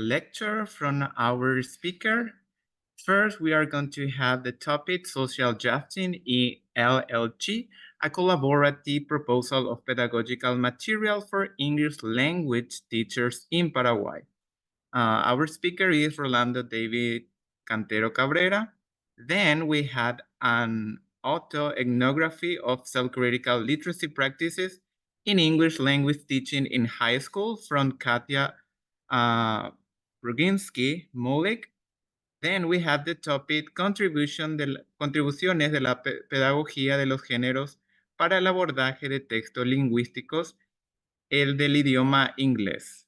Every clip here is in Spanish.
lecture from our speaker. First, we are going to have the topic Social Drafting in LLG, a collaborative proposal of pedagogical material for English language teachers in Paraguay. Our speaker is Rolando David Cantero Cabrera. Then we had an autoethnography of self-critical literacy practices in English language teaching in high school from Katya Ruginsky Mulik. Then we have the topic contribuciones de la pedagogía de los géneros para el abordaje de textos lingüísticos, el del idioma inglés.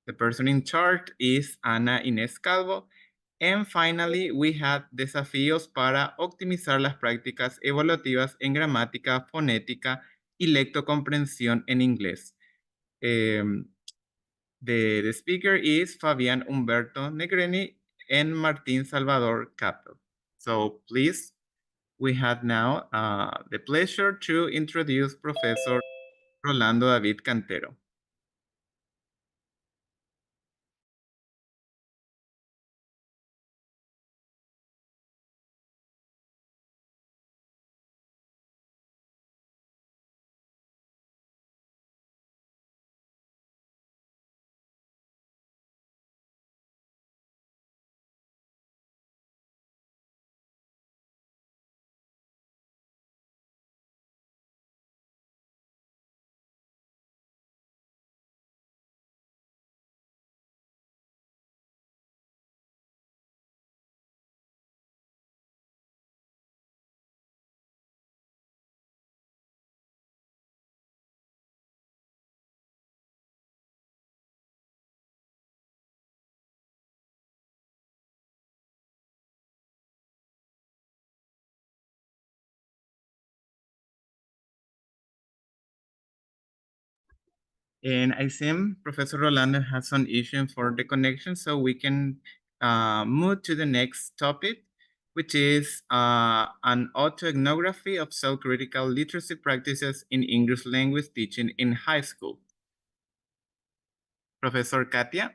The person in charge is Ana Inés Calvo. And finally, we have desafíos para optimizar las prácticas evaluativas en gramática, fonética y lectocomprensión en inglés. The speaker is Fabián Humberto Negreni and Martín Salvador Capel. So please, we have now the pleasure to introduce Professor Rolando David Cantero. And I think Professor Rolando has some issue for the connection, so we can move to the next topic, which is an autoethnography of self-critical literacy practices in English language teaching in high school. Professor Katia,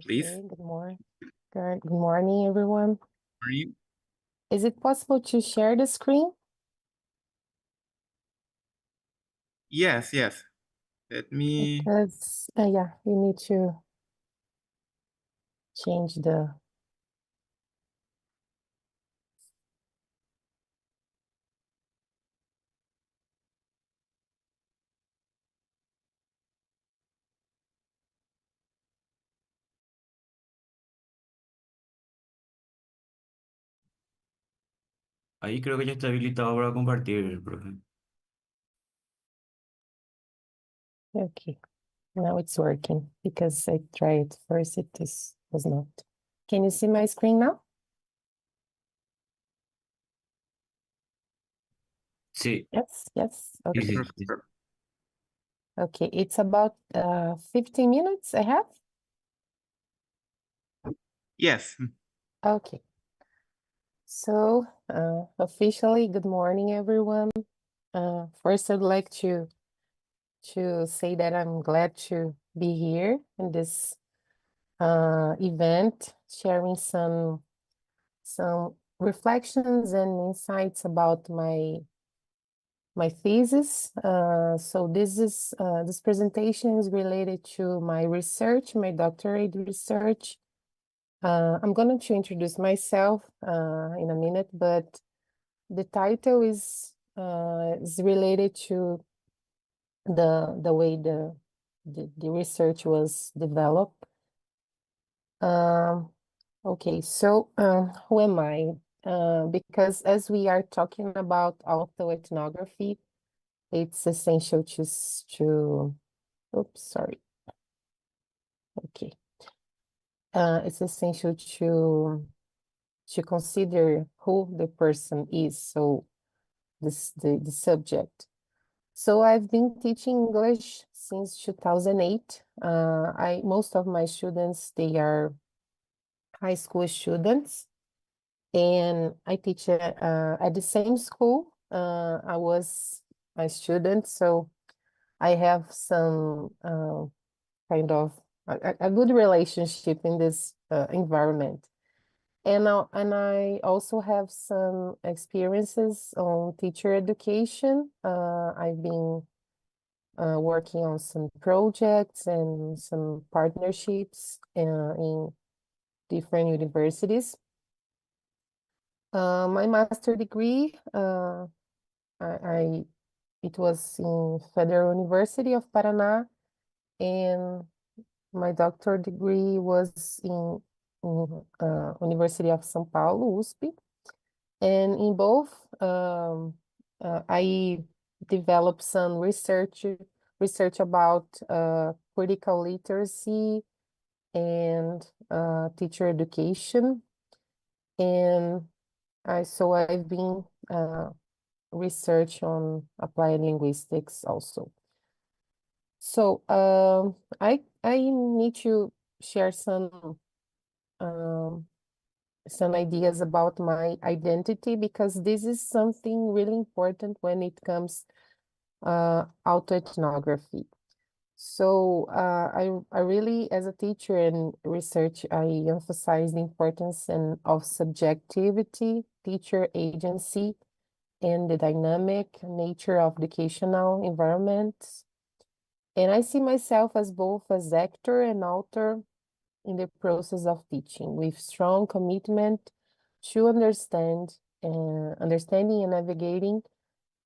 please. Okay, good morning. Good morning, everyone. Morning. Is it possible to share the screen? Yes, yes. Let me. Because, yeah, you need to change the. Ahí creo que ya está habilitado para compartir, profe. Okay, now it's working because I tried first, was not. Can you see my screen now? Sí, Yes, yes, okay. sí. Okay, it's about 15 minutes I have? Yes. Okay. So, officially, good morning, everyone. First, I'd like to say that I'm glad to be here in this event, sharing some reflections and insights about my thesis. So this presentation is related to my research, my doctorate research. I'm going to introduce myself in a minute, but the title is related to the way the research was developed. Okay, so who am I? Because as we are talking about autoethnography, it's essential to oops, sorry. Okay. It's essential to consider who the person is, so the subject. So I've been teaching English since 2008. Most of my students, they are high school students, and I teach at the same school. I was a student, so I have some kind of a good relationship in this environment. And I also have some experiences on teacher education. I've been working on some projects and some partnerships in different universities. My master degree, it was in Federal University of Paraná, and my doctoral degree was in University of São Paulo, USP. And in both, I developed some research about critical literacy and teacher education. And I've been research on applied linguistics also. So I need to share some ideas about my identity, because this is something really important when it comes autoethnography. So I really, as a teacher and research, I emphasize the importance of subjectivity, teacher agency, and the dynamic nature of educational environments. And I see myself as both as actor and author in the process of teaching, with strong commitment to understanding and navigating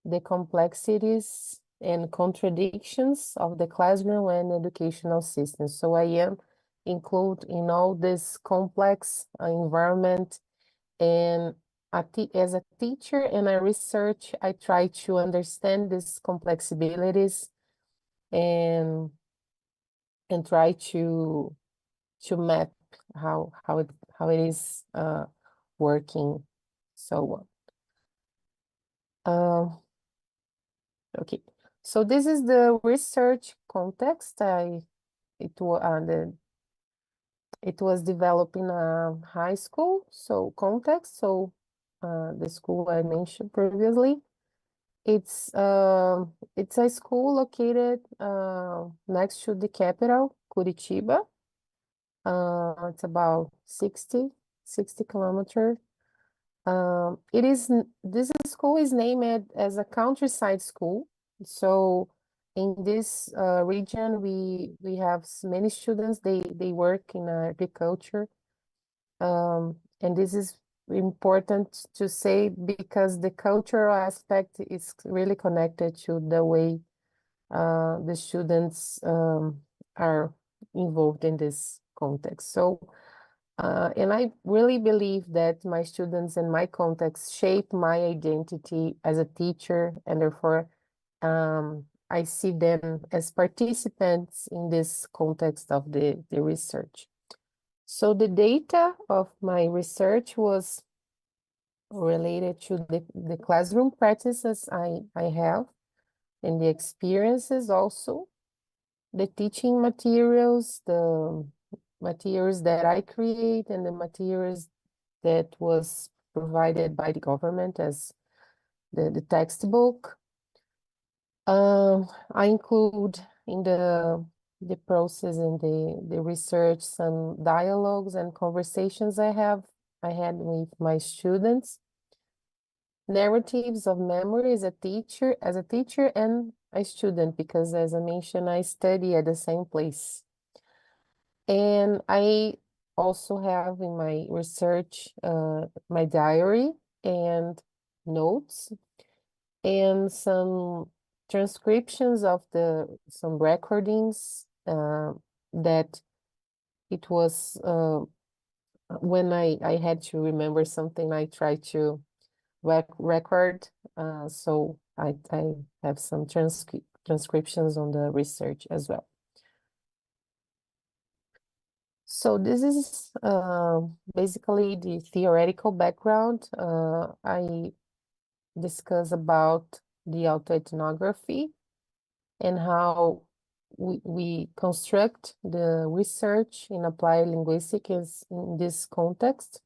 the complexities and contradictions of the classroom and educational system. So I am included in all this complex environment, and as a teacher and a research, I try to understand these complexibilities and try to map how it is working. So okay, so this is the research context. It was developed in a high school context. So the school I mentioned previously, it's a school located next to the capital, Curitiba. It's about 60 kilometers. This school is named as a countryside school. So in this region, we have many students. They work in agriculture, and this is important to say because the cultural aspect is really connected to the way the students are involved in this context. So, and I really believe that my students and my context shape my identity as a teacher, and therefore I see them as participants in this context of the research. So the data of my research was related to the classroom practices I have, and the experiences also, the teaching materials, the materials that I create, and the materials that was provided by the government as the textbook. I include in the process and the research some dialogues and conversations I had with my students, narratives of memory as a teacher and a student, because as I mentioned, I study at the same place. And I also have in my research my diary and notes and some transcriptions of some recordings that it was when I had to remember something, I tried to record. So I have some transcriptions on the research as well. So this is basically the theoretical background. I discuss about the autoethnography and how we construct the research in applied linguistics in this context.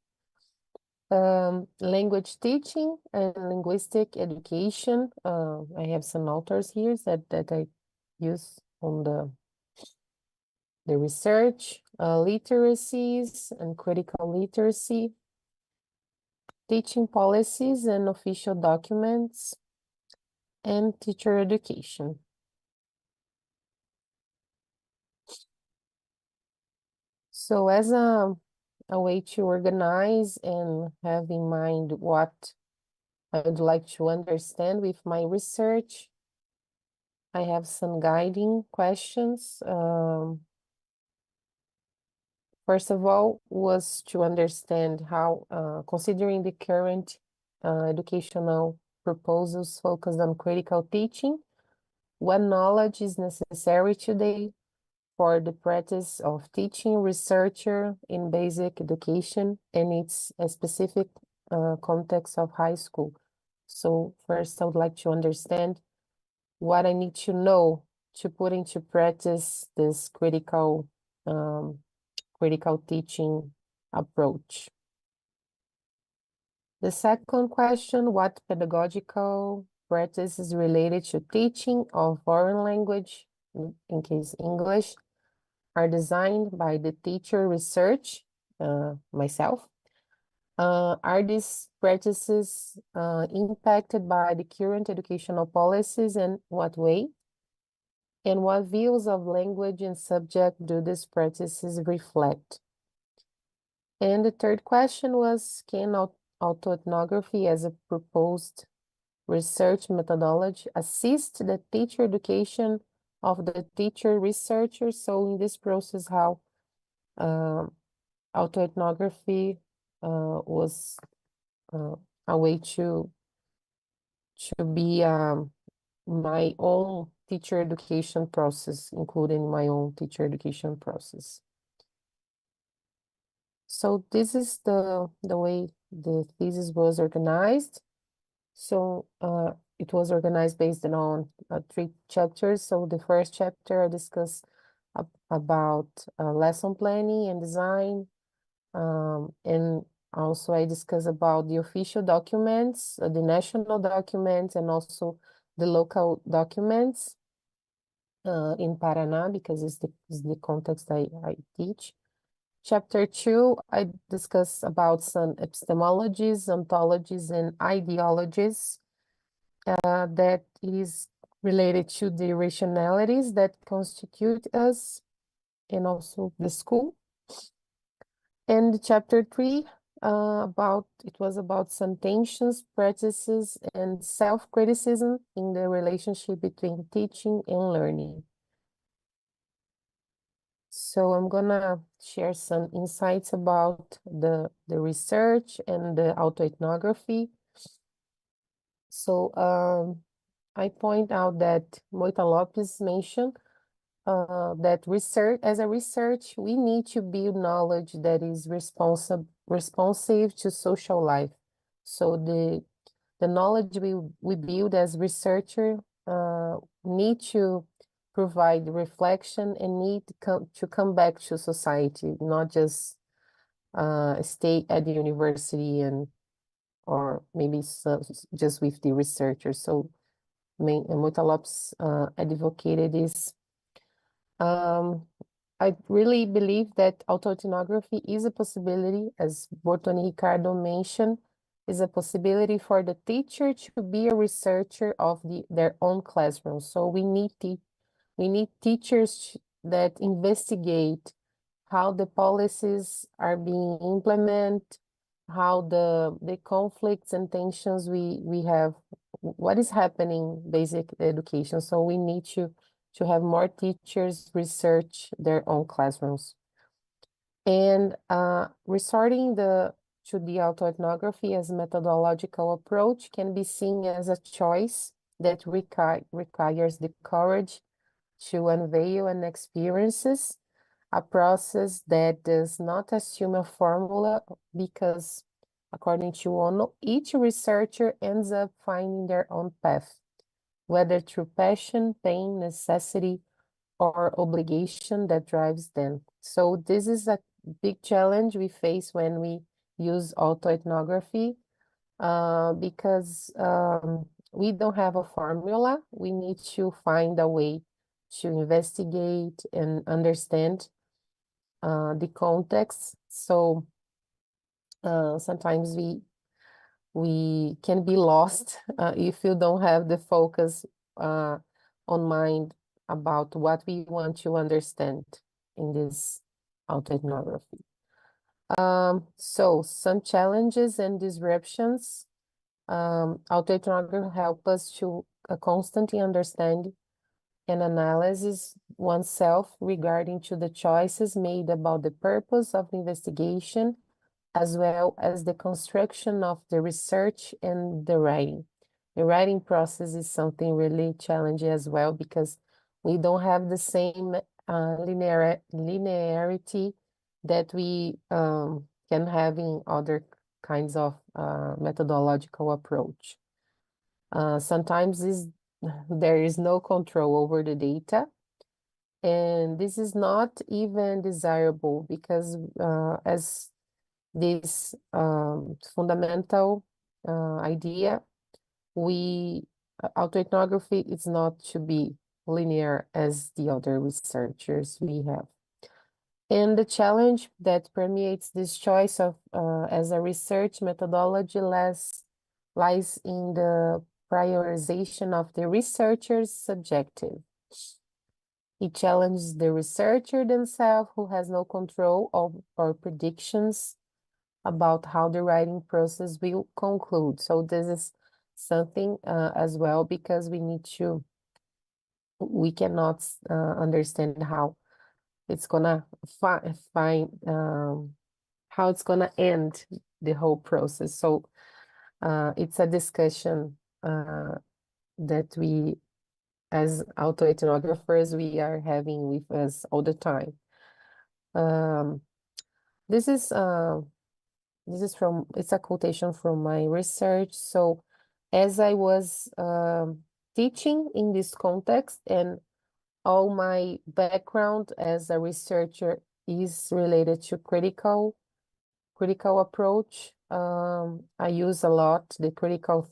Language teaching and linguistic education. I have some authors here that I use on the research, literacies and critical literacy, teaching policies and official documents, and teacher education. So as a way to organize and have in mind what I would like to understand with my research, I have some guiding questions. First of all, was to understand how, considering the current educational proposals focused on critical teaching, what knowledge is necessary today for the practice of teaching researcher in basic education and its specific context of high school. So first, I would like to understand what I need to know to put into practice this critical teaching approach. The second question, what pedagogical practices related to teaching of foreign language, in case English, are designed by the teacher research, myself? Are these practices impacted by the current educational policies, and what way? And what views of language and subject do these practices reflect? And the third question was, can autoethnography as a proposed research methodology assist the teacher education of the teacher researcher? So in this process, how autoethnography was a way to be my own teacher education process, including my own teacher education process. So this is the way the thesis was organized. So it was organized based on 3 chapters. So the first chapter I discussed about lesson planning and design, and also I discussed about the official documents, the national documents, and also the local documents in Paraná, because it's the context I teach. Chapter 2, I discuss about some epistemologies, ontologies, and ideologies that is related to the rationalities that constitute us and also the school. And chapter 3, it was about some tensions, practices, and self-criticism in the relationship between teaching and learning. So I'm gonna share some insights about the research and the autoethnography. So I point out that Moita Lopes mentioned that as a research, we need to build knowledge that is responsive to social life. So the knowledge we build as researcher need to provide reflection and need to come back to society, not just stay at the university or maybe just with the researchers. So Moita Lopes advocated this. I really believe that autoethnography is a possibility, as Bortoni Ricardo mentioned, is a possibility for the teacher to be a researcher of their own classroom. So we need teachers that investigate how the policies are being implemented, how the conflicts and tensions we have, what is happening basic education. So we need to have more teachers research their own classrooms. And resorting to the autoethnography as methodological approach can be seen as a choice that requires the courage to unveil and experiences, a process that does not assume a formula, because according to Ono, each researcher ends up finding their own path, whether through passion, pain, necessity, or obligation that drives them. So this is a big challenge we face when we use autoethnography, because we don't have a formula. We need to find a way to investigate and understand the context. So sometimes we can be lost if you don't have the focus on mind about what we want to understand in this autoethnography. So some challenges and disruptions. Autoethnography help us to constantly understand and analyze oneself regarding to the choices made about the purpose of the investigation, as well as the construction of the research and the writing. The writing process is something really challenging as well because we don't have the same linearity that we can have in other kinds of methodological approach. Sometimes there is no control over the data, and this is not even desirable because as this fundamental idea, autoethnography is not to be linear as the other researchers we have. And the challenge that permeates this choice of as a research methodology lies in the prioritization of the researcher's subjective. It challenges the researcher themselves, who has no control or predictions about how the writing process will conclude. So this is something as well, because we cannot understand how it's gonna find how it's gonna end the whole process. So it's a discussion that we, as autoethnographers, we are having with us all the time. This is it's a quotation from my research. So as I was teaching in this context, and all my background as a researcher is related to critical approach. I use a lot the critical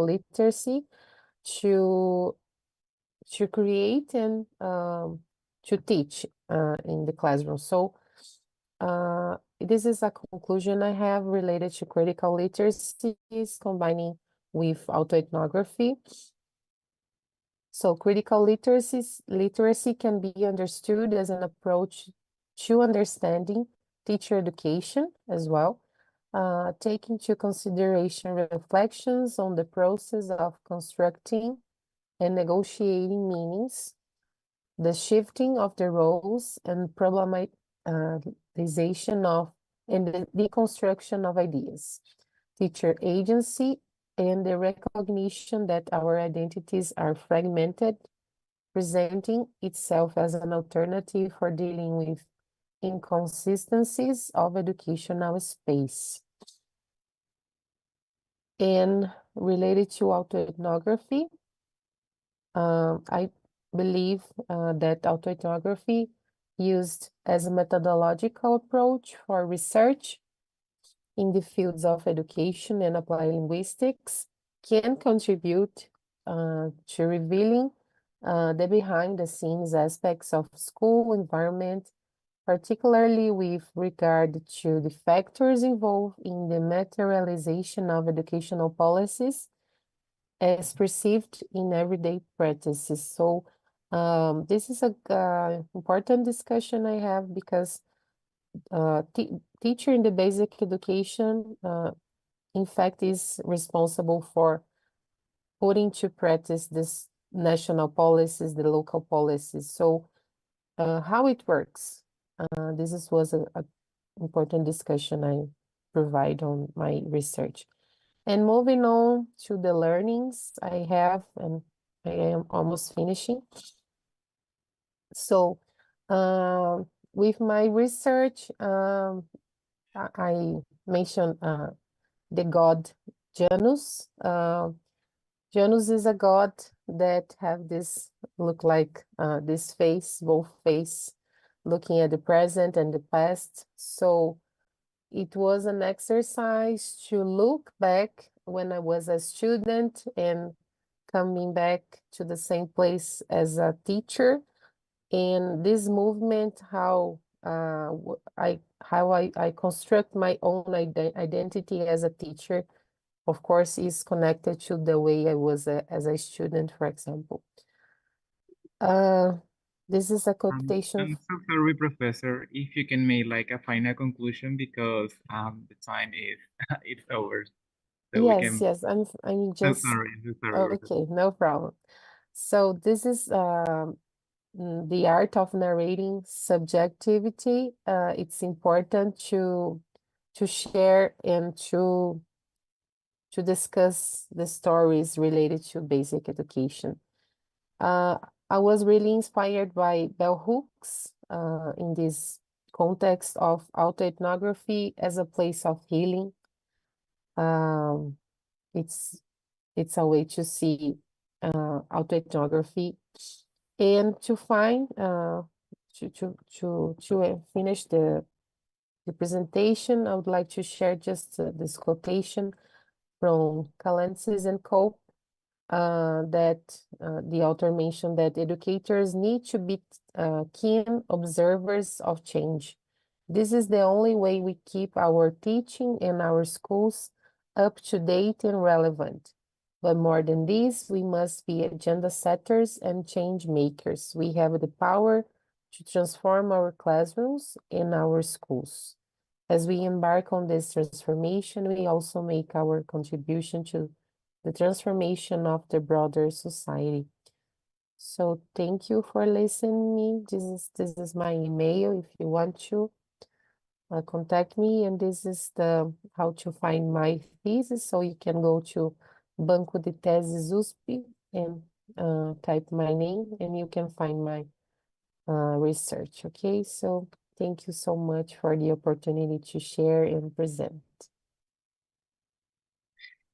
literacy to create and to teach in the classroom. So this is a conclusion I have related to critical literacy, combining with autoethnography. So critical literacy can be understood as an approach to understanding teacher education as well, taking into consideration reflections on the process of constructing and negotiating meanings, the shifting of the roles and problematization of and the deconstruction of ideas, teacher agency, and the recognition that our identities are fragmented, presenting itself as an alternative for dealing with inconsistencies of educational space. And related to autoethnography, I believe that autoethnography used as a methodological approach for research in the fields of education and applied linguistics can contribute to revealing the behind-the-scenes aspects of school environment, particularly with regard to the factors involved in the materialization of educational policies as perceived in everyday practices. So this is a important discussion I have because teacher in the basic education, in fact, is responsible for putting to practice this national policies, the local policies. So how it works, was a important discussion I provide on my research. And moving on to the learnings I have, and I am almost finishing. So with my research, I mentioned the god Janus. Janus is a god that have this look like this face, both face, looking at the present and the past. So it was an exercise to look back when I was a student and coming back to the same place as a teacher. And this movement, how how I construct my own identity as a teacher, of course, is connected to the way I was as a student, for example. This is a quotation. I'm so sorry, Professor, if you can make like a final conclusion because the time is it's over. So we Yes, can. yes, I'm So just sorry, Professor. okay, no problem. So this is the art of narrating subjectivity. It's important to share and to discuss the stories related to basic education. I was really inspired by bell hooks in this context of autoethnography as a place of healing. Um, it's a way to see autoethnography and to find to finish the presentation. I would like to share just this quotation from Calensis and Co. That the author mentioned that educators need to be keen observers of change. This is the only way we keep our teaching and our schools up to date and relevant. But more than this, we must be agenda setters and change makers. We have the power to transform our classrooms and our schools. As we embark on this transformation, we also make our contribution to the transformation of the broader society. So thank you for listening me. This is my email if you want to contact me, and this is the how to find my thesis. So you can go to Banco de Teses USP and type my name, and you can find my research. Okay, so thank you so much for the opportunity to share and present.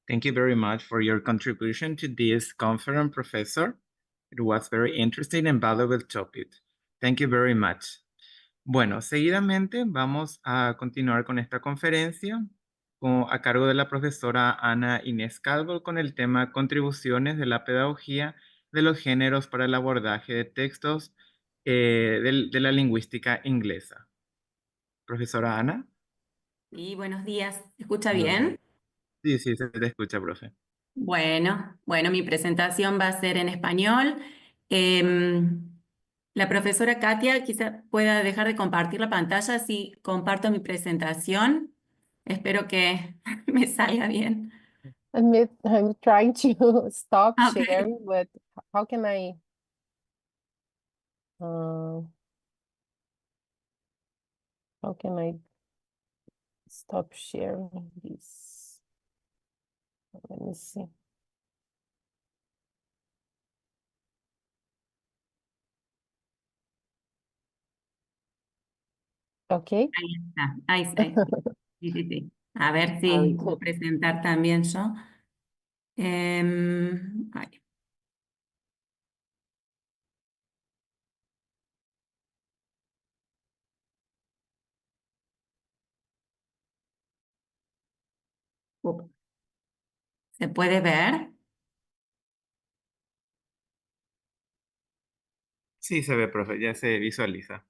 Thank you very much for your contribution to this conference, Professor. It was very interesting and valuable topic. Thank you very much. Bueno, seguidamente vamos a continuar con esta conferencia a cargo de la profesora Ana Inés Calvo con el tema Contribuciones de la pedagogía de los géneros para el abordaje de textos de la lingüística inglesa. Profesora Ana. Sí, buenos días. ¿Se escucha Buenos bien? Sí, sí, se te escucha, profe. Bueno, mi presentación va a ser en español. La profesora Katia quizá pueda dejar de compartir la pantalla si comparto mi presentación. Espero que me salga bien. I'm trying to stop Okay. sharing, but how can I stop sharing this? Let me see. Okay. Ahí está. Ahí. Sí, sí, sí. A ver si puedo presentar también yo. Ahí. ¿Se puede ver? Sí, se ve, profe, ya se visualiza.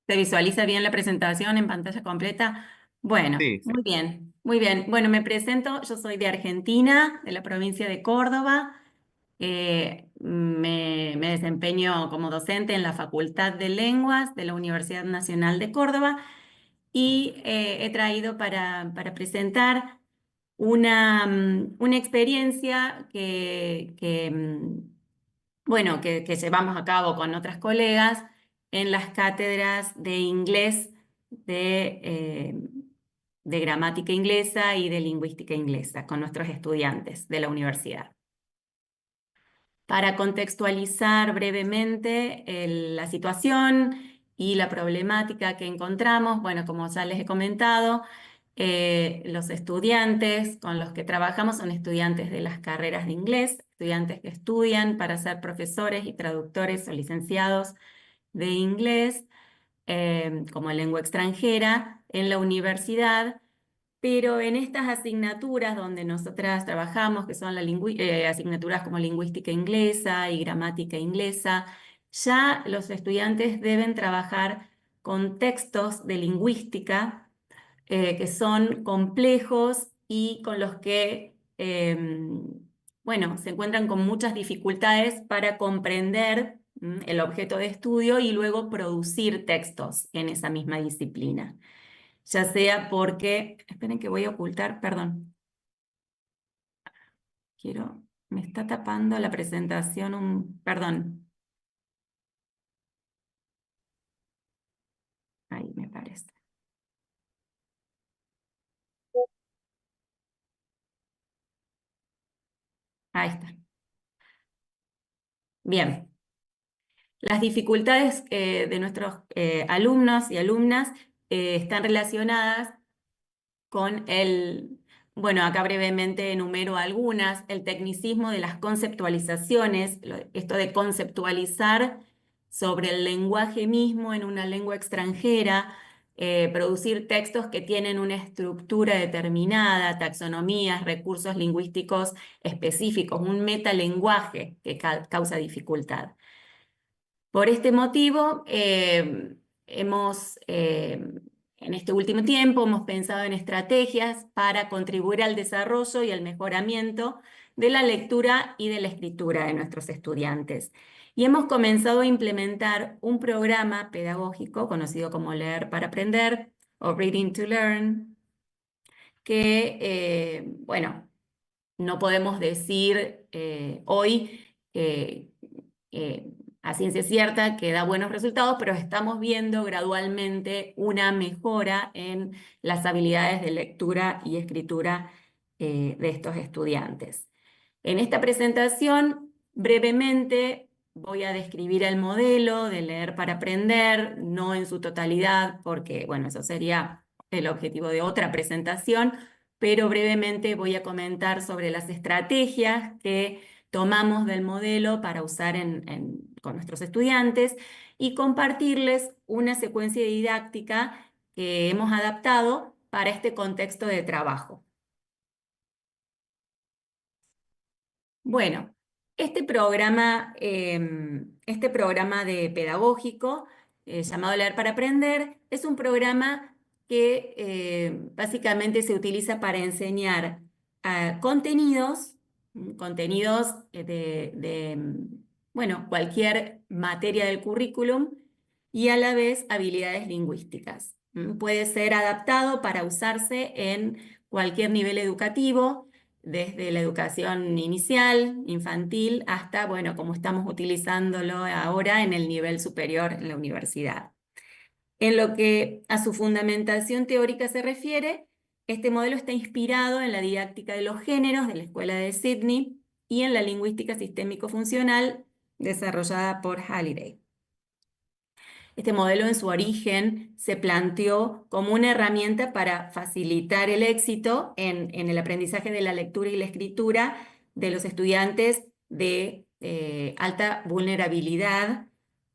¿Se visualiza bien la presentación en pantalla completa? Bueno, Sí, sí. muy bien, muy bien. Bueno, me presento, yo soy de Argentina, de la provincia de Córdoba. Me desempeño como docente en la Facultad de Lenguas de la Universidad Nacional de Córdoba y he traído para presentar una experiencia que llevamos a cabo con otras colegas en las cátedras de inglés, de gramática inglesa y de lingüística inglesa con nuestros estudiantes de la universidad. Para contextualizar brevemente la situación y la problemática que encontramos, bueno, como ya les he comentado, los estudiantes con los que trabajamos son estudiantes de las carreras de inglés, estudiantes que estudian para ser profesores y traductores o licenciados de inglés como lengua extranjera en la universidad, pero en estas asignaturas donde nosotras trabajamos, que son asignaturas como lingüística inglesa y gramática inglesa, ya los estudiantes deben trabajar contextos de lingüística que son complejos y con los que, bueno, se encuentran con muchas dificultades para comprender el objeto de estudio y luego producir textos en esa misma disciplina. Ya sea porque, esperen que voy a ocultar, perdón. Me está tapando la presentación perdón. Ahí me parece. Ahí está. Bien. Las dificultades de nuestros alumnos y alumnas están relacionadas con bueno, acá brevemente enumero algunas, el tecnicismo de las conceptualizaciones, esto de conceptualizar sobre el lenguaje mismo en una lengua extranjera, producir textos que tienen una estructura determinada, taxonomías, recursos lingüísticos específicos, un metalenguaje que causa dificultad. Por este motivo, en este último tiempo hemos pensado en estrategias para contribuir al desarrollo y al mejoramiento de la lectura y de la escritura de nuestros estudiantes. Y hemos comenzado a implementar un programa pedagógico conocido como Leer para Aprender o Reading to Learn, que, bueno, no podemos decir hoy a ciencia cierta que da buenos resultados, pero estamos viendo gradualmente una mejora en las habilidades de lectura y escritura de estos estudiantes. En esta presentación, brevemente, voy a describir el modelo de Leer para Aprender, no en su totalidad, porque, bueno, eso sería el objetivo de otra presentación, pero brevemente voy a comentar sobre las estrategias que tomamos del modelo para usar con nuestros estudiantes y compartirles una secuencia didáctica que hemos adaptado para este contexto de trabajo. Bueno, este programa de pedagógico llamado Leer para Aprender es un programa que básicamente se utiliza para enseñar contenidos bueno, cualquier materia del currículum y a la vez habilidades lingüísticas. Puede ser adaptado para usarse en cualquier nivel educativo, desde la educación inicial, infantil, hasta, bueno, como estamos utilizándolo ahora en el nivel superior en la universidad. En lo que a su fundamentación teórica se refiere, este modelo está inspirado en la didáctica de los géneros de la Escuela de Sydney y en la lingüística sistémico-funcional desarrollada por Halliday. Este modelo en su origen se planteó como una herramienta para facilitar el éxito en el aprendizaje de la lectura y la escritura de los estudiantes de alta vulnerabilidad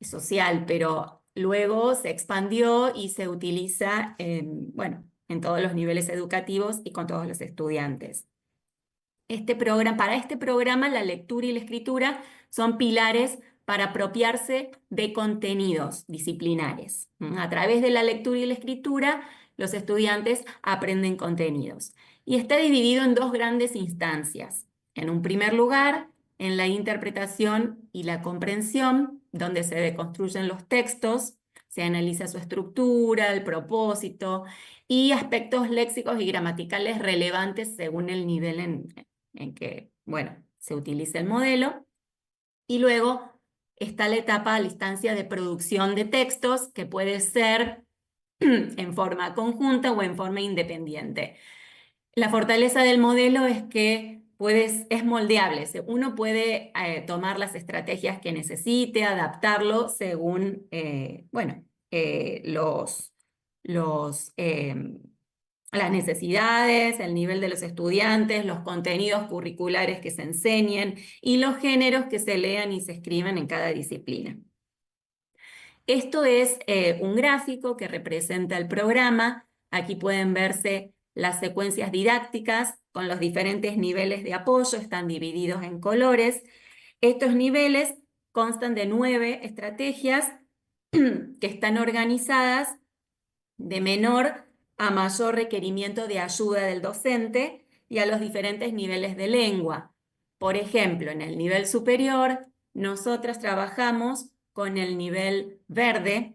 social, pero luego se expandió y se utiliza bueno, en todos los niveles educativos y con todos los estudiantes. Para este programa, la lectura y la escritura son pilares para apropiarse de contenidos disciplinares. A través de la lectura y la escritura, los estudiantes aprenden contenidos. Y está dividido en dos grandes instancias. En un primer lugar, en la interpretación y la comprensión, donde se deconstruyen los textos, se analiza su estructura, el propósito y aspectos léxicos y gramaticales relevantes según el nivel en que, bueno, se utiliza el modelo. Y luego está la instancia de producción de textos, que puede ser en forma conjunta o en forma independiente. La fortaleza del modelo es que es moldeable. Uno puede tomar las estrategias que necesite, adaptarlo según bueno, las necesidades, el nivel de los estudiantes, los contenidos curriculares que se enseñen y los géneros que se lean y se escriban en cada disciplina. Esto es un gráfico que representa el programa. Aquí pueden verse las secuencias didácticas con los diferentes niveles de apoyo, están divididos en colores. Estos niveles constan de 9 estrategias que están organizadas de menor a mayor requerimiento de ayuda del docente y a los diferentes niveles de lengua. Por ejemplo, en el nivel superior, nosotras trabajamos con el nivel verde,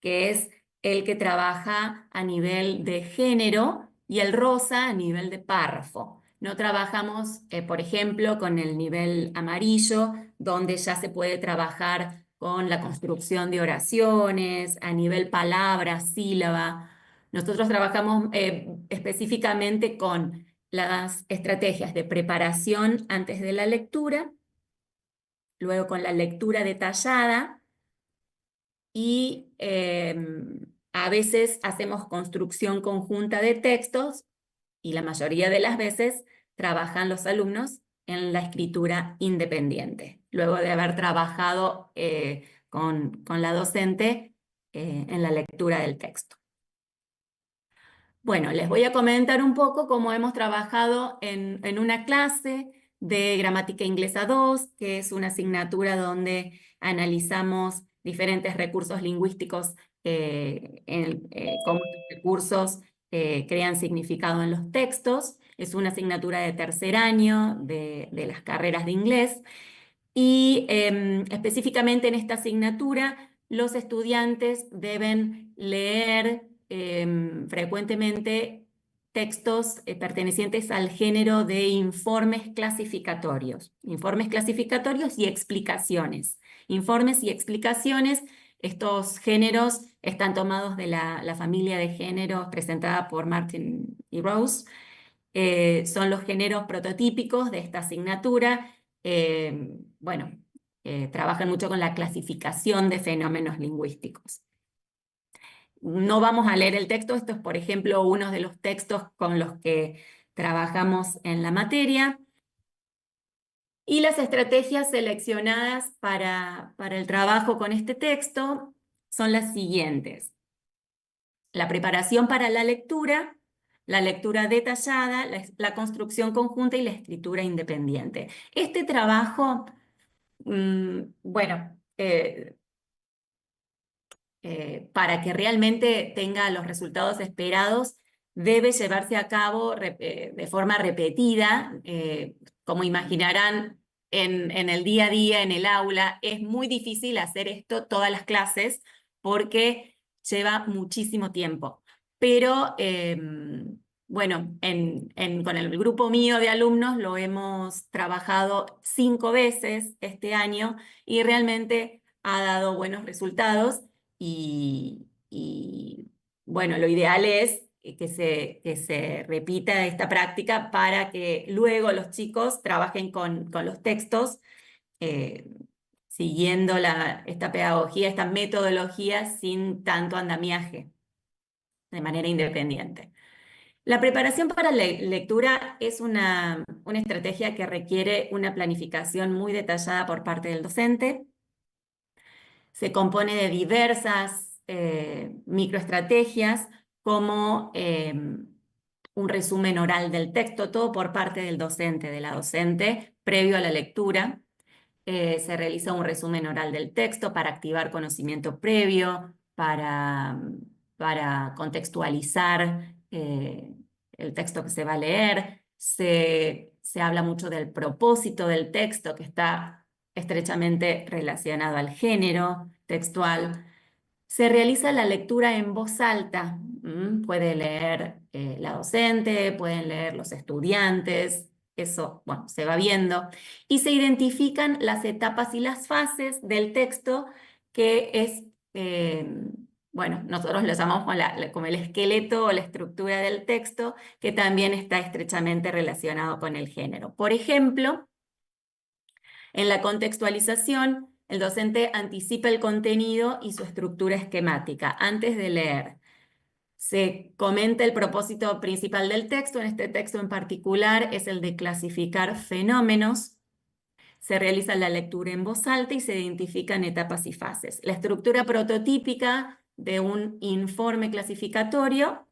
que es el que trabaja a nivel de género, y el rosa a nivel de párrafo. No trabajamos, por ejemplo, con el nivel amarillo, donde ya se puede trabajar con la construcción de oraciones, a nivel palabra, sílaba. Nosotros trabajamos específicamente con las estrategias de preparación antes de la lectura, luego con la lectura detallada, y a veces hacemos construcción conjunta de textos, y la mayoría de las veces trabajan los alumnos en la escritura independiente, luego de haber trabajado con la docente en la lectura del texto. Bueno, les voy a comentar un poco cómo hemos trabajado en una clase de Gramática Inglesa 2, que es una asignatura donde analizamos diferentes recursos lingüísticos, cómo estos recursos crean significado en los textos. Es una asignatura de tercer año de las carreras de inglés. Y específicamente en esta asignatura, los estudiantes deben leer frecuentemente textos pertenecientes al género de informes clasificatorios y explicaciones. Informes y explicaciones, estos géneros están tomados de la familia de géneros presentada por Martin y Rose. Son los géneros prototípicos de esta asignatura. Bueno, trabajan mucho con la clasificación de fenómenos lingüísticos. No vamos a leer el texto, esto es, por ejemplo, uno de los textos con los que trabajamos en la materia. Y las estrategias seleccionadas para el trabajo con este texto son las siguientes: la preparación para la lectura detallada, la construcción conjunta y la escritura independiente. Este trabajo, bueno, para que realmente tenga los resultados esperados, debe llevarse a cabo de forma repetida. Como imaginarán, en el día a día, en el aula, es muy difícil hacer esto todas las clases porque lleva muchísimo tiempo. Pero bueno, con el grupo mío de alumnos lo hemos trabajado 5 veces este año y realmente ha dado buenos resultados. Y bueno, lo ideal es que se repita esta práctica para que luego los chicos trabajen con los textos, siguiendo esta pedagogía, esta metodología sin tanto andamiaje, de manera independiente. La preparación para la lectura es una estrategia que requiere una planificación muy detallada por parte del docente. Se compone de diversas microestrategias, como un resumen oral del texto, todo por parte del docente, de la docente, previo a la lectura. Se realiza un resumen oral del texto para activar conocimiento previo, para contextualizar el texto que se va a leer. Se habla mucho del propósito del texto, que está estrechamente relacionado al género textual. Se realiza la lectura en voz alta. Puede leer la docente, pueden leer los estudiantes, eso, bueno, se va viendo. Y se identifican las etapas y las fases del texto, que es, bueno, nosotros lo llamamos como el esqueleto o la estructura del texto, que también está estrechamente relacionado con el género. Por ejemplo, en la contextualización, el docente anticipa el contenido y su estructura esquemática antes de leer. Se comenta el propósito principal del texto. En este texto en particular es el de clasificar fenómenos. Se realiza la lectura en voz alta y se identifican etapas y fases. La estructura prototípica de un informe clasificatorio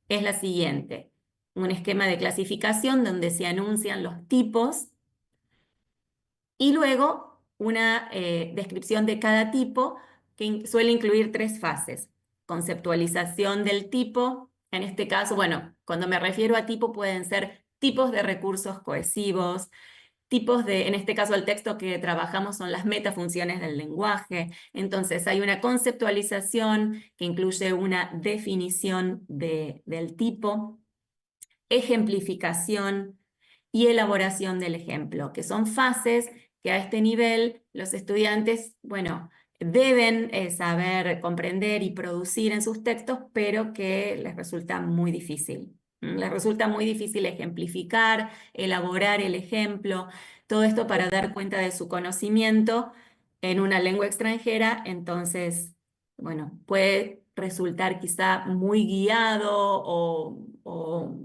es la siguiente: un esquema de clasificación donde se anuncian los tipos y luego una descripción de cada tipo que suele incluir 3 fases. Conceptualización del tipo, en este caso, bueno, cuando me refiero a tipo pueden ser tipos de recursos cohesivos, tipos de, en este caso el texto que trabajamos son las metafunciones del lenguaje. Entonces hay una conceptualización que incluye una definición del tipo, ejemplificación y elaboración del ejemplo, que son fases que a este nivel los estudiantes, bueno, deben saber comprender y producir en sus textos, pero que les resulta muy difícil. Les resulta muy difícil ejemplificar, elaborar el ejemplo, todo esto para dar cuenta de su conocimiento en una lengua extranjera, entonces, bueno, puede resultar quizá muy guiado o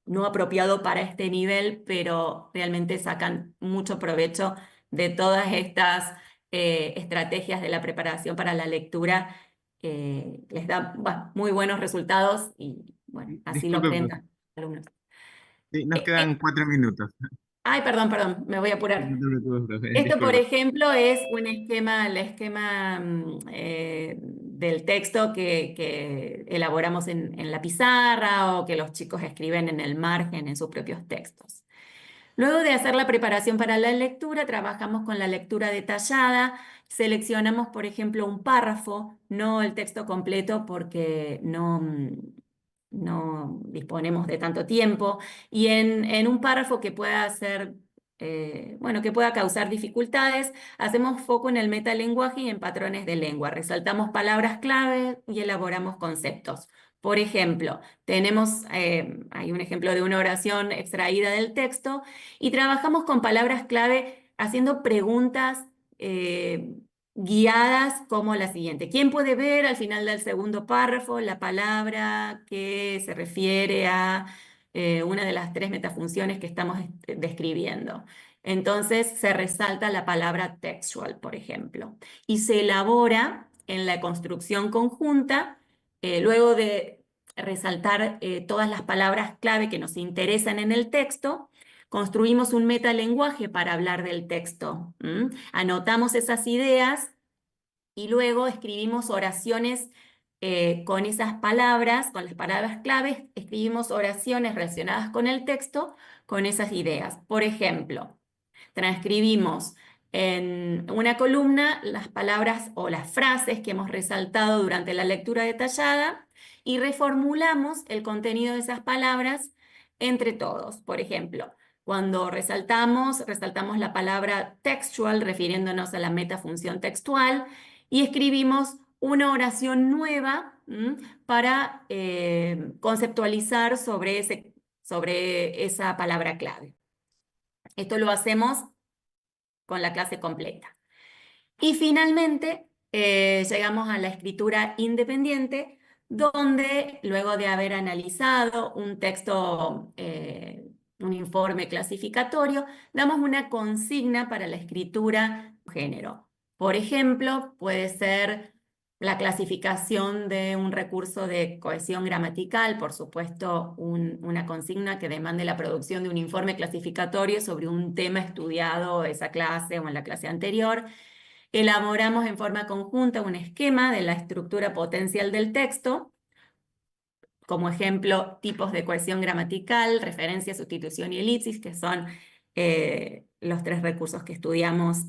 no apropiado para este nivel, pero realmente sacan mucho provecho de todas estas estrategias de la preparación para la lectura. Les da muy buenos resultados y bueno, así lo Disculpe, creen profe. también los alumnos. Sí, nos Eh, quedan eh, 4 minutos. Ay, perdón, me voy a No apurar. te preocupes, profe, Esto, por disculpe. ejemplo, es un esquema, el esquema del texto que elaboramos en la pizarra o que los chicos escriben en el margen en sus propios textos. Luego de hacer la preparación para la lectura, trabajamos con la lectura detallada, seleccionamos, por ejemplo, un párrafo, no el texto completo porque no disponemos de tanto tiempo, y en un párrafo que pueda ser, bueno, que pueda causar dificultades, hacemos foco en el metalenguaje y en patrones de lengua, resaltamos palabras clave y elaboramos conceptos. Por ejemplo, hay un ejemplo de una oración extraída del texto y trabajamos con palabras clave haciendo preguntas guiadas como la siguiente. ¿Quién puede ver al final del segundo párrafo la palabra que se refiere a una de las 3 metafunciones que estamos describiendo? Entonces se resalta la palabra textual, por ejemplo, y se elabora en la construcción conjunta, luego de resaltar todas las palabras clave que nos interesan en el texto. Construimos un metalenguaje para hablar del texto. Anotamos esas ideas y luego escribimos oraciones con esas palabras, con las palabras claves, escribimos oraciones relacionadas con el texto, con esas ideas. Por ejemplo, transcribimos en una columna las palabras o las frases que hemos resaltado durante la lectura detallada y reformulamos el contenido de esas palabras entre todos. Por ejemplo, cuando resaltamos la palabra textual refiriéndonos a la metafunción textual y escribimos una oración nueva para conceptualizar sobre esa palabra clave. Esto lo hacemos con la clase completa. Y finalmente llegamos a la escritura independiente, donde luego de haber analizado un texto, un informe clasificatorio, damos una consigna para la escritura género. Por ejemplo, puede ser la clasificación de un recurso de cohesión gramatical, por supuesto, una consigna que demande la producción de un informe clasificatorio sobre un tema estudiado esa clase o en la clase anterior. Elaboramos en forma conjunta un esquema de la estructura potencial del texto, como ejemplo, tipos de cohesión gramatical, referencia, sustitución y elipsis, que son los 3 recursos que estudiamos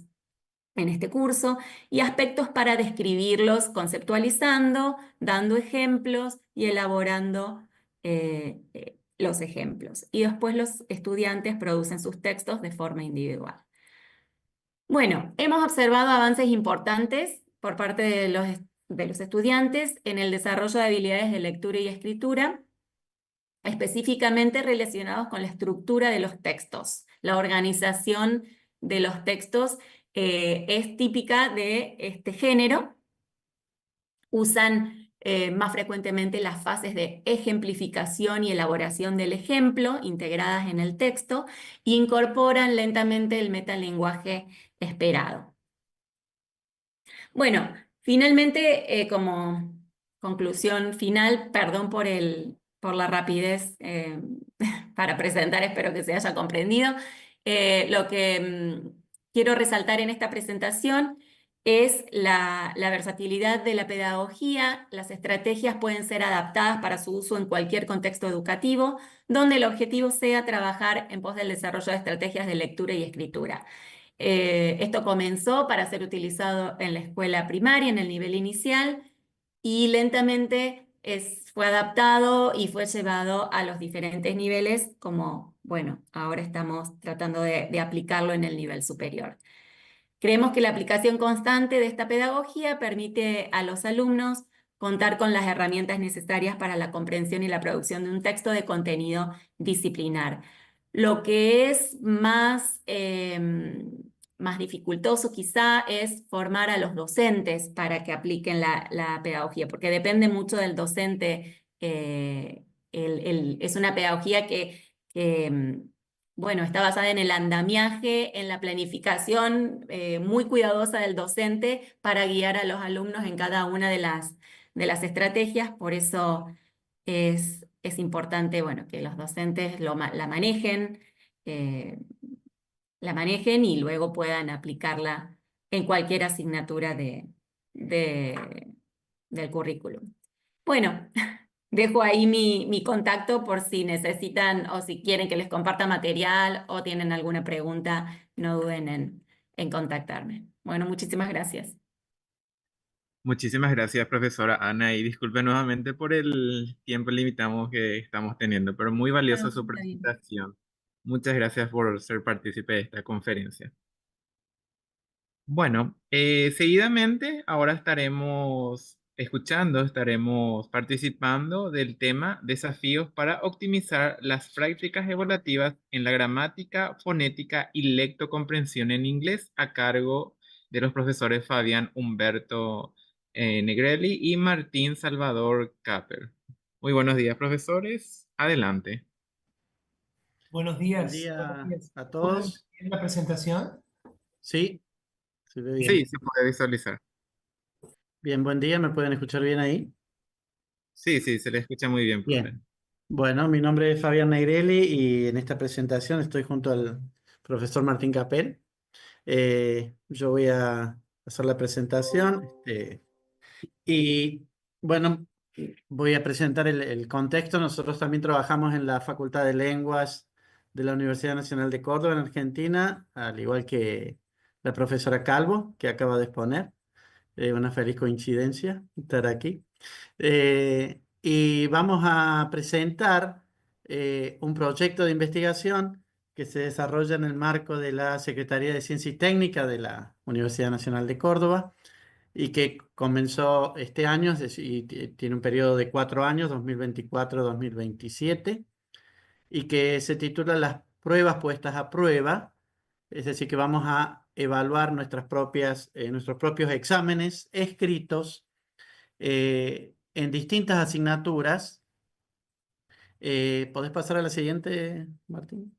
en este curso, y aspectos para describirlos conceptualizando, dando ejemplos y elaborando los ejemplos. Y después los estudiantes producen sus textos de forma individual. Bueno, hemos observado avances importantes por parte de los estudiantes en el desarrollo de habilidades de lectura y escritura, específicamente relacionados con la estructura de los textos. La organización de los textos es típica de este género. Usan más frecuentemente las fases de ejemplificación y elaboración del ejemplo integradas en el texto e incorporan lentamente el metalenguaje esperado. Bueno, finalmente, como conclusión final, perdón por la rapidez para presentar, espero que se haya comprendido. Lo que quiero resaltar en esta presentación es la versatilidad de la pedagogía. Las estrategias pueden ser adaptadas para su uso en cualquier contexto educativo, donde el objetivo sea trabajar en pos del desarrollo de estrategias de lectura y escritura. Esto comenzó para ser utilizado en la escuela primaria, en el nivel inicial, y lentamente fue adaptado y fue llevado a los diferentes niveles, como, bueno, ahora estamos tratando de aplicarlo en el nivel superior. Creemos que la aplicación constante de esta pedagogía permite a los alumnos contar con las herramientas necesarias para la comprensión y la producción de un texto de contenido disciplinar. Lo que es más dificultoso quizá es formar a los docentes para que apliquen la pedagogía, porque depende mucho del docente. Es una pedagogía que bueno, está basada en el andamiaje, en la planificación muy cuidadosa del docente para guiar a los alumnos en cada una de las estrategias. Por eso es importante, bueno, que los docentes eh, la manejen y luego puedan aplicarla en cualquier asignatura de- del currículum. Bueno, dejo ahí mi contacto por si necesitan o si quieren que les comparta material o tienen alguna pregunta, no duden en contactarme. Bueno, muchísimas gracias. Muchísimas gracias, profesora Ana, y disculpe nuevamente por el tiempo limitado que estamos teniendo, pero muy valiosa No, su está bien. presentación. Muchas gracias por ser partícipe de esta conferencia. Bueno, seguidamente ahora estaremos participando del tema Desafíos para optimizar las prácticas evaluativas en la gramática, fonética y lectocomprensión en inglés a cargo de los profesores Fabián Humberto Negrelli y Martín Salvador Capper. Muy buenos días, profesores. Adelante. Buenos Buen días. día a ¿Pueden todos. ver la presentación? Sí, se ve bien. Sí, se puede visualizar. Bien, buen día. ¿Me pueden escuchar bien ahí? Sí, sí, se le escucha muy bien, profe. Bien. Bueno, mi nombre es Fabián Negrelli y en esta presentación estoy junto al profesor Martín Capel. Yo voy a hacer la presentación y bueno, voy a presentar el contexto. Nosotros también trabajamos en la Facultad de Lenguas de la Universidad Nacional de Córdoba en Argentina, al igual que la profesora Calvo, que acaba de exponer. Una feliz coincidencia estar aquí. Y vamos a presentar un proyecto de investigación que se desarrolla en el marco de la Secretaría de Ciencia y Técnica de la Universidad Nacional de Córdoba y que comenzó este año, es decir, y tiene un periodo de 4 años, 2024-2027, y que se titula Las pruebas puestas a prueba. Es decir, que vamos a evaluar nuestros propios exámenes escritos en distintas asignaturas. ¿Podés pasar a la siguiente, Martín?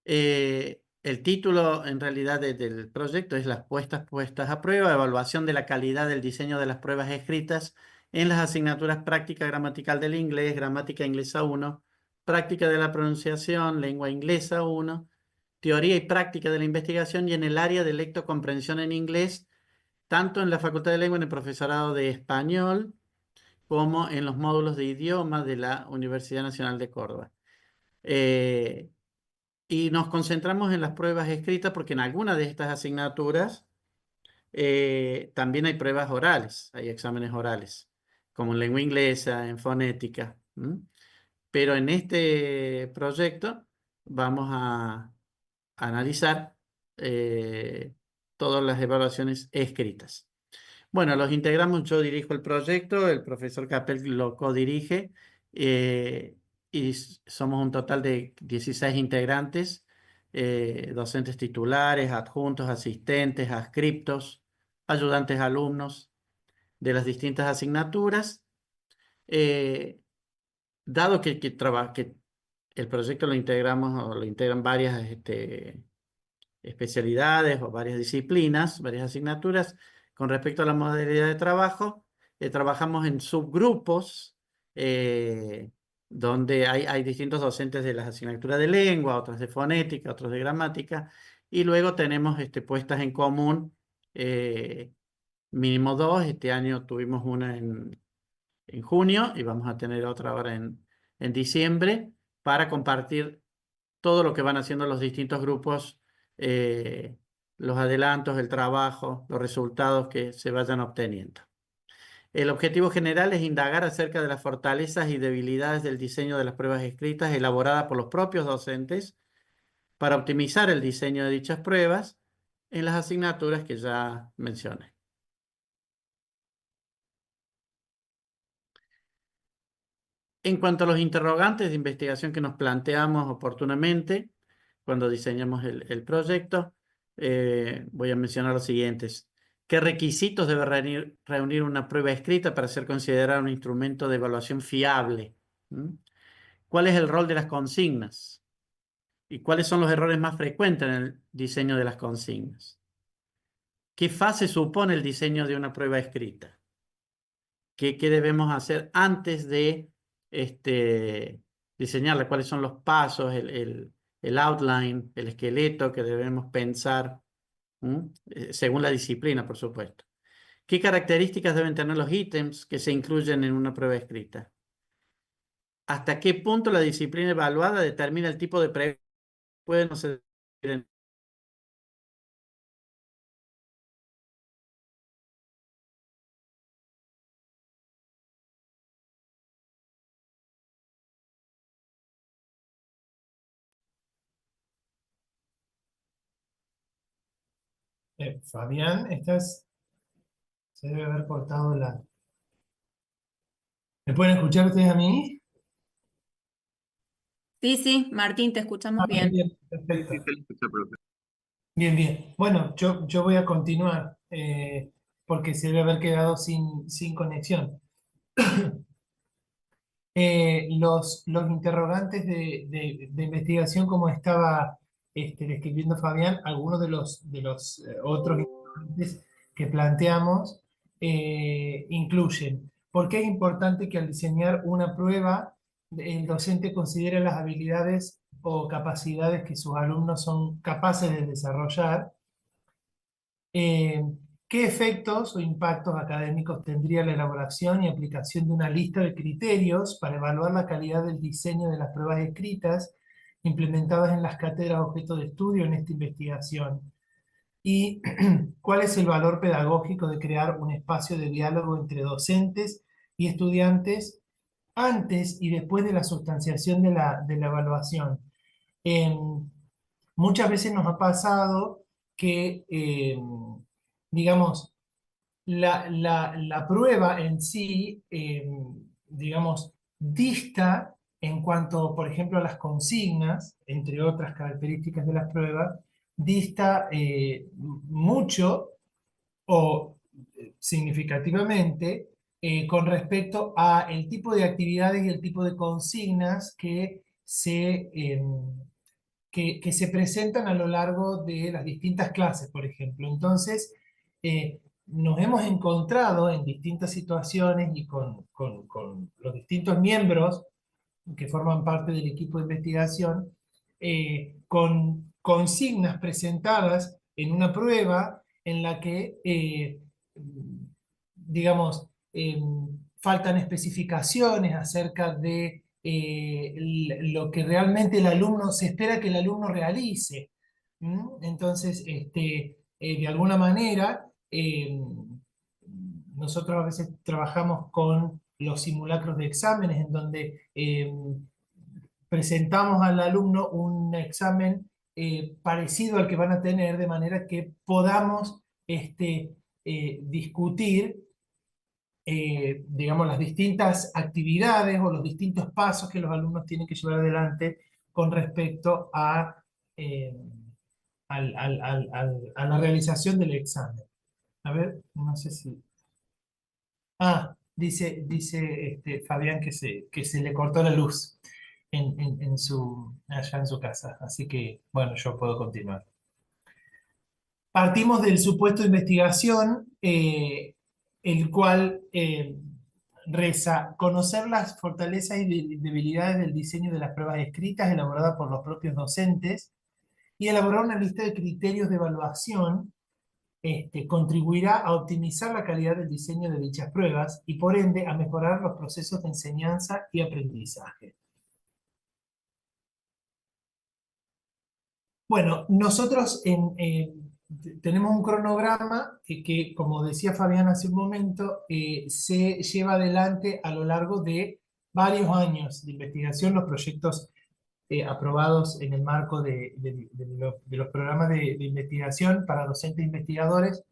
El título en realidad del proyecto es Las puestas a prueba, evaluación de la calidad del diseño de las pruebas escritas en las asignaturas práctica gramatical del inglés, gramática inglesa 1, práctica de la pronunciación, lengua inglesa 1, teoría y práctica de la investigación y en el área de lectocomprensión en inglés, tanto en la Facultad de Lengua en el profesorado de español como en los módulos de idioma de la Universidad Nacional de Córdoba. Y nos concentramos en las pruebas escritas porque en alguna de estas asignaturas también hay pruebas orales, hay exámenes orales, como en lengua inglesa, en fonética. Pero en este proyecto vamos a analizar todas las evaluaciones escritas. Bueno, los integramos, yo dirijo el proyecto, el profesor Capel lo codirige y somos un total de 16 integrantes, docentes titulares, adjuntos, asistentes, adscriptos, ayudantes alumnos de las distintas asignaturas. Dado que el proyecto lo integramos o lo integran varias especialidades o varias disciplinas, varias asignaturas. Con respecto a la modalidad de trabajo, trabajamos en subgrupos donde hay distintos docentes de las asignaturas de lengua, otras de fonética, otros de gramática, y luego tenemos puestas en común mínimo 2. Este año tuvimos una en junio y vamos a tener otra ahora en diciembre para compartir todo lo que van haciendo los distintos grupos, los adelantos, el trabajo, los resultados que se vayan obteniendo. El objetivo general es indagar acerca de las fortalezas y debilidades del diseño de las pruebas escritas elaboradas por los propios docentes para optimizar el diseño de dichas pruebas en las asignaturas que ya mencioné. En cuanto a los interrogantes de investigación que nos planteamos oportunamente cuando diseñamos el proyecto, voy a mencionar los siguientes. ¿Qué requisitos debe reunir una prueba escrita para ser considerada un instrumento de evaluación fiable? ¿Cuál es el rol de las consignas? ¿Y cuáles son los errores más frecuentes en el diseño de las consignas? ¿Qué fase supone el diseño de una prueba escrita? ¿Qué debemos hacer antes de diseñarla? ¿Cuáles son los pasos, el outline, el esqueleto que debemos pensar? Según la disciplina, por supuesto. ¿Qué características deben tener los ítems que se incluyen en una prueba escrita? ¿Hasta qué punto la disciplina evaluada determina el tipo de pregunta que pueden hacer? Fabián, se debe haber cortado la... ¿Me pueden escuchar ustedes a mí? Sí, sí, Martín, te escuchamos Bien, bien. bien, perfecto. Bien, bien. Bueno, yo voy a continuar porque se debe haber quedado sin conexión. Los interrogantes de investigación, como estaba describiendo Fabián, algunos de los otros interrogantes que planteamos incluyen: ¿por qué es importante que al diseñar una prueba el docente considere las habilidades o capacidades que sus alumnos son capaces de desarrollar? Eh, ¿Qué efectos o impactos académicos tendría la elaboración y aplicación de una lista de criterios para evaluar la calidad del diseño de las pruebas escritas implementadas en las cátedras objeto de estudio en esta investigación? ¿Y cuál es el valor pedagógico de crear un espacio de diálogo entre docentes y estudiantes antes y después de la sustanciación de la evaluación? Muchas veces nos ha pasado que, digamos, la prueba en sí, digamos, dista en cuanto, por ejemplo, a las consignas, entre otras características de las pruebas, dista mucho o significativamente con respecto a el tipo de actividades y el tipo de consignas que se presentan a lo largo de las distintas clases, por ejemplo. Entonces, nos hemos encontrado en distintas situaciones y con los distintos miembros que forman parte del equipo de investigación, con consignas presentadas en una prueba en la que, digamos, faltan especificaciones acerca de lo que realmente el alumno se espera que el alumno realice. Entonces, de alguna manera, nosotros a veces trabajamos con los simulacros de exámenes en donde presentamos al alumno un examen parecido al que van a tener, de manera que podamos discutir digamos, las distintas actividades o los distintos pasos que los alumnos tienen que llevar adelante con respecto eh, a la realización del examen. A ver, no sé si... Ah, dice Fabián que se le cortó la luz allá en su casa, así que, bueno, yo puedo continuar. Partimos del supuesto de investigación, el cual reza, conocer las fortalezas y debilidades del diseño de las pruebas escritas elaboradas por los propios docentes y elaborar una lista de criterios de evaluación contribuirá a optimizar la calidad del diseño de dichas pruebas y por ende a mejorar los procesos de enseñanza y aprendizaje. Bueno, nosotros tenemos un cronograma que, como decía Fabián hace un momento, se lleva adelante a lo largo de varios años de investigación, los proyectos aprobados en el marco de los programas de investigación para docentes e investigadores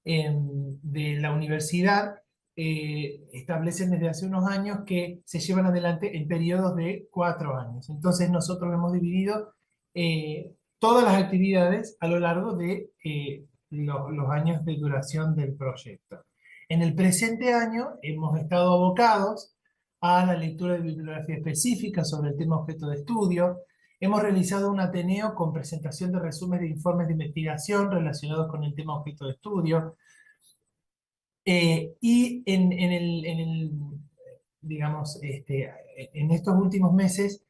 de la universidad, establecen desde hace unos años que se llevan adelante en periodos de 4 años. Entonces nosotros hemos dividido todas las actividades a lo largo de los años de duración del proyecto. En el presente año hemos estado abocados a la lectura de bibliografía específica sobre el tema objeto de estudio. Hemos realizado un ateneo con presentación de resúmenes de informes de investigación relacionados con el tema objeto de estudio. Y digamos, en estos últimos meses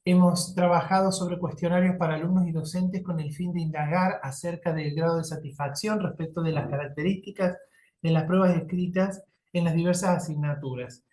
hemos trabajado sobre cuestionarios para alumnos y docentes con el fin de indagar acerca del grado de satisfacción respecto de las características de las pruebas escritas en las diversas asignaturas.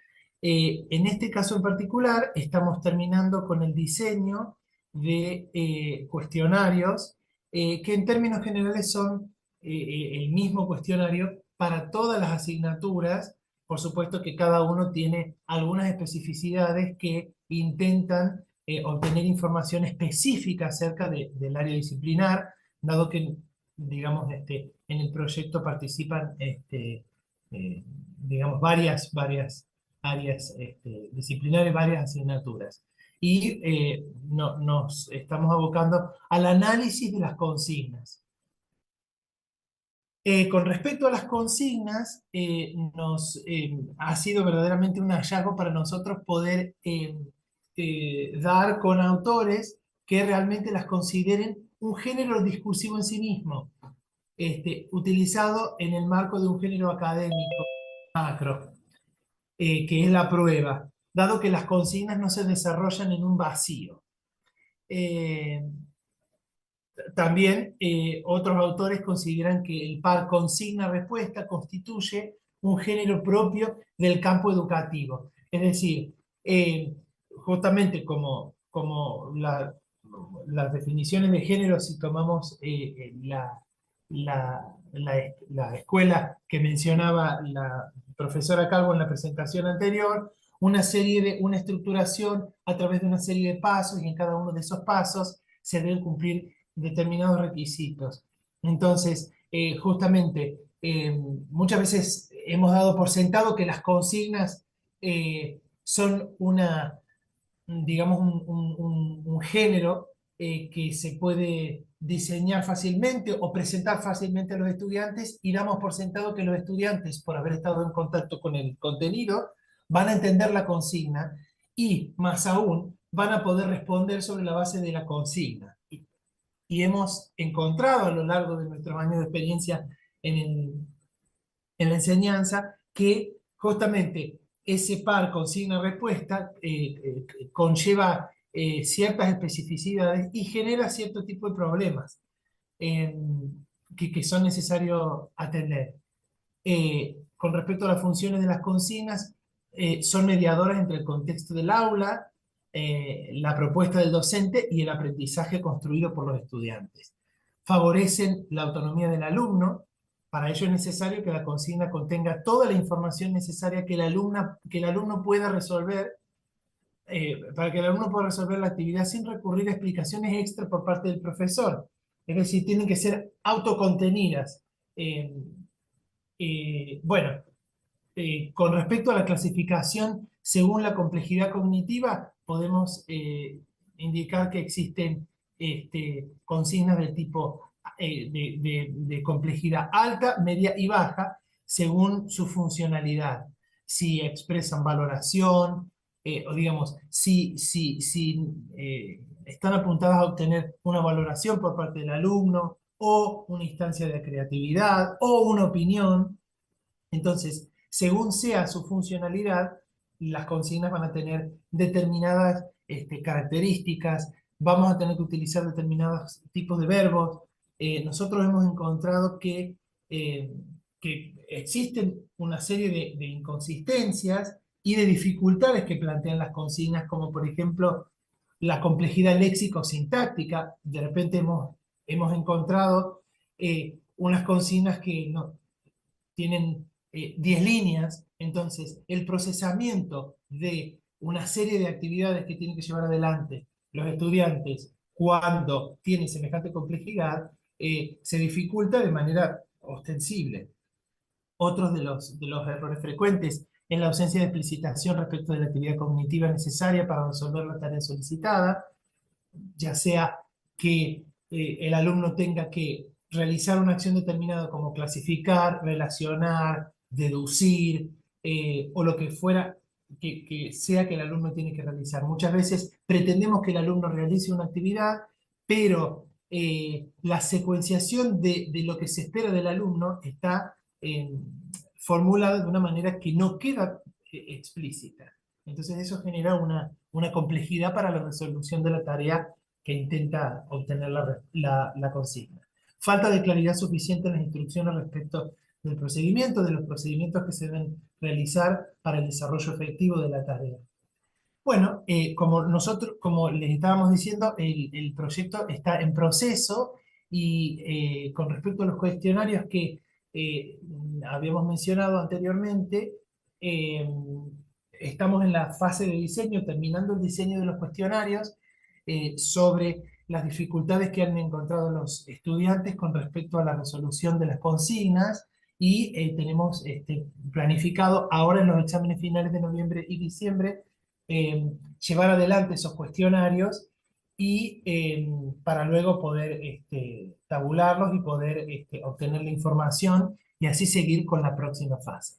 En este caso en particular, estamos terminando con el diseño de cuestionarios que en términos generales son el mismo cuestionario para todas las asignaturas. Por supuesto que cada uno tiene algunas especificidades que intentan obtener información específica acerca del área disciplinar, dado que, digamos, en el proyecto participan, digamos, varias áreas disciplinares, varias asignaturas. Y nos estamos abocando al análisis de las consignas. Con respecto a las consignas, ha sido verdaderamente un hallazgo para nosotros poder dar con autores que realmente las consideren un género discursivo en sí mismo, utilizado en el marco de un género académico macro, que es la prueba, dado que las consignas no se desarrollan en un vacío. También otros autores consideran que el par consigna-respuesta constituye un género propio del campo educativo. Es decir, justamente como las definiciones de género, si tomamos la escuela que mencionaba la profesora Calvo en la presentación anterior, una estructuración a través de una serie de pasos, y en cada uno de esos pasos se deben cumplir determinados requisitos. Entonces, justamente, muchas veces hemos dado por sentado que las consignas son digamos, un género que se puede diseñar fácilmente o presentar fácilmente a los estudiantes, y damos por sentado que los estudiantes, por haber estado en contacto con el contenido, van a entender la consigna y, más aún, van a poder responder sobre la base de la consigna. Y hemos encontrado a lo largo de nuestros años de experiencia en la enseñanza que justamente ese par consigna-respuesta conlleva ciertas especificidades y genera cierto tipo de problemas que son necesarios atender. Con respecto a las funciones de las consignas, son mediadoras entre el contexto del aula, la propuesta del docente y el aprendizaje construido por los estudiantes. Favorecen la autonomía del alumno. Para ello es necesario que la consigna contenga toda la información necesaria que el alumno pueda resolver, para que el alumno pueda resolver la actividad sin recurrir a explicaciones extra por parte del profesor. Es decir, tienen que ser autocontenidas. Bueno, con respecto a la clasificación según la complejidad cognitiva, podemos indicar que existen consignas del tipo de complejidad alta, media y baja, según su funcionalidad. Si expresan valoración, o digamos, si están apuntadas a obtener una valoración por parte del alumno, o una instancia de creatividad, o una opinión. Entonces, según sea su funcionalidad, las consignas van a tener determinadas características, vamos a tener que utilizar determinados tipos de verbos. Nosotros hemos encontrado que existen una serie de inconsistencias y de dificultades que plantean las consignas, como por ejemplo la complejidad léxico-sintáctica. De repente hemos encontrado unas consignas que no, tienen 10 líneas, entonces el procesamiento de una serie de actividades que tienen que llevar adelante los estudiantes cuando tienen semejante complejidad se dificulta de manera ostensible. Otros de los errores frecuentes es la ausencia de explicitación respecto de la actividad cognitiva necesaria para resolver la tarea solicitada, ya sea que el alumno tenga que realizar una acción determinada como clasificar, relacionar, deducir, o lo que fuera que sea que el alumno tiene que realizar. Muchas veces pretendemos que el alumno realice una actividad, pero la secuenciación de lo que se espera del alumno está formulada de una manera que no queda explícita. Entonces eso genera una complejidad para la resolución de la tarea que intenta obtener la consigna. Falta de claridad suficiente en las instrucciones respecto del procedimiento, de los procedimientos que se deben realizar para el desarrollo efectivo de la tarea. Bueno, como les estábamos diciendo, el proyecto está en proceso y con respecto a los cuestionarios que habíamos mencionado anteriormente, estamos en la fase de diseño, terminando el diseño de los cuestionarios sobre las dificultades que han encontrado los estudiantes con respecto a la resolución de las consignas y tenemos planificado ahora en los exámenes finales de noviembre y diciembre llevar adelante esos cuestionarios y para luego poder tabularlos y poder obtener la información y así seguir con la próxima fase.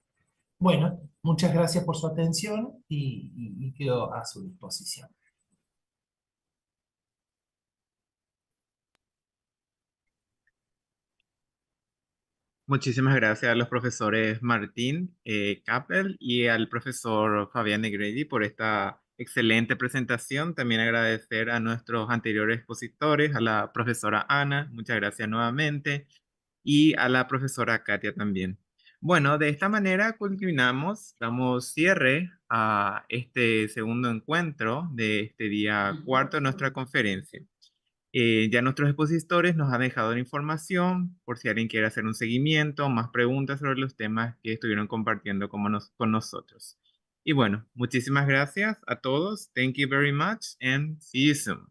Bueno, muchas gracias por su atención y quedo a su disposición. Muchísimas gracias a los profesores Martín Capel y al profesor Fabián Negrelli por esta excelente presentación. También agradecer a nuestros anteriores expositores, a la profesora Ana, muchas gracias nuevamente, y a la profesora Katia también. Bueno, de esta manera culminamos, damos cierre a este segundo encuentro de este día cuarto de nuestra conferencia. Ya nuestros expositores nos han dejado la información por si alguien quiere hacer un seguimiento, más preguntas sobre los temas que estuvieron compartiendo con nosotros. Y bueno, muchísimas gracias a todos. Thank you very much and see you soon.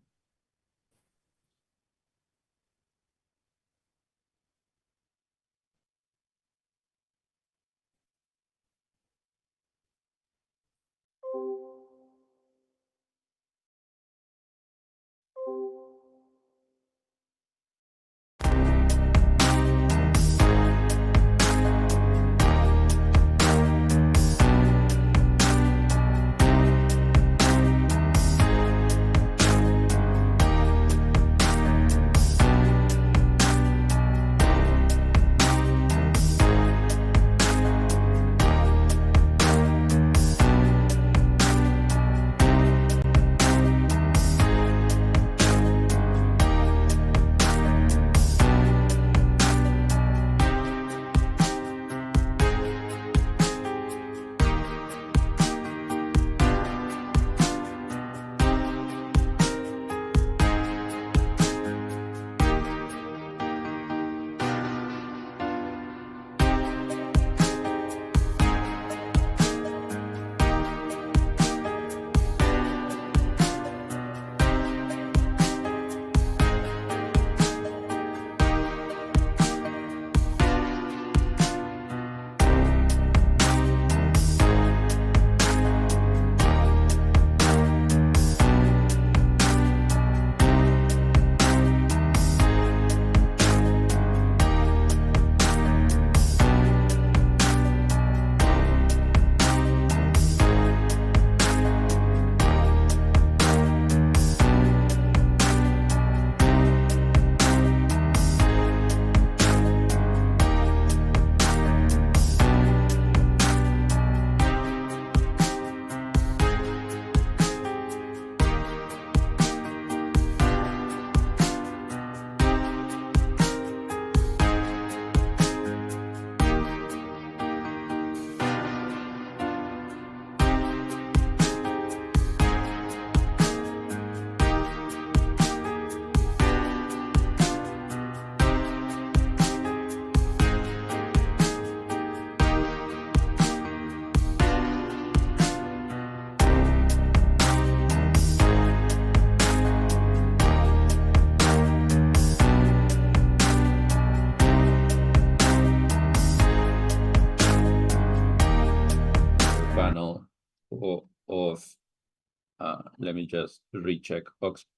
Let me just recheck.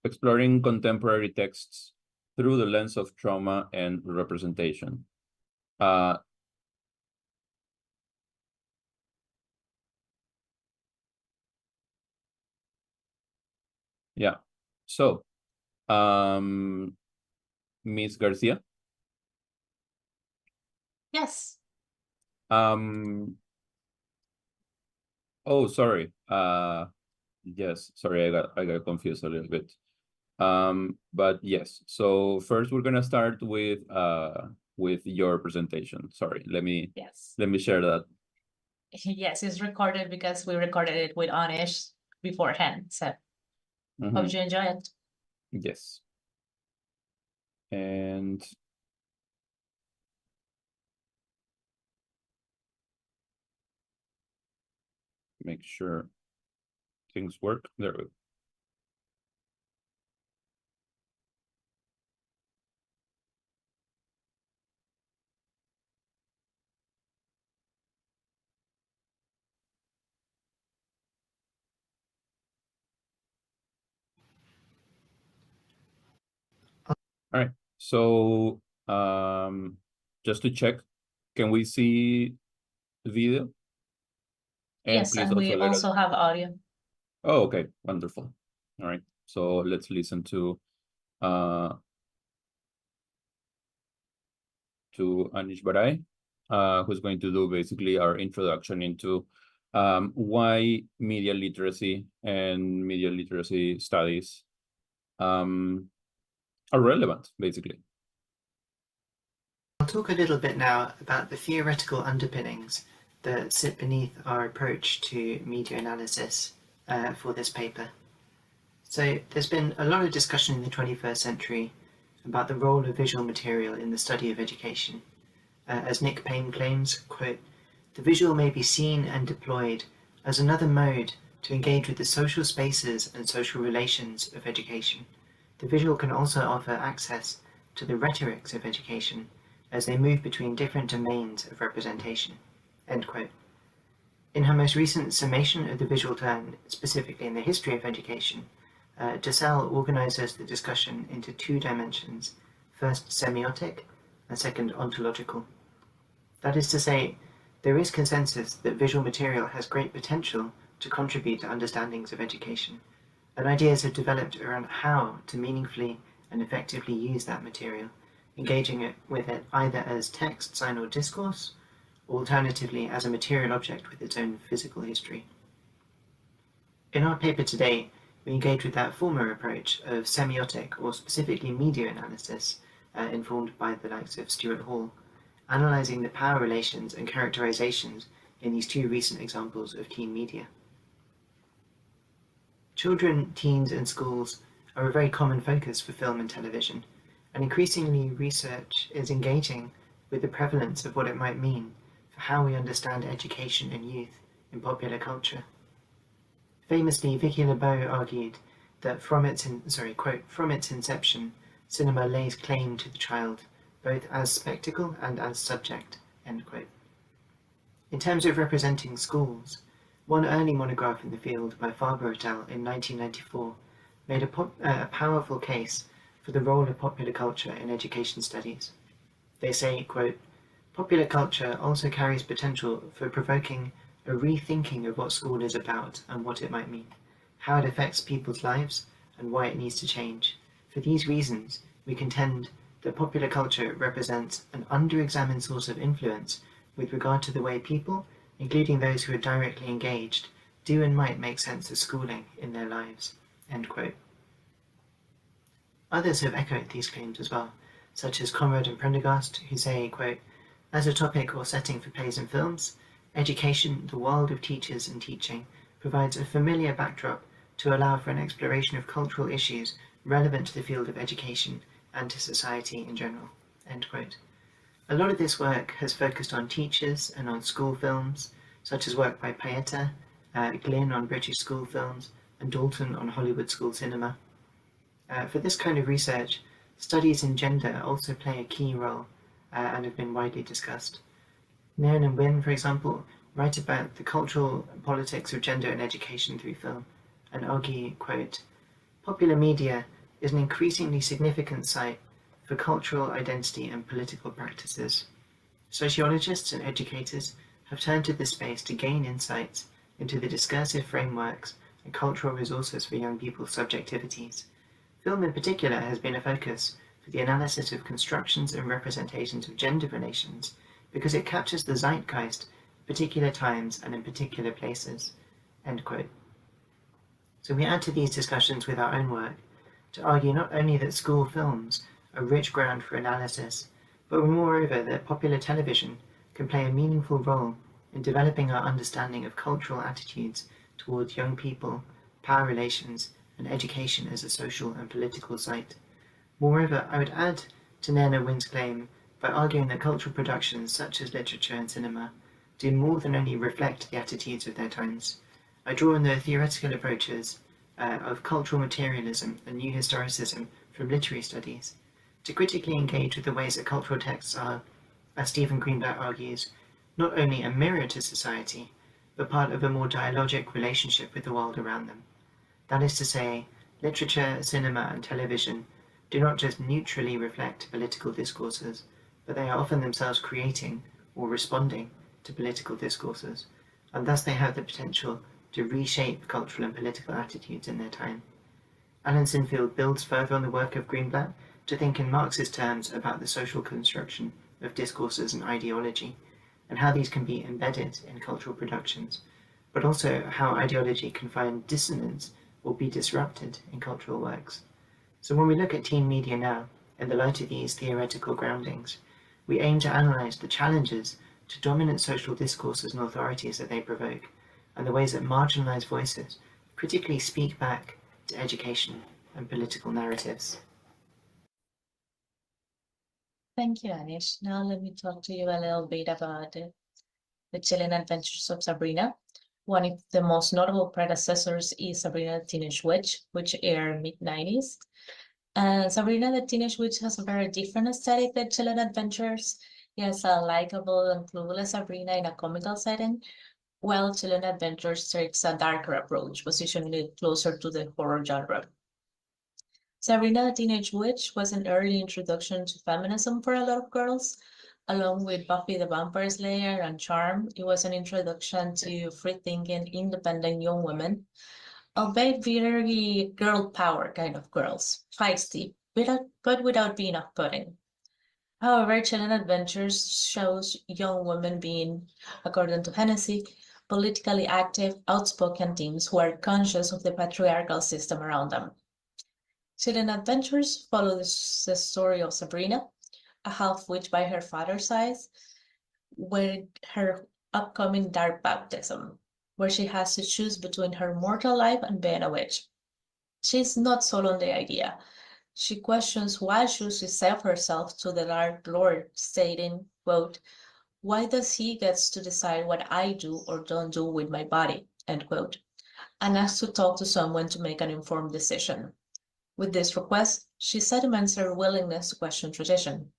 Exploring contemporary texts through the lens of trauma and representation. Yeah. So, Ms. Garcia. Yes. Oh, sorry. Yes, sorry, I got confused a little bit. But yes, so first we're gonna start with your presentation. Sorry, let me Yes. share that. Yes, it's recorded because we recorded it with Anish beforehand. So hope you enjoy it. Yes. And make sure things work. There we go. All right. So just to check, can we see the video? And Yes, please and we let us. also have audio. Oh, okay, wonderful. All right. So let's listen to Anish Barai, who's going to do basically our introduction into why media literacy and media literacy studies are relevant, basically. I'll talk a little bit now about the theoretical underpinnings that sit beneath our approach to media analysis for this paper. So there's been a lot of discussion in the 21st century about the role of visual material in the study of education. As Nick Payne claims, quote, "The visual may be seen and deployed as another mode to engage with the social spaces and social relations of education. The visual can also offer access to the rhetorics of education as they move between different domains of representation." End quote. In her most recent summation of the visual turn, specifically in the history of education, DeSalle organizes the discussion into two dimensions, first semiotic and second ontological. That is to say, there is consensus that visual material has great potential to contribute to understandings of education, and ideas have developed around how to meaningfully and effectively use that material, engaging with it either as text, sign, or discourse, or alternatively as a material object with its own physical history. In our paper today, we engage with that former approach of semiotic, or specifically media analysis, informed by the likes of Stuart Hall, analysing the power relations and characterizations in these two recent examples of teen media. Children, teens, and schools are a very common focus for film and television, and increasingly research is engaging with the prevalence of what it might mean for how we understand education and youth in popular culture. Famously, Vicky LeBeau argued that from its inception, cinema lays claim to the child, both as spectacle and as subject, end quote. In terms of representing schools, one early monograph in the field by Farber et al. In 1994 made a powerful case for the role of popular culture in education studies. They say, quote, "Popular culture also carries potential for provoking a rethinking of what school is about and what it might mean, how it affects people's lives, and why it needs to change. For these reasons, we contend that popular culture represents an under-examined source of influence with regard to the way people, including those who are directly engaged, do and might make sense of schooling in their lives." End quote. Others have echoed these claims as well, such as Conrad and Prendergast, who say, quote, "As a topic or setting for plays and films, education, the world of teachers and teaching, provides a familiar backdrop to allow for an exploration of cultural issues relevant to the field of education and to society in general." End quote. A lot of this work has focused on teachers and on school films, such as work by Paeta, Glynn on British school films, and Dalton on Hollywood school cinema. For this kind of research, studies in gender also play a key role and have been widely discussed. Nairn and Wynne, for example, write about the cultural politics of gender in education through film, and argue, quote, "Popular media is an increasingly significant site for cultural identity and political practices. Sociologists and educators have turned to this space to gain insights into the discursive frameworks and cultural resources for young people's subjectivities. Film in particular has been a focus for the analysis of constructions and representations of gender relations because it captures the zeitgeist at particular times and in particular places." End quote. So we add to these discussions with our own work to argue not only that school films are rich ground for analysis, but moreover that popular television can play a meaningful role in developing our understanding of cultural attitudes towards young people, power relations, and education as a social and political site. Moreover, I would add to Naina Wynn's claim by arguing that cultural productions such as literature and cinema do more than only reflect the attitudes of their times. I draw on the theoretical approaches of cultural materialism and new historicism from literary studies to critically engage with the ways that cultural texts are, as Stephen Greenblatt argues, not only a mirror to society, but part of a more dialogic relationship with the world around them. That is to say, literature, cinema, and television do not just neutrally reflect political discourses, but they are often themselves creating or responding to political discourses, and thus they have the potential to reshape cultural and political attitudes in their time. Alan Sinfield builds further on the work of Greenblatt to think in Marxist terms about the social construction of discourses and ideology, and how these can be embedded in cultural productions, but also how ideology can find dissonance or be disrupted in cultural works. So when we look at teen media now, in the light of these theoretical groundings, we aim to analyse the challenges to dominant social discourses and authorities that they provoke, and the ways that marginalised voices critically speak back to education and political narratives. Thank you, Anish. Now let me talk to you a little bit about the Chilling Adventures of Sabrina. One of the most notable predecessors is Sabrina the Teenage Witch, which aired mid-90s. And Sabrina the Teenage Witch has a very different aesthetic than Chilling Adventures. It has a likable and clueless Sabrina in a comical setting, while Chilling Adventures takes a darker approach, positioning it closer to the horror genre. Sabrina the Teenage Witch was an early introduction to feminism for a lot of girls. Along with Buffy the Vampire Slayer and Charm, it was an introduction to free-thinking, independent young women, albeit very girl power kind of girls, feisty, but without being off-putting. However, Chilling Adventures shows young women being, according to Hennessy, politically active, outspoken teens who are conscious of the patriarchal system around them. Chilling Adventures follow the story of Sabrina, a half-witch by her father's side, with her upcoming dark baptism, where she has to choose between her mortal life and being a witch. She's not sold on the idea. She questions why should she sell herself to the Dark Lord, stating, quote, "Why does he gets to decide what I do or don't do with my body?" End quote, and asks to talk to someone to make an informed decision. With this request, she sediments her willingness to question tradition.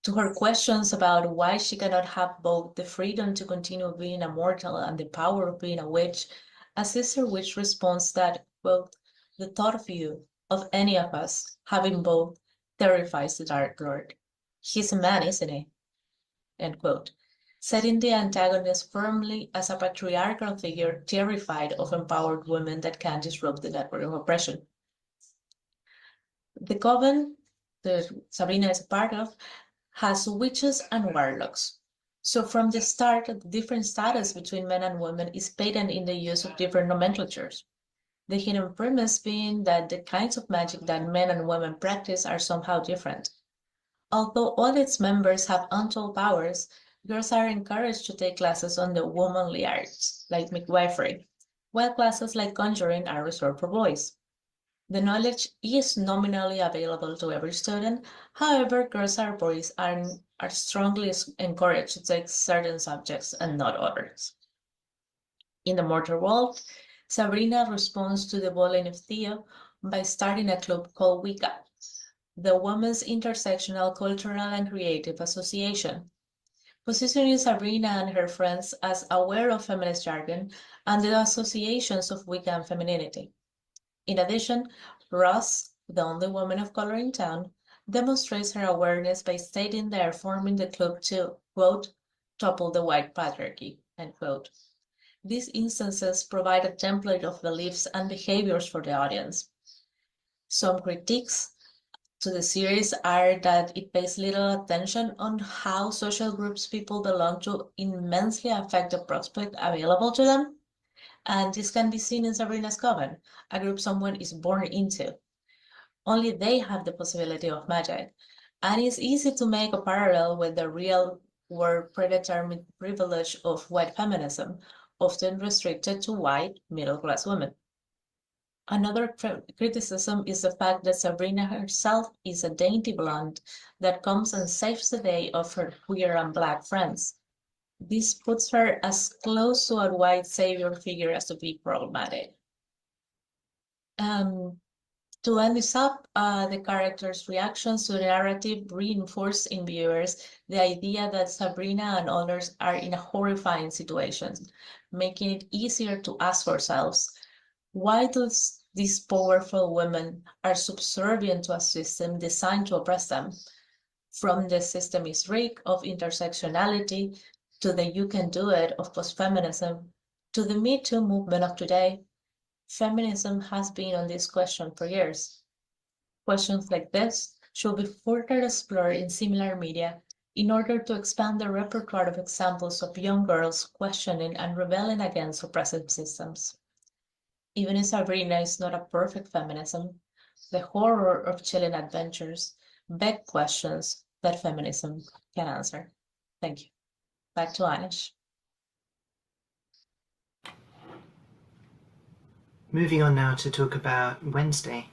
To her questions about why she cannot have both the freedom to continue being a mortal and the power of being a witch, a sister witch responds that, quote, "The thought of you, of any of us, having both, terrifies the Dark Lord. He's a man, isn't he?" End quote, setting the antagonist firmly as a patriarchal figure terrified of empowered women that can disrupt the network of oppression. The coven that Sabrina is a part of has witches and warlocks. So from the start, the different status between men and women is patent in the use of different nomenclatures. The hidden premise being that the kinds of magic that men and women practice are somehow different. Although all its members have untold powers, girls are encouraged to take classes on the womanly arts, like midwifery, while classes like conjuring are reserved for boys. The knowledge is nominally available to every student. However, girls and boys are strongly encouraged to take certain subjects and not others. In the mortal world, Sabrina responds to the bullying of Theo by starting a club called Wicca, the Women's Intersectional Cultural and Creative Association. positioning Sabrina and her friends as aware of feminist jargon and the associations of Wicca and femininity. In addition, Ross, the only woman of color in town, demonstrates her awareness by stating they are forming the club to, quote, topple the white patriarchy, end quote. These instances provide a template of beliefs and behaviors for the audience. Some critiques to the series are that it pays little attention on how social groups people belong to immensely affect the prospect available to them. And this can be seen in Sabrina's Coven, a group someone is born into. Only they have the possibility of magic, and it's easy to make a parallel with the real-world predetermined privilege of white feminism, often restricted to white, middle-class women. Another criticism is the fact that Sabrina herself is a dainty blonde that comes and saves the day of her queer and Black friends. This puts her as close to a white savior figure as to be problematic. To end this up, the characters' reactions to the narrative reinforce in viewers the idea that Sabrina and others are in a horrifying situation, making it easier to ask ourselves, why do these powerful women are subservient to a system designed to oppress them? From the system is rigged of intersectionality to the you can do it of post-feminism to the Me Too movement of today, feminism has been on this question for years. Questions like this should be further explored in similar media in order to expand the repertoire of examples of young girls questioning and rebelling against oppressive systems. Even if Sabrina is not a perfect feminism, the horror of Chilling Adventures beg questions that feminism can answer. Thank you. Back to Anish. Moving on now to talk about Wednesday,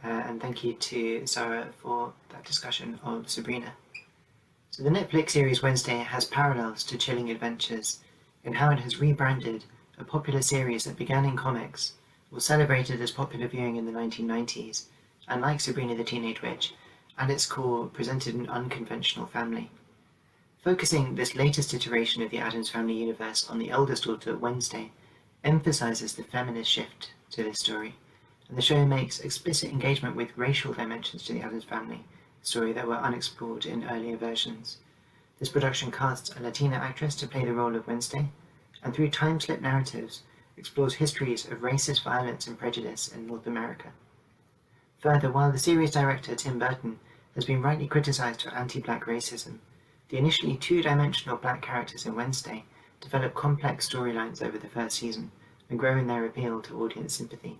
and thank you to Sarah for that discussion of Sabrina. So the Netflix series Wednesday has parallels to Chilling Adventures in how it has rebranded a popular series that began in comics, was celebrated as popular viewing in the 1990s, and like Sabrina the Teenage Witch, at its core presented an unconventional family. Focusing this latest iteration of the Addams Family universe on the eldest daughter, Wednesday, emphasizes the feminist shift to this story, and the show makes explicit engagement with racial dimensions to the Addams Family story that were unexplored in earlier versions. This production casts a Latina actress to play the role of Wednesday, and through time-slip narratives, explores histories of racist violence and prejudice in North America. Further, while the series director Tim Burton has been rightly criticized for anti-black racism, the initially two-dimensional black characters in Wednesday develop complex storylines over the first season and grow in their appeal to audience sympathy.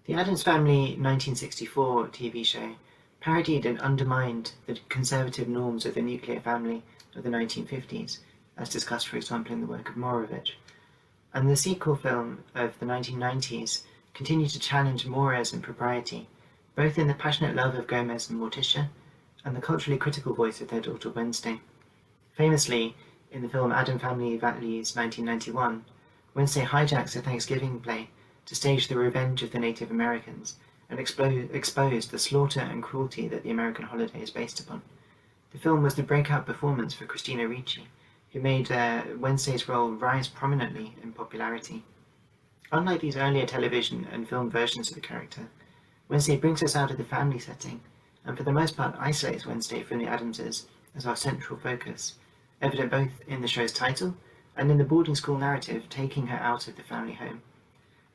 The Addams Family 1964 TV show parodied and undermined the conservative norms of the nuclear family of the 1950s, as discussed, for example, in the work of Morovich, and the sequel film of the 1990s continued to challenge mores and propriety, both in the passionate love of Gomez and Morticia, and the culturally critical voice of their daughter Wednesday. Famously, in the film Addams Family Values 1991, Wednesday hijacks a Thanksgiving play to stage the revenge of the Native Americans and expose the slaughter and cruelty that the American holiday is based upon. The film was the breakout performance for Christina Ricci, who made Wednesday's role rise prominently in popularity. Unlike these earlier television and film versions of the character, Wednesday brings us out of the family setting, and for the most part isolates Wednesday from the Addamses as our central focus, evident both in the show's title and in the boarding school narrative taking her out of the family home.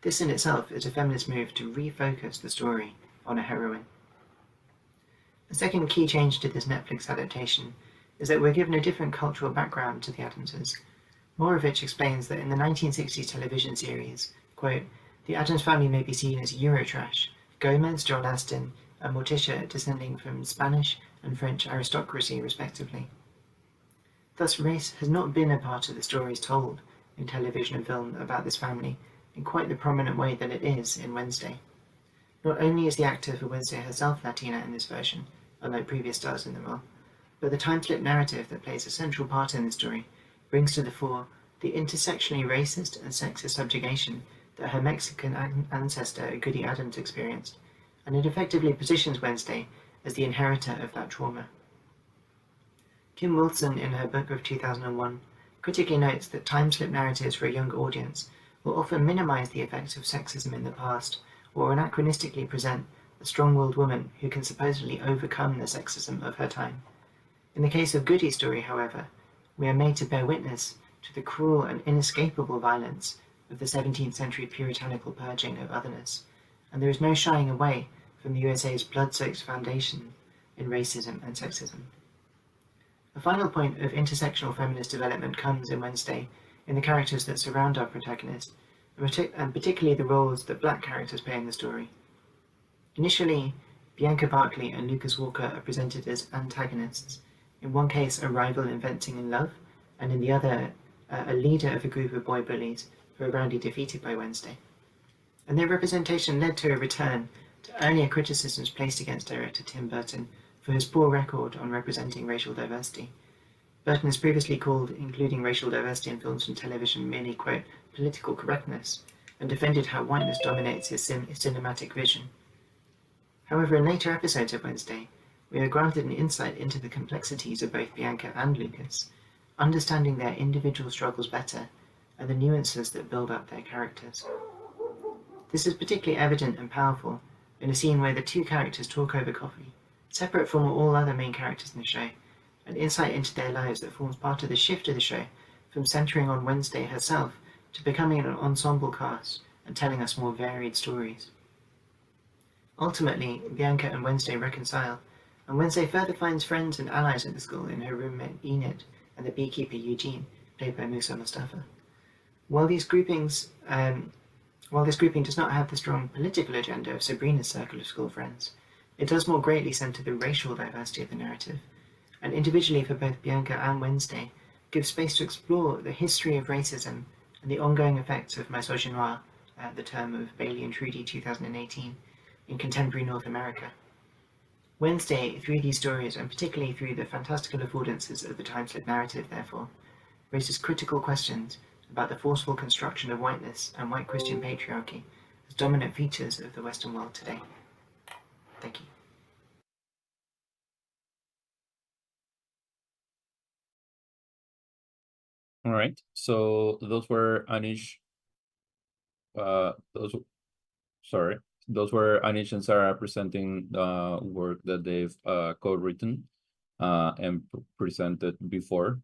This in itself is a feminist move to refocus the story on a heroine. A second key change to this Netflix adaptation is that we're given a different cultural background to the Addamses. Morovich explains that in the 1960s television series, quote, the Addams Family may be seen as Eurotrash, Gomez, John Astin, and Morticia descending from Spanish and French aristocracy respectively. Thus, race has not been a part of the stories told in television and film about this family in quite the prominent way that it is in Wednesday. Not only is the actor for Wednesday herself Latina in this version, unlike previous stars in the role, but the time-slip narrative that plays a central part in the story brings to the fore the intersectionally racist and sexist subjugation that her Mexican ancestor Goody Adams experienced, and it effectively positions Wednesday as the inheritor of that trauma. Kim Wilson, in her book of 2001, critically notes that time-slip narratives for a younger audience will often minimize the effects of sexism in the past, or anachronistically present a strong-willed woman who can supposedly overcome the sexism of her time. In the case of Goody's story, however, we are made to bear witness to the cruel and inescapable violence of the 17th century puritanical purging of otherness, and there is no shying away from the USA's blood-soaked foundation in racism and sexism. A final point of intersectional feminist development comes in Wednesday in the characters that surround our protagonist, and particularly the roles that black characters play in the story. Initially, Bianca Barkley and Lucas Walker are presented as antagonists, in one case a rival inventing in love, and in the other a leader of a group of boy bullies who are roundly defeated by Wednesday. And their representation led to a return to earlier criticisms placed against director Tim Burton for his poor record on representing racial diversity. Burton has previously called including racial diversity in films and television merely, quote, political correctness, and defended how whiteness dominates his cinematic vision. However, in later episodes of Wednesday, we are granted an insight into the complexities of both Bianca and Lucas, understanding their individual struggles better and the nuances that build up their characters. This is particularly evident and powerful in a scene where the two characters talk over coffee, separate from all other main characters in the show, an insight into their lives that forms part of the shift of the show from centering on Wednesday herself to becoming an ensemble cast and telling us more varied stories. Ultimately, Bianca and Wednesday reconcile, and Wednesday further finds friends and allies at the school in her roommate Enid and the beekeeper Eugene, played by Musa Mustafa. While this grouping does not have the strong political agenda of Sabrina's circle of school friends, it does more greatly center the racial diversity of the narrative, and individually for both Bianca and Wednesday, gives space to explore the history of racism and the ongoing effects of misogynoir, the term of Bailey and Trudy 2018, in contemporary North America. Wednesday, through these stories, and particularly through the fantastical affordances of the time-slip narrative, therefore, raises critical questions about the forceful construction of whiteness and white Christian patriarchy as dominant features of the Western world today. Thank you. All right, so those were Anish, those were Anish and Sarah presenting the work that they've co-written and presented before.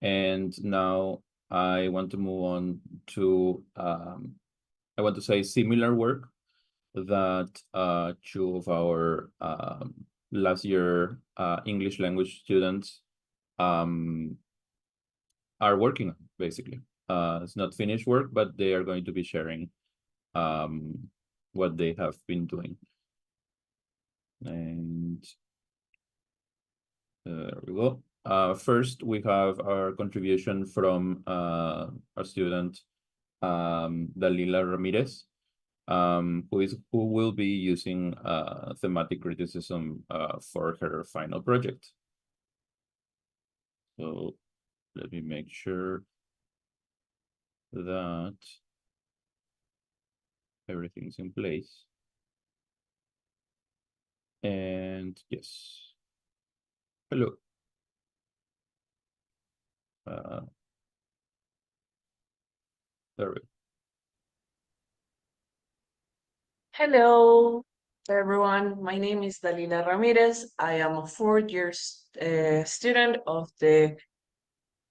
And now I want to move on to, I want to say similar work that two of our last year English language students are working on, basically. It's not finished work, but they are going to be sharing what they have been doing. And there we go. First, we have our contribution from our student, Dalila Ramirez, who will be using thematic criticism for her final project. So let me make sure that everything's in place. And yes. Hello. There we go. Hello, everyone. My name is Dalila Ramirez. I am a fourth-year student of the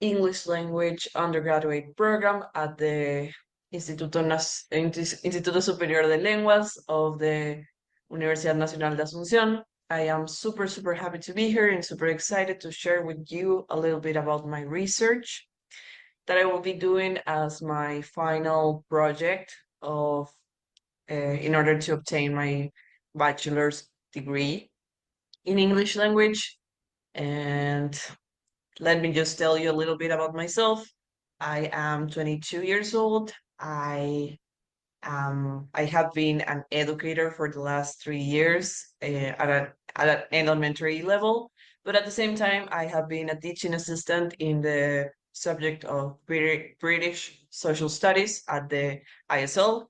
English language undergraduate program at the Instituto Superior de Lenguas of the Universidad Nacional de Asunción. I am super, super happy to be here and super excited to share with you a little bit about my research that I will be doing as my final project of in order to obtain my bachelor's degree in English language. And let me just tell you a little bit about myself. I am 22 years old. I have been an educator for the last 3 years at an elementary level, but at the same time, I have been a teaching assistant in the subject of British social studies at the ISL.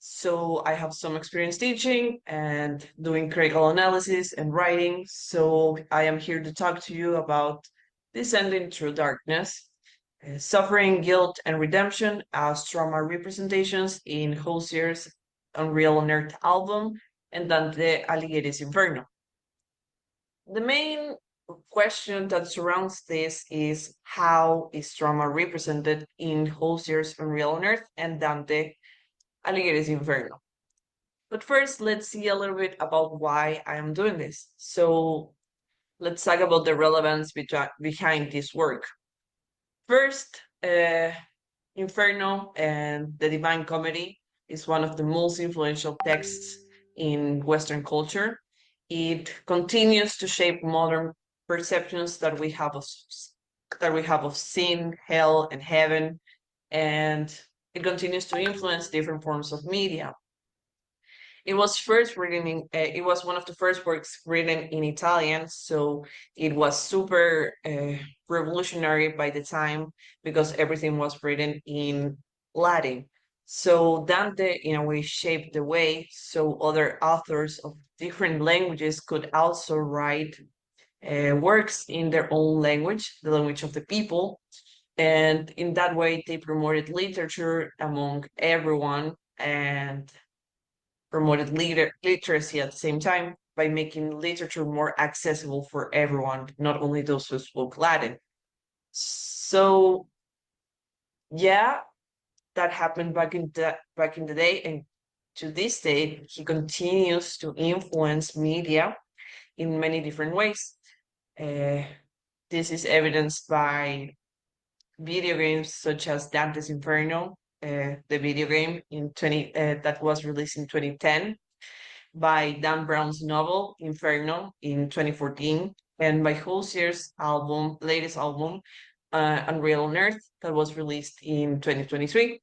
So I have some experience teaching and doing critical analysis and writing. So I am here to talk to you about Descending Through Darkness, Suffering, Guilt, and Redemption as trauma representations in Hozier's Unreal on Earth album and Dante Alighieri's Inferno. The main question that surrounds this is how is trauma represented in Hozier's Unreal on Earth and Dante Alighieri's Inferno. But first, let's see a little bit about why I am doing this. So let's talk about the relevance behind this work. First, Inferno and the Divine Comedy is one of the most influential texts in Western culture. It continues to shape modern perceptions that we have of sin, hell, and heaven, and it continues to influence different forms of media. It was first written in, it was one of the first works written in Italian, so it was super revolutionary by the time because everything was written in Latin. So Dante, in a way, shaped the way so other authors of different languages could also write works in their own language, the language of the people. And in that way, they promoted literature among everyone and promoted literacy at the same time by making literature more accessible for everyone, not only those who spoke Latin. So yeah, that happened back in the day, and to this day, he continues to influence media in many different ways. This is evidenced by video games such as Dante's Inferno, the video game that was released in 2010, by Dan Brown's novel Inferno in 2014, and by Hozier's latest album, Unreal on Earth, that was released in 2023.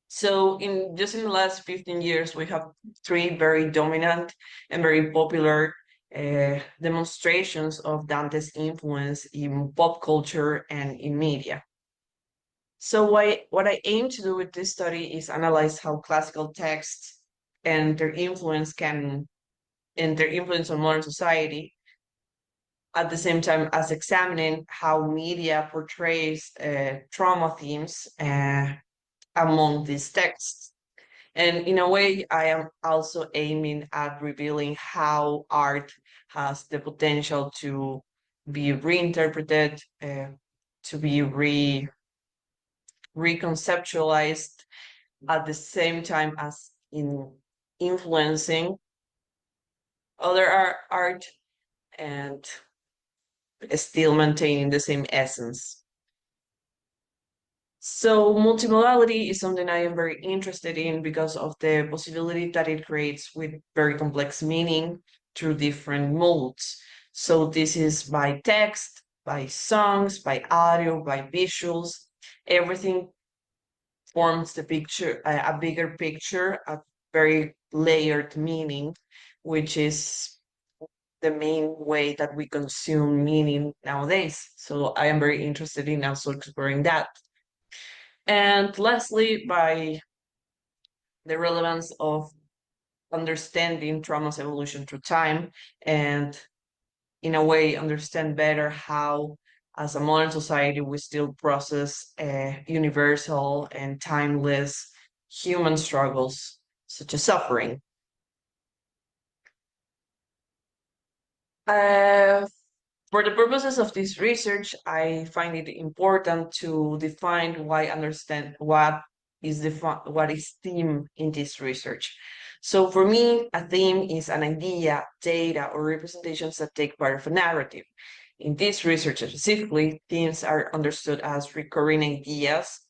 So in the last 15 years, we have three very dominant and very popular demonstrations of Dante's influence in pop culture and in media. So what I aim to do with this study is analyze how classical texts and their influence on modern society, at the same time as examining how media portrays trauma themes among these texts. And in a way, I am also aiming at revealing how art has the potential to be reinterpreted, to be reconceptualized at the same time as in influencing other art and still maintaining the same essence. So multimodality is something I am very interested in because of the possibility that it creates with very complex meaning through different modes. So this is by text, by songs, by audio, by visuals. Everything forms the picture, a bigger picture, a very layered meaning, which is the main way that we consume meaning nowadays. So I am very interested in also exploring that. And lastly, by the relevance of understanding trauma's evolution through time and in a way understand better how as a modern society we still process universal and timeless human struggles such as suffering. For the purposes of this research, I find it important to define what is theme in this research. So for me, a theme is an idea, data, or representations that take part of a narrative. In this research specifically, themes are understood as recurring ideas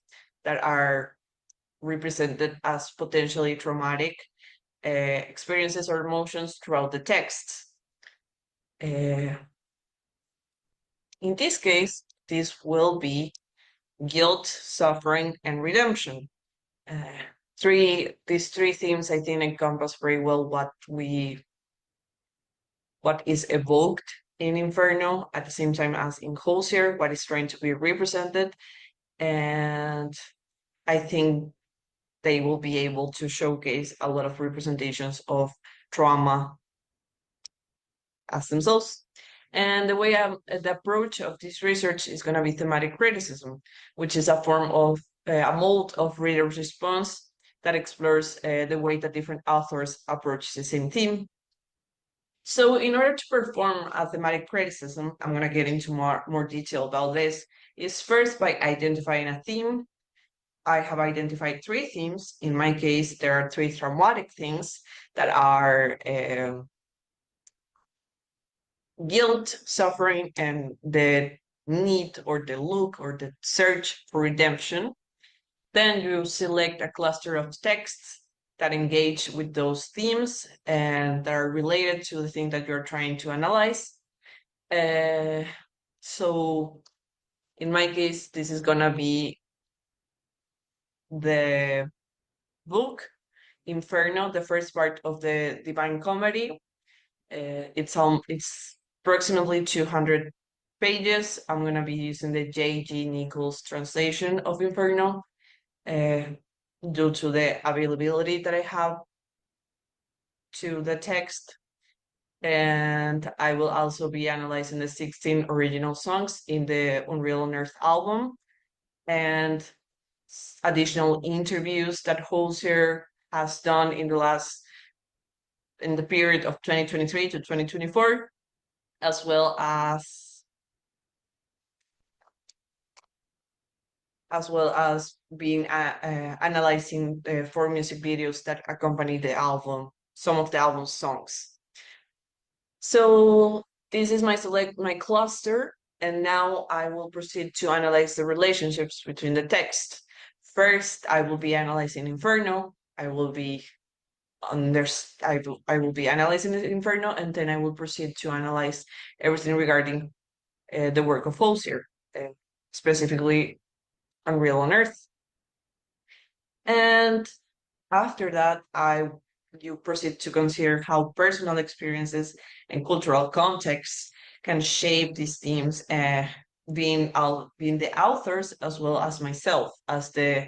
that are represented as potentially traumatic experiences or emotions throughout the text. In this case, this will be guilt, suffering, and redemption. These three themes, I think, encompass very well what is evoked in Inferno at the same time as in Hozier, what is trying to be represented. And I think they will be able to showcase a lot of representations of trauma as themselves. And the way the approach of this research is going to be thematic criticism, which is a form of a mode of reader response that explores the way that different authors approach the same theme. So in order to perform a thematic criticism, I'm going to get into more detail about this, is first by identifying a theme. I have identified 3 themes. In my case, there are 3 traumatic things that are guilt, suffering, and the need or the look or the search for redemption. Then you select a cluster of texts that engage with those themes and that are related to the thing that you're trying to analyze. So in my case, this is gonna be the book Inferno, the first part of the Divine Comedy. It's approximately 200 pages. I'm gonna be using the J.G. Nichols translation of Inferno due to the availability that I have to the text. And I will also be analyzing the 16 original songs in the Unreal on Earth album and additional interviews that Hozier has done in the period of 2023 to 2024, as well as being analyzing 4 music videos that accompany the album, some of the album's songs. So this is my cluster, and now I will proceed to analyze the relationships between the text. First, I will be analyzing Inferno. I will be analyzing the Inferno, and then I will proceed to analyze everything regarding the work of Hozier, specifically Unreal on Earth. And after that, you proceed to consider how personal experiences and cultural contexts can shape these themes, being the authors as well as myself as the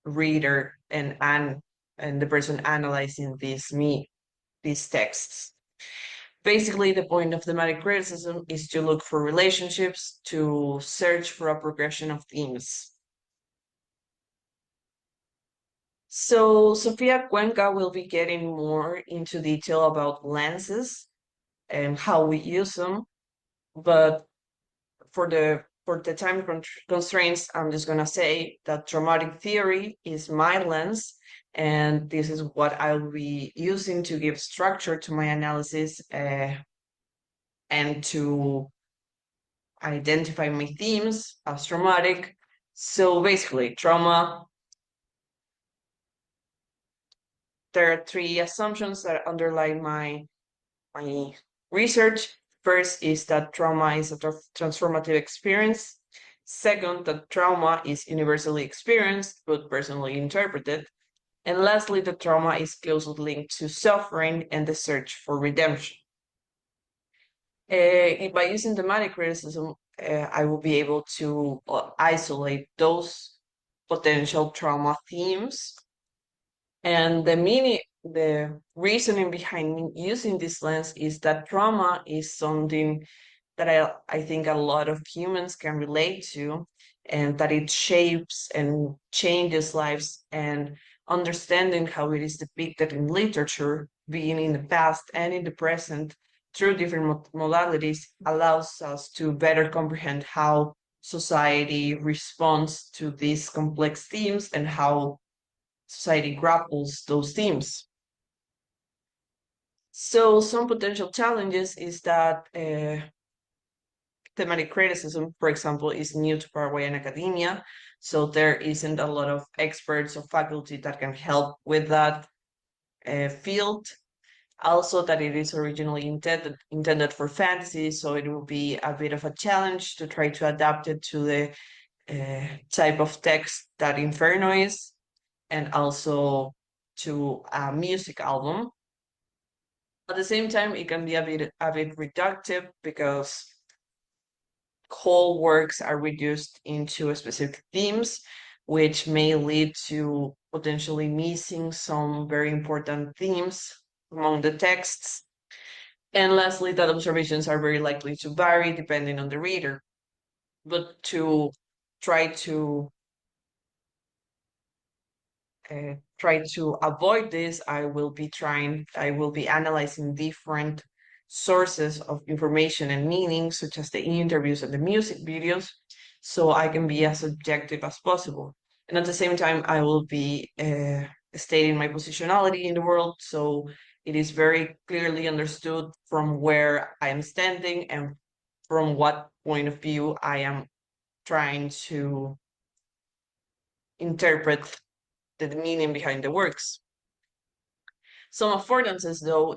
reader and the person analyzing these texts. Basically, the point of thematic criticism is to look for relationships, to search for a progression of themes. So Sofia Cuenca will be getting more into detail about lenses and how we use them, but for the time constraints, I'm just gonna say that traumatic theory is my lens, and this is what I'll be using to give structure to my analysis and to identify my themes as traumatic. So basically, trauma, there are 3 assumptions that underlie my research. First is that trauma is a transformative experience. Second, that trauma is universally experienced, but personally interpreted. And lastly, that trauma is closely linked to suffering and the search for redemption. By using thematic criticism, I will be able to isolate those potential trauma themes. And the reasoning behind using this lens is that trauma is something that I think a lot of humans can relate to, and that it shapes and changes lives, and understanding how it is depicted in literature, being in the past and in the present, through different modalities, allows us to better comprehend how society responds to these complex themes and how society grapples those themes. So some potential challenges is that thematic criticism, for example, is new to Paraguayan academia, so there isn't a lot of experts or faculty that can help with that field. Also, that it is originally intended for fantasy, so it will be a bit of a challenge to try to adapt it to the type of text that Inferno is, and also to a music album. At the same time, it can be a bit reductive because whole works are reduced into specific themes, which may lead to potentially missing some very important themes among the texts. And lastly, that observations are very likely to vary depending on the reader. But to try to avoid this, I will be analyzing different sources of information and meaning, such as the interviews and the music videos, so I can be as objective as possible. And at the same time, I will be stating my positionality in the world, so it is very clearly understood from where I am standing and from what point of view I am trying to interpret the meaning behind the works. Some affordances, though,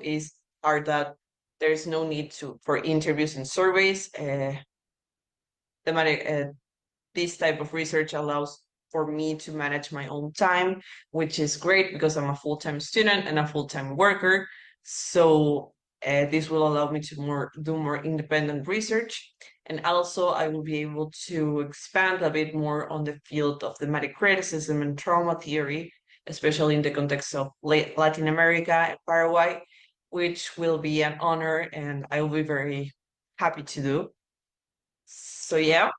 are that there is no need for interviews and surveys. This type of research allows for me to manage my own time, which is great because I'm a full-time student and a full-time worker. So this will allow me to do more independent research. And also I will be able to expand a bit more on the field of thematic criticism and trauma theory, especially in the context of Latin America and Paraguay, which will be an honor and I will be very happy to do. So yeah.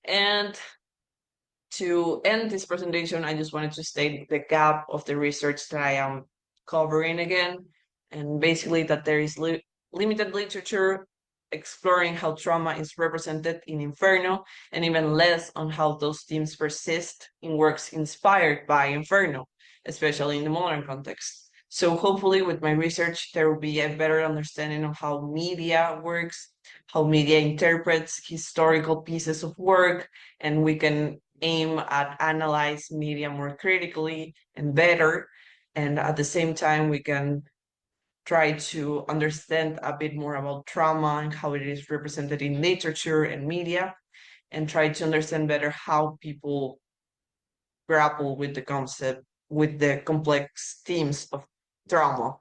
And to end this presentation, I just wanted to state the gap of the research that I am covering again, and basically that there is limited literature exploring how trauma is represented in Inferno, and even less on how those themes persist in works inspired by Inferno, especially in the modern context. So hopefully with my research, there will be a better understanding of how media works, how media interprets historical pieces of work, and we can aim at analyze media more critically and better. And at the same time, we can try to understand a bit more about trauma and how it is represented in literature and media, and try to understand better how people grapple with the concept, with the complex themes of trauma.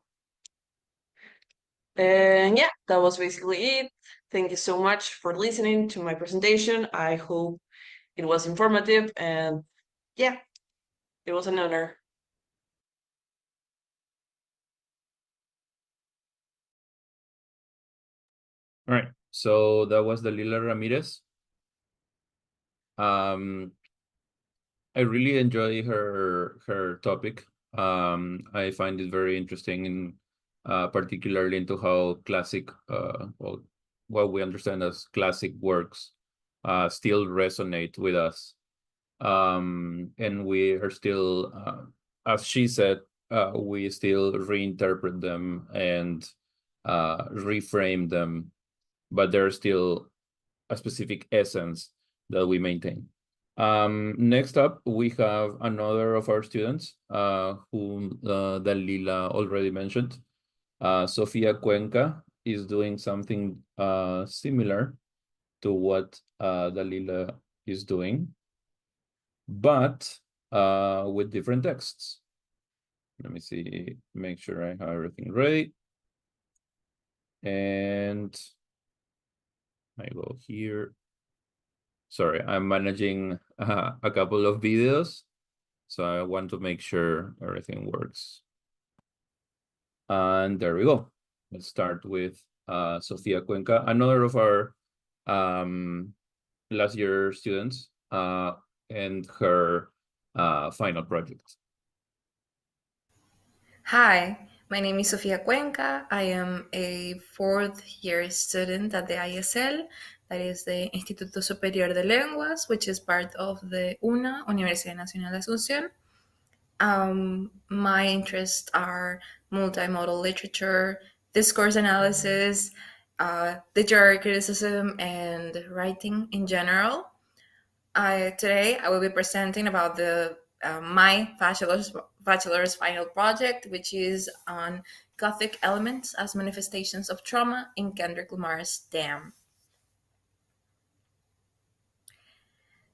And yeah, that was basically it. Thank you so much for listening to my presentation. I hope it was informative, and yeah, it was an honor. All right, so that was Dalila Ramirez. I really enjoy her topic. I find it very interesting, and particularly into how classic, well, what we understand as classic works, still resonate with us. And we are still, as she said, we still reinterpret them and reframe them, but there's still a specific essence that we maintain. Next up, we have another of our students, whom Dalila already mentioned. Sofia Cuenca is doing something similar to what Dalila is doing, but with different texts. Let me see, make sure I have everything ready. And I go here. Sorry, I'm managing a couple of videos, so I want to make sure everything works. And there we go. Let's start with Sofia Cuenca, another of our last year students, and her final project. Hi, my name is Sofia Cuenca. I am a fourth year student at the ISL, that is the Instituto Superior de Lenguas, which is part of the UNA, Universidad Nacional de Asunción. My interests are multimodal literature, discourse analysis, literary criticism, and writing in general. Today I will be presenting about my bachelor's final project, which is on Gothic elements as manifestations of trauma in Kendrick Lamar's Damn.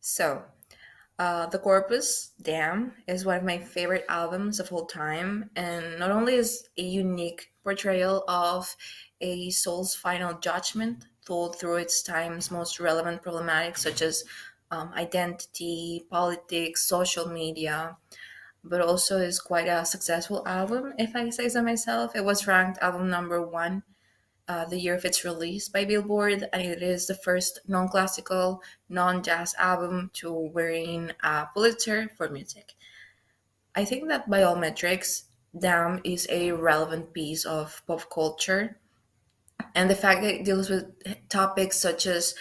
So, The Corpus, Damn, is one of my favorite albums of all time, and not only is a unique portrayal of a soul's final judgment told through its time's most relevant problematics, such as identity, politics, social media, but also is quite a successful album, if I say so myself. It was ranked album #1 the year of its release by Billboard, and it is the first non-classical, non-jazz album to win a Pulitzer for music. I think that by all metrics, Damn is a relevant piece of pop culture, and the fact that it deals with topics such as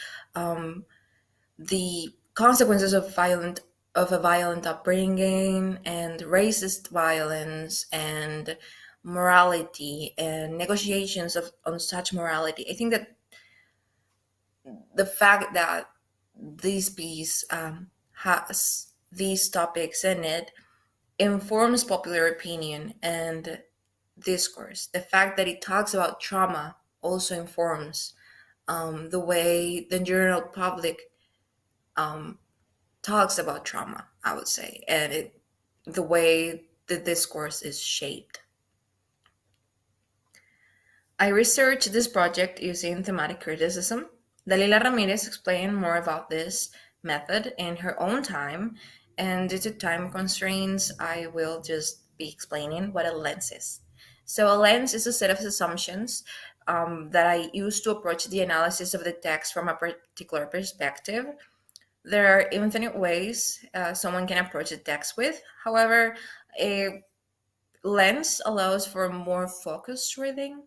the consequences of a violent upbringing and racist violence and morality and negotiations on such morality. I think that the fact that this piece has these topics in it informs popular opinion and discourse. The fact that it talks about trauma also informs the way the general public talks about trauma, I would say, and the way the discourse is shaped. I researched this project using thematic criticism. Dalila Ramirez explained more about this method in her own time, and due to time constraints, I will just be explaining what a lens is. So a lens is a set of assumptions that I use to approach the analysis of the text from a particular perspective. There are infinite ways someone can approach the text with. However, a lens allows for more focused reading.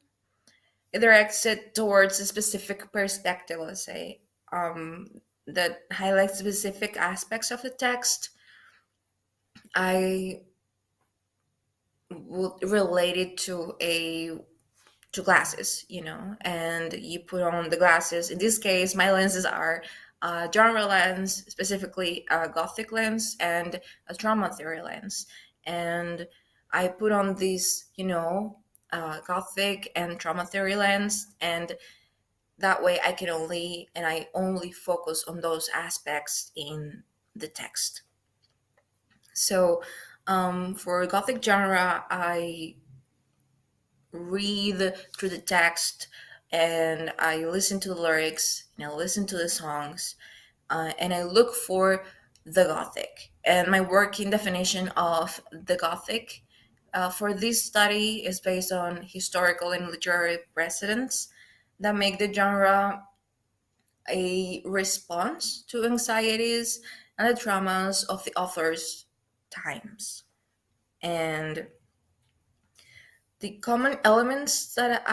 It directs it towards a specific perspective, let's say, that highlights specific aspects of the text. I would relate it to glasses, and you put on the glasses. In this case, my lenses are a genre lens, specifically a Gothic lens, and a trauma theory lens. And I put on these, Gothic and trauma theory lens, and that way I only focus on those aspects in the text. So for Gothic genre, I read through the text and I listen to the lyrics and I listen to the songs and I look for the Gothic. And my working definition of the Gothic for this study is based on historical and literary precedents that make the genre a response to anxieties and the traumas of the author's times. And the common elements that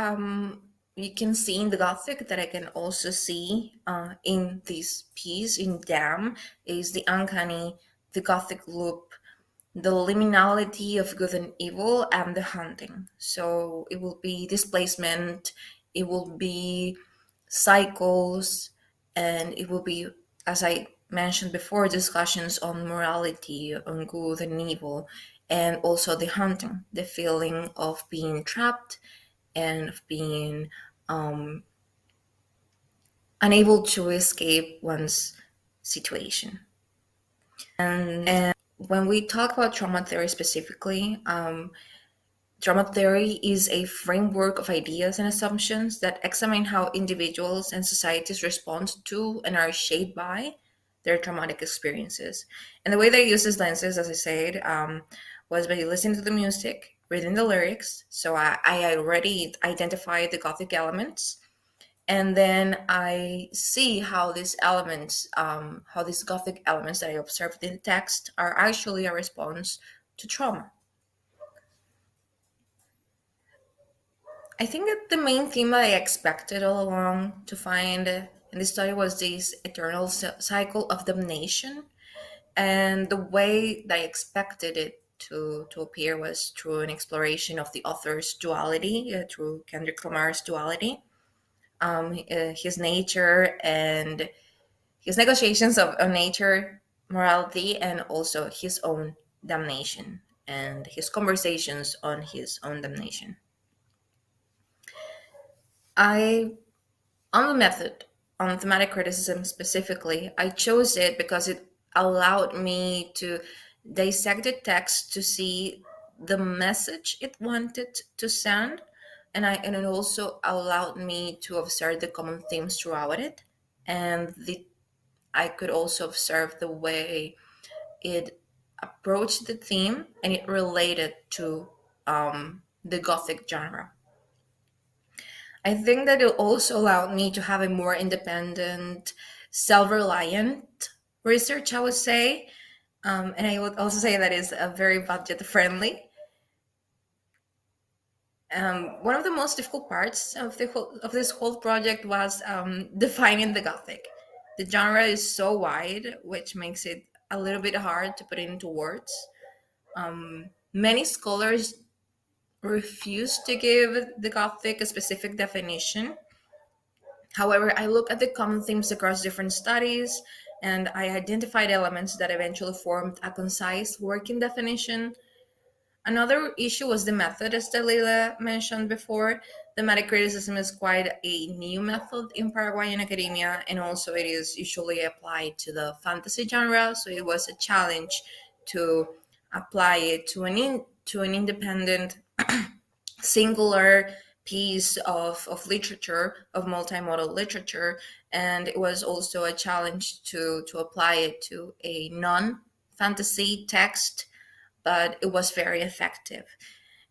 you can see in the Gothic that I can also see in this piece, in Damn, is the uncanny, the Gothic loop, the liminality of good and evil, and the haunting. So it will be displacement, it will be cycles, and it will be, as I mentioned before, discussions on morality, on good and evil, and also the haunting, the feeling of being trapped and of being unable to escape one's situation. And when we talk about trauma theory specifically, trauma theory is a framework of ideas and assumptions that examine how individuals and societies respond to and are shaped by their traumatic experiences. And the way that I use these lenses, as I said, was by listening to the music, reading the lyrics. So I already identified the Gothic elements. And then I see how these elements, how these Gothic elements that I observed in the text are actually a response to trauma. I think that the main theme that I expected all along to find in this study was this eternal cycle of damnation. And the way that I expected it to appear was through an exploration of the author's duality, through Kendrick Lamar's duality. His nature and his negotiations of nature, morality, and also his own damnation and his conversations on his own damnation. On the method, on thematic criticism specifically, I chose it because it allowed me to dissect the text to see the message it wanted to send. And it also allowed me to observe the common themes throughout it and the I could also observe the way it approached the theme and it related to the Gothic genre. I think that it also allowed me to have a more independent, self-reliant research, I would say. And I would also say that is very budget friendly. One of the most difficult parts of this whole project was defining the Gothic. The genre is so wide, which makes it a little bit hard to put it into words. Many scholars refuse to give the Gothic a specific definition. However, I look at the common themes across different studies, and I identified elements that eventually formed a concise working definition. Another issue was the method, as Dalila mentioned before. Thematic criticism is quite a new method in Paraguayan academia, and also it is usually applied to the fantasy genre, so it was a challenge to apply it to an independent, singular piece of literature, of multimodal literature, and it was also a challenge to apply it to a non-fantasy text, but it was very effective.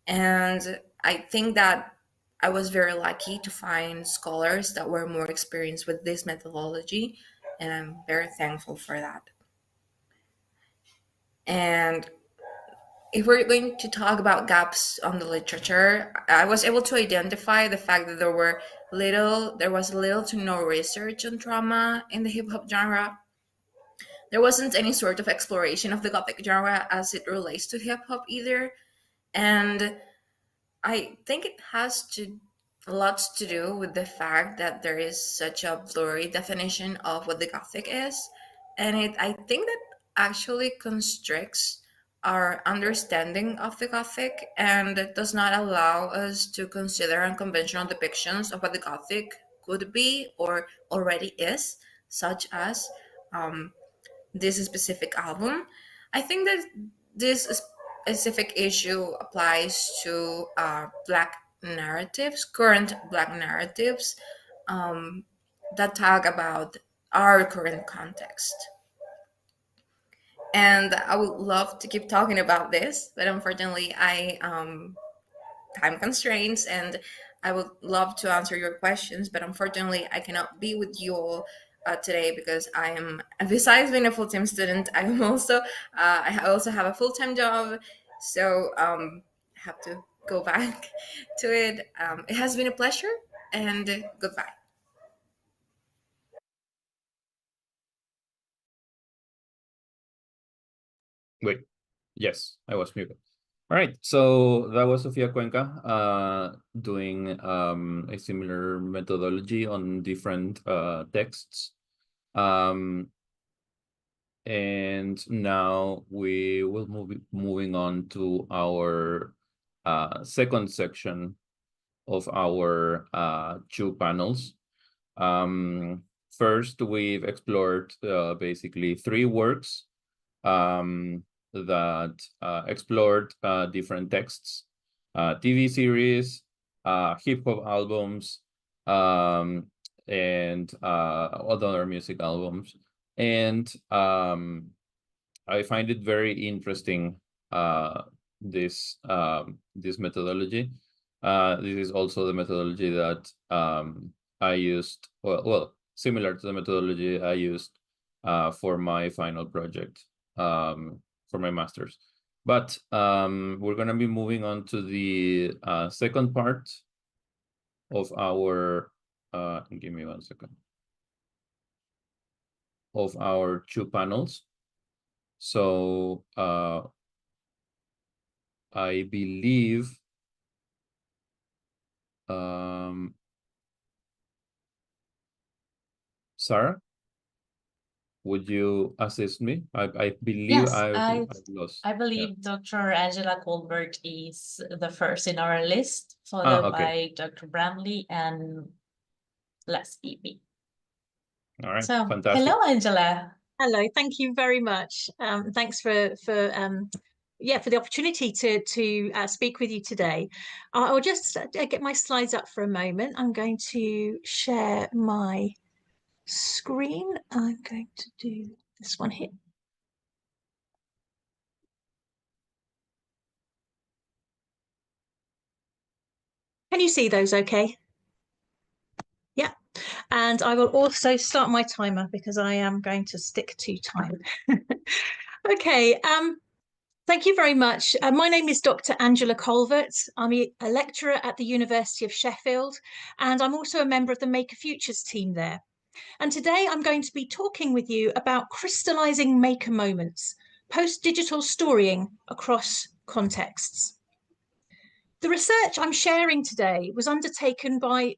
And I think that I was very lucky to find scholars that were more experienced with this methodology, and I'm very thankful for that. And if we're going to talk about gaps on the literature, I was able to identify the fact that there was little to no research on trauma in the hip-hop genre. There wasn't any sort of exploration of the Gothic genre as it relates to hip-hop either. And I think it has a lot to do with the fact that there is such a blurry definition of what the Gothic is. And I think that actually constricts our understanding of the Gothic and does not allow us to consider unconventional depictions of what the Gothic could be or already is, such as this specific album. I think that this specific issue applies to Black narratives, current Black narratives that talk about our current context. And I would love to keep talking about this, but unfortunately I time constraints, and I would love to answer your questions, but unfortunately I cannot be with you all today because I am, besides being a full-time student, I am also I also have a full-time job, so I have to go back to it. It has been a pleasure, and goodbye. Wait, yes, I was muted. All right, so that was Sofia Cuenca doing a similar methodology on different texts. And now we will moving on to our second section of our 2 panels. First, we've explored basically 3 works that explored different texts, TV series, hip-hop albums, and other music albums. And I find it very interesting, this methodology. This is also the methodology that I used, well, similar to the methodology I used for my final project, for my master's. But we're going to be moving on to the second part of our, give me 1 second, of our 2 panels. So I believe Sarah, would you assist me? I believe Yes, I've lost. I believe Dr. Angela Colbert is the first in our list, followed by Dr. Bramley and last EP. All right, So, fantastic. hello, Angela. Hello, thank you very much. Thanks for the opportunity to speak with you today. I'll just get my slides up for a moment. I'm going to share my screen. I'm going to do this one here. Can you see those okay? Yeah. And I will also start my timer because I am going to stick to time. Okay. Thank you very much. My name is Dr. Angela Colvert. I'm a lecturer at the University of Sheffield, and I'm also a member of the Maker Futures team there. And today I'm going to be talking with you about crystallizing maker moments, post-digital storying across contexts. The research I'm sharing today was undertaken by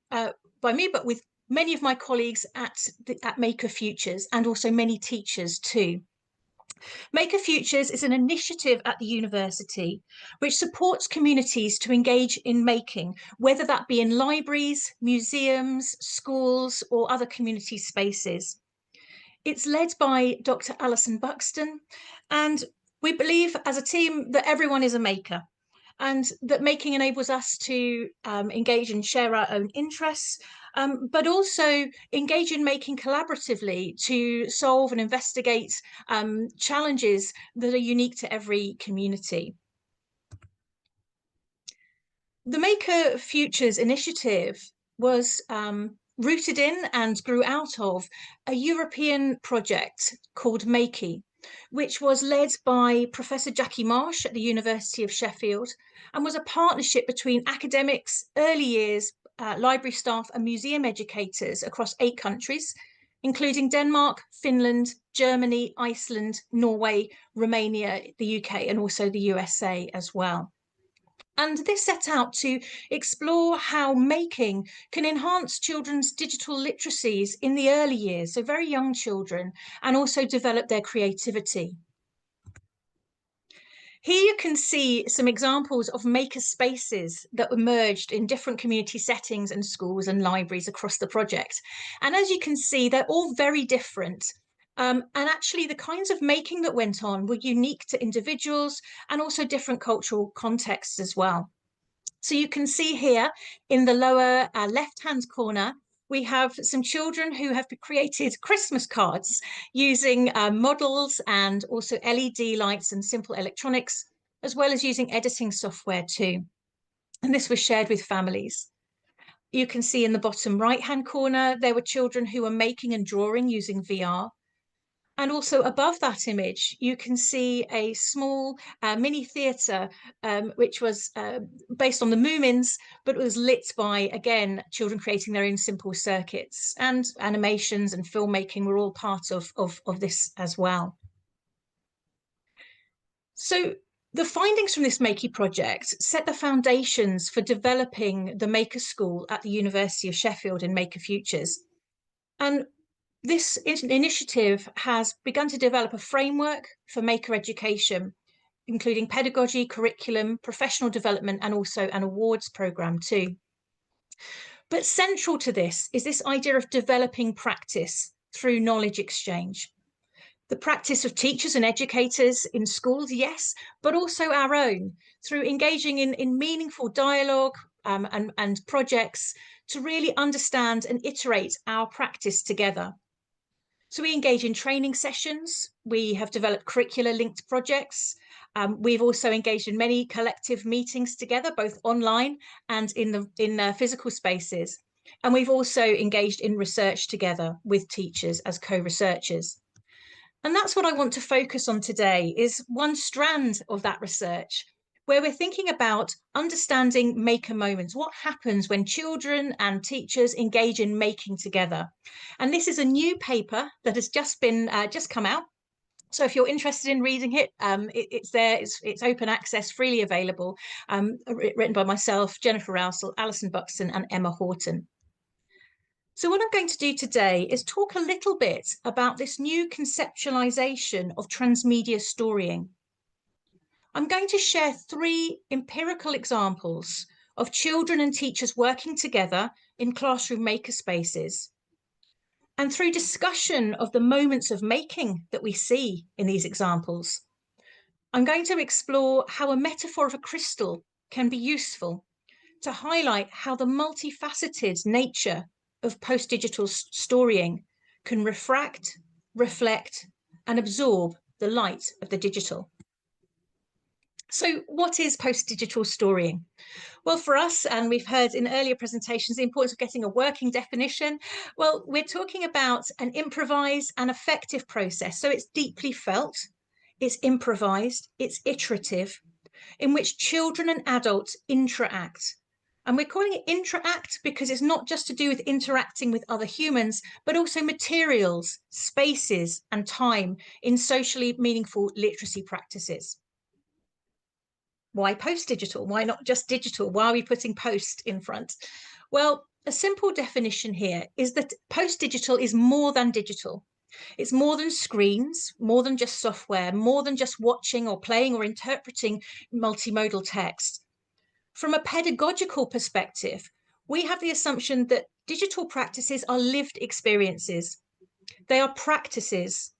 me, but with many of my colleagues at Maker Futures and also many teachers too. Maker Futures is an initiative at the university which supports communities to engage in making, whether that be in libraries, museums, schools, or other community spaces. It's led by Dr. Alison Buxton, and we believe as a team that everyone is a maker, and that making enables us to engage and share our own interests, but also engage in making collaboratively to solve and investigate challenges that are unique to every community. The Maker Futures initiative was rooted in and grew out of a European project called Makey, which was led by Professor Jackie Marsh at the University of Sheffield and was a partnership between academics, early years, library staff and museum educators across 8 countries, including Denmark, Finland, Germany, Iceland, Norway, Romania, the UK, and also the USA as well. And this set out to explore how making can enhance children's digital literacies in the early years, so very young children, and also develop their creativity. Here you can see some examples of maker spaces that emerged in different community settings and schools and libraries across the project. And as you can see, they're all very different. And actually the kinds of making that went on were unique to individuals and also different cultural contexts as well. So you can see here in the lower left-hand corner, we have some children who have created Christmas cards using models and also LED lights and simple electronics, as well as using editing software too. And this was shared with families. You can see in the bottom right-hand corner, there were children who were making and drawing using VR. And also above that image, you can see a small mini theatre, which was based on the Moomins, but was lit by, again, children creating their own simple circuits. And animations and filmmaking were all part of this as well. So the findings from this Makey project set the foundations for developing the Maker School at the University of Sheffield in Maker Futures. And this initiative has begun to develop a framework for maker education, including pedagogy, curriculum, professional development, and also an awards programme too. But central to this is this idea of developing practice through knowledge exchange. The practice of teachers and educators in schools, yes, but also our own, through engaging in meaningful dialogue and projects to really understand and iterate our practice together. So we engage in training sessions. We have developed curricula-linked projects. We've also engaged in many collective meetings together, both online and in physical spaces. And we've also engaged in research together with teachers as co-researchers. And that's what I want to focus on today, is one strand of that research, where we're thinking about understanding maker moments. What happens when children and teachers engage in making together? And this is a new paper that has just come out. So if you're interested in reading it, it's there, it's open access, freely available, written by myself, Jennifer Rousel, Alison Buxton, and Emma Horton. So what I'm going to do today is talk a little bit about this new conceptualization of transmedia storying. I'm going to share 3 empirical examples of children and teachers working together in classroom makerspaces. And through discussion of the moments of making that we see in these examples, I'm going to explore how a metaphor of a crystal can be useful to highlight how the multifaceted nature of post-digital storying can refract, reflect, and absorb the light of the digital. So what is post-digital storying? Well, for us, and we've heard in earlier presentations, the importance of getting a working definition. Well, we're talking about an improvised and effective process. So it's deeply felt, it's improvised, it's iterative, in which children and adults interact. And we're calling it interact because it's not just to do with interacting with other humans, but also materials, spaces, and time in socially meaningful literacy practices. Why post-digital? Why not just digital? Why are we putting post in front? Well, a simple definition here is that post-digital is more than digital. It's more than screens, more than just software, more than just watching or playing or interpreting multimodal text. From a pedagogical perspective, we have the assumption that digital practices are lived experiences. They are practices.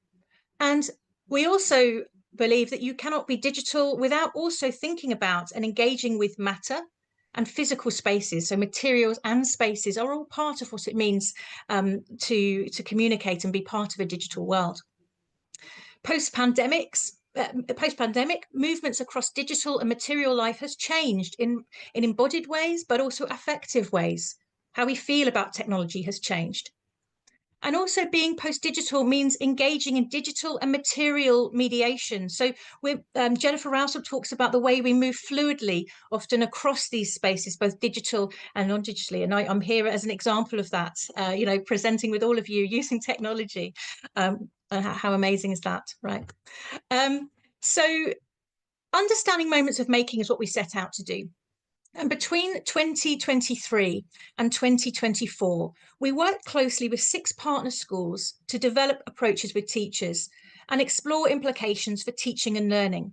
And we also believe that you cannot be digital without also thinking about and engaging with matter and physical spaces. So materials and spaces are all part of what it means to communicate and be part of a digital world. Post-pandemic, movements across digital and material life has changed in embodied ways, but also affective ways. How we feel about technology has changed. And also being post-digital means engaging in digital and material mediation. So Jennifer Rousel talks about the way we move fluidly, often across these spaces, both digital and non-digitally. And I'm here as an example of that, presenting with all of you using technology. How amazing is that, right? So understanding moments of making is what we set out to do. And between 2023 and 2024, we worked closely with 6 partner schools to develop approaches with teachers and explore implications for teaching and learning.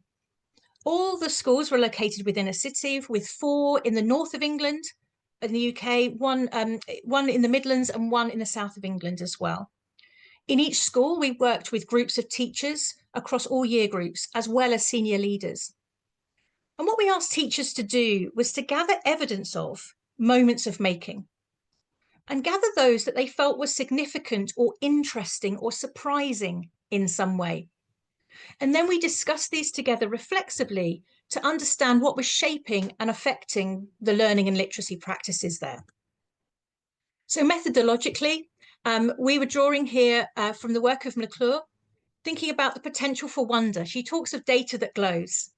All the schools were located within a city, with 4 in the north of England, in the UK, one in the Midlands and 1 in the south of England as well. In each school, we worked with groups of teachers across all year groups, as well as senior leaders. And what we asked teachers to do was to gather evidence of moments of making and gather those that they felt were significant or interesting or surprising in some way. And then we discussed these together reflexively to understand what was shaping and affecting the learning and literacy practices there. So methodologically, we were drawing here from the work of McClure, thinking about the potential for wonder. She talks of data that glows.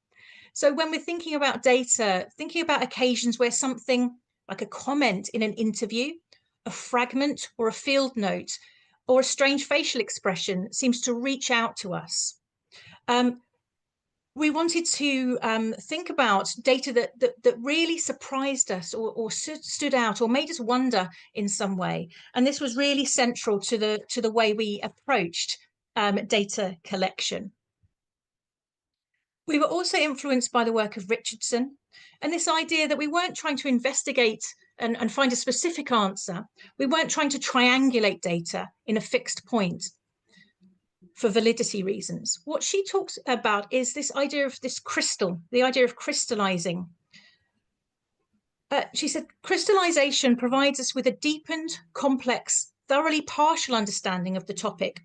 So when we're thinking about data, thinking about occasions where something like a comment in an interview, a fragment or a field note, or a strange facial expression seems to reach out to us. We wanted to think about data that really surprised us or stood out or made us wonder in some way. And this was really central to the way we approached data collection. We were also influenced by the work of Richardson and this idea that we weren't trying to investigate and find a specific answer. We weren't trying to triangulate data in a fixed point for validity reasons. What she talks about is this idea of this crystal, the idea of crystallizing. She said, crystallization provides us with a deepened, complex, thoroughly partial understanding of the topic.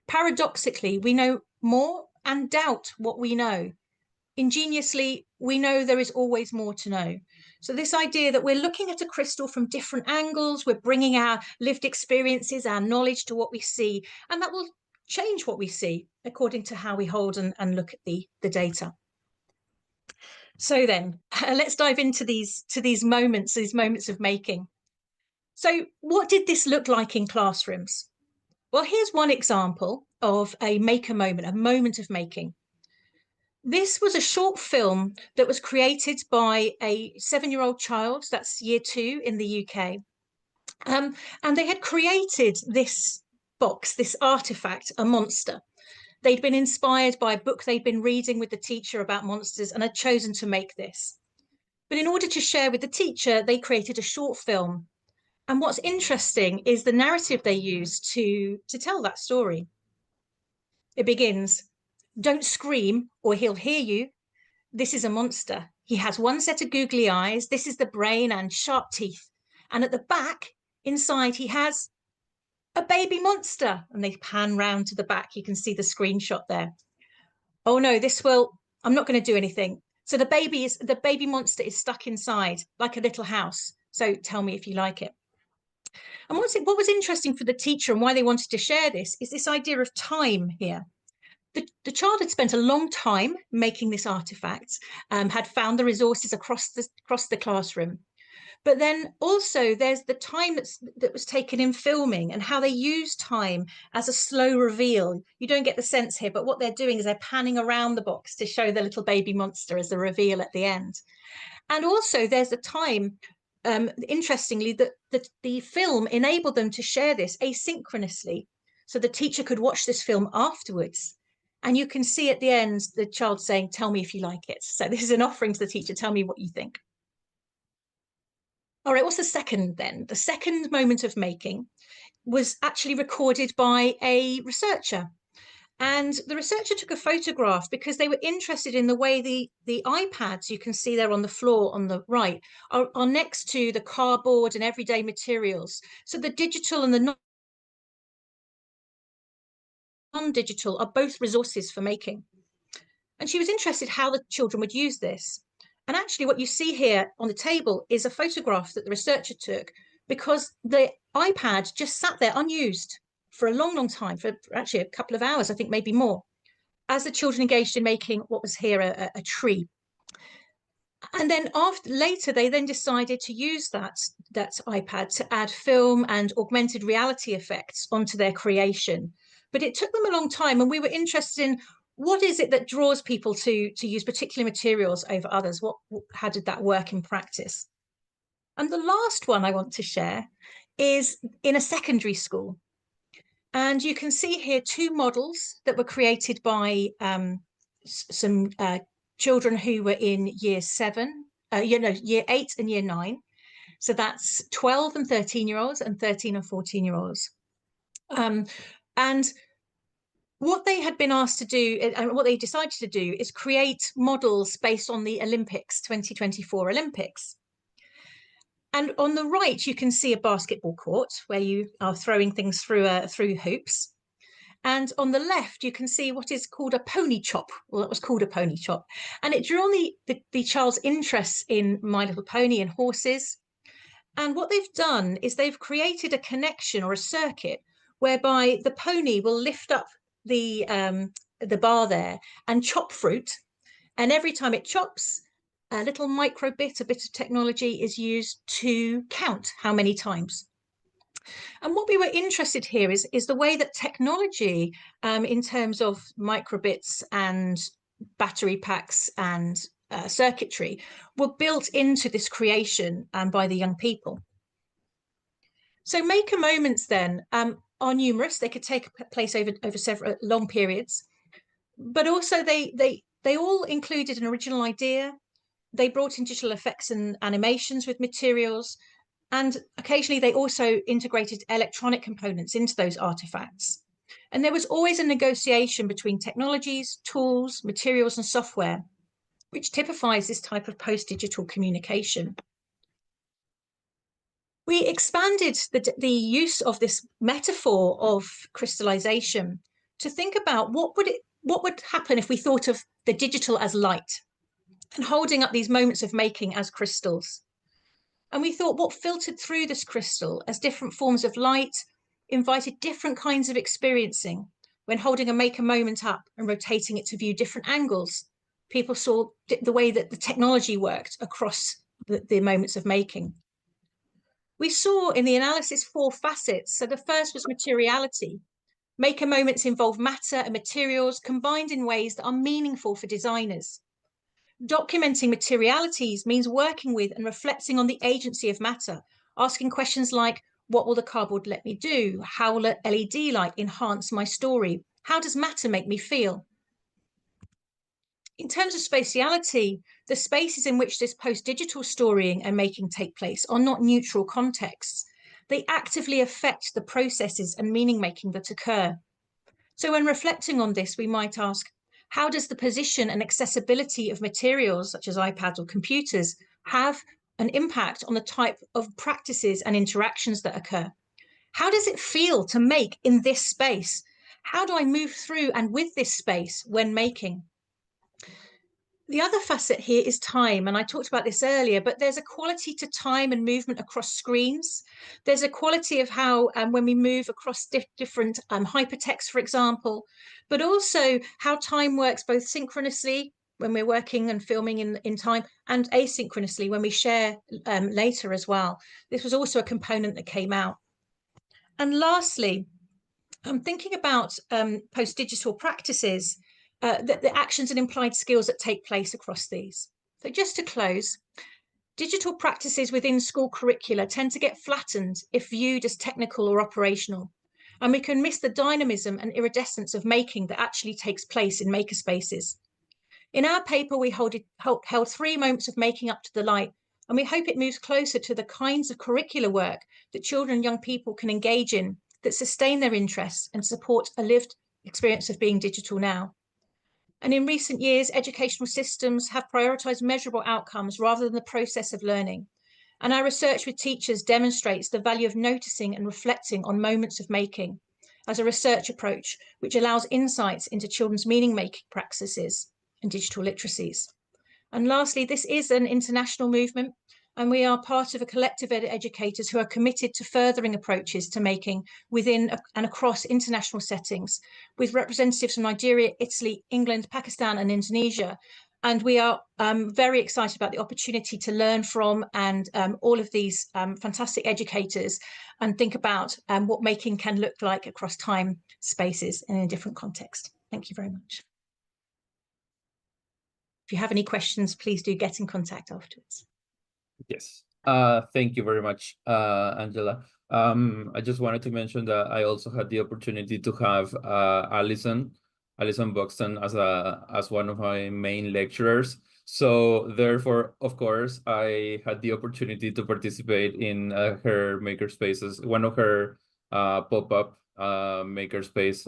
Paradoxically, we know more and doubt what we know. Ingeniously, we know there is always more to know. So this idea that we're looking at a crystal from different angles, we're bringing our lived experiences, our knowledge to what we see, and that will change what we see according to how we hold and look at the data. So then, let's dive into these moments of making. So what did this look like in classrooms? Well, here's one example of a maker moment, a moment of making. This was a short film that was created by a 7-year-old child, that's year 2 in the UK. And they had created this box, this artifact, a monster. They'd been inspired by a book they'd been reading with the teacher about monsters and had chosen to make this. But in order to share with the teacher, they created a short film. And what's interesting is the narrative they used to tell that story. It begins, "Don't scream or he'll hear you. This is a monster. He has one set of googly eyes. This is the brain and sharp teeth. And at the back, inside, he has a baby monster. And they pan round to the back. You can see the screenshot there. Oh no, I'm not going to do anything. So the baby monster is stuck inside like a little house. So tell me if you like it. And what was interesting for the teacher and why they wanted to share this is this idea of time here. The child had spent a long time making this artifact, had found the resources across the classroom. But then also there's the time that was taken in filming and how they use time as a slow reveal. You don't get the sense here, but what they're doing is they're panning around the box to show the little baby monster as the reveal at the end. And also there's the time, interestingly, that the film enabled them to share this asynchronously. So the teacher could watch this film afterwards. And you can see at the end, the child saying, tell me if you like it. So this is an offering to the teacher. Tell me what you think. All right, what's the second then? The second moment of making was actually recorded by a researcher. And the researcher took a photograph because they were interested in the way the iPads, you can see there on the floor on the right, are next to the cardboard and everyday materials. So the digital and the non-digital are both resources for making. And she was interested how the children would use this. And actually what you see here on the table is a photograph that the researcher took because the iPad just sat there unused for a long, long time, for actually a couple of hours, I think maybe more, as the children engaged in making what was here a tree. And then later, they then decided to use that iPad to add film and augmented reality effects onto their creation. But it took them a long time, and we were interested in what is it that draws people to use particular materials over others? How did that work in practice? And the last one I want to share is in a secondary school. And you can see here two models that were created by some children who were in year 8 and year 9. So that's 12 and 13-year-olds and 13 and 14-year-olds. And what they had been asked to do, and what they decided to do, is create models based on the Olympics, 2024 Olympics. And on the right, you can see a basketball court where you are throwing things through hoops. And on the left, you can see what is called a pony chop. Well, it was called a pony chop. And it drew on the child's interest in My Little Pony and horses. And what they've done is they've created a connection or a circuit whereby the pony will lift up the bar there and chop fruit. And every time it chops, a little micro bit, a bit of technology is used to count how many times. And what we were interested here is the way that technology, in terms of microbits and battery packs and circuitry, were built into this creation by the young people. So maker moments then are numerous. They could take place over several long periods, but also they all included an original idea. They brought in digital effects and animations with materials, and occasionally they also integrated electronic components into those artifacts. And there was always a negotiation between technologies, tools, materials, and software, which typifies this type of post-digital communication. We expanded the use of this metaphor of crystallization to think about what would happen if we thought of the digital as light and holding up these moments of making as crystals. And we thought what filtered through this crystal as different forms of light invited different kinds of experiencing. When holding a maker moment up and rotating it to view different angles, people saw the way that the technology worked across the moments of making. We saw in the analysis 4 facets. So the first was materiality. Maker moments involve matter and materials combined in ways that are meaningful for designers. Documenting materialities means working with and reflecting on the agency of matter, asking questions like, what will the cardboard let me do? How will LED light enhance my story? How does matter make me feel? In terms of spatiality, the spaces in which this post-digital storying and making take place are not neutral contexts. They actively affect the processes and meaning-making that occur. So when reflecting on this, we might ask, how does the position and accessibility of materials, such as iPads or computers, have an impact on the type of practices and interactions that occur? How does it feel to make in this space? How do I move through and with this space when making? The other facet here is time, and I talked about this earlier, but there's a quality to time and movement across screens. There's a quality of how when we move across different hypertext, for example, but also how time works both synchronously when we're working and filming in time and asynchronously when we share later as well. This was also a component that came out. And lastly, I'm thinking about post-digital practices, the actions and implied skills that take place across these. So just to close, digital practices within school curricula tend to get flattened if viewed as technical or operational, and we can miss the dynamism and iridescence of making that actually takes place in makerspaces. In our paper, we held 3 moments of making up to the light, and we hope it moves closer to the kinds of curricular work that children and young people can engage in that sustain their interests and support a lived experience of being digital now. And in recent years, educational systems have prioritised measurable outcomes rather than the process of learning. And our research with teachers demonstrates the value of noticing and reflecting on moments of making as a research approach, which allows insights into children's meaning-making practices and digital literacies. And lastly, this is an international movement, and we are part of a collective of educators who are committed to furthering approaches to making within and across international settings, with representatives from Nigeria, Italy, England, Pakistan, and Indonesia. And we are very excited about the opportunity to learn from and all of these fantastic educators and think about what making can look like across time, spaces, and in a different context. Thank you very much. If you have any questions, please do get in contact afterwards. Yes. Thank you very much, Angela. I just wanted to mention that I also had the opportunity to have Alison Buxton as one of my main lecturers. So therefore, of course, I had the opportunity to participate in her makerspaces, one of her pop-up makerspace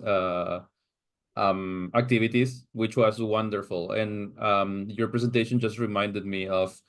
activities, which was wonderful. And your presentation just reminded me of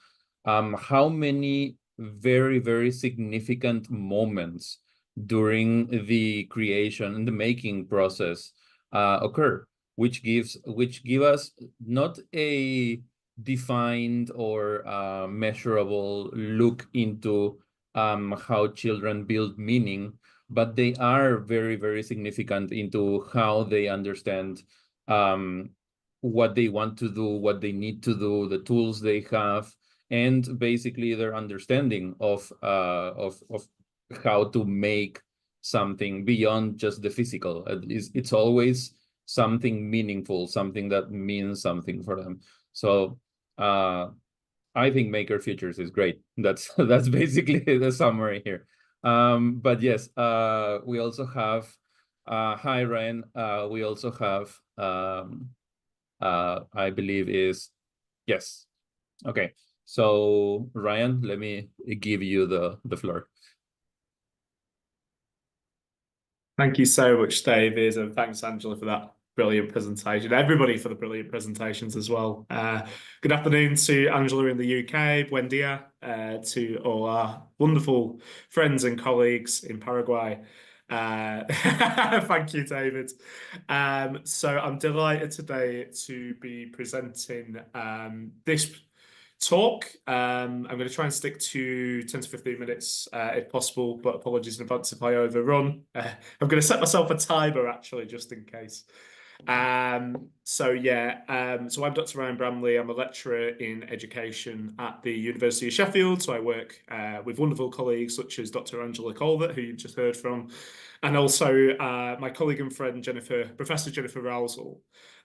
how many very, very significant moments during the creation and the making process occur, which give us not a defined or measurable look into how children build meaning, but they are very, very significant into how they understand what they want to do, what they need to do, the tools they have, and basically their understanding of how to make something beyond just the physical. It's always something meaningful, something that means something for them. So I think Maker Futures is great. That's basically the summary here. But yes, we also have hi Ryan. We also have I believe is yes. Okay. So Ryan, let me give you the floor. Thank you so much, David, and thanks, Angela, for that brilliant presentation. Everybody for the brilliant presentations as well. Good afternoon to Angela in the UK, buen dia, to all our wonderful friends and colleagues in Paraguay. Thank you, David. So I'm delighted today to be presenting this talk. I'm going to try and stick to 10 to 15 minutes if possible, but apologies in advance if I overrun. I'm going to set myself a timer actually, just in case. So I'm Dr. Ryan Bramley. I'm a lecturer in education at the University of Sheffield. So I work with wonderful colleagues such as Dr. Angela Calvert, who you've just heard from, and also my colleague and friend, Professor Jennifer Rousel.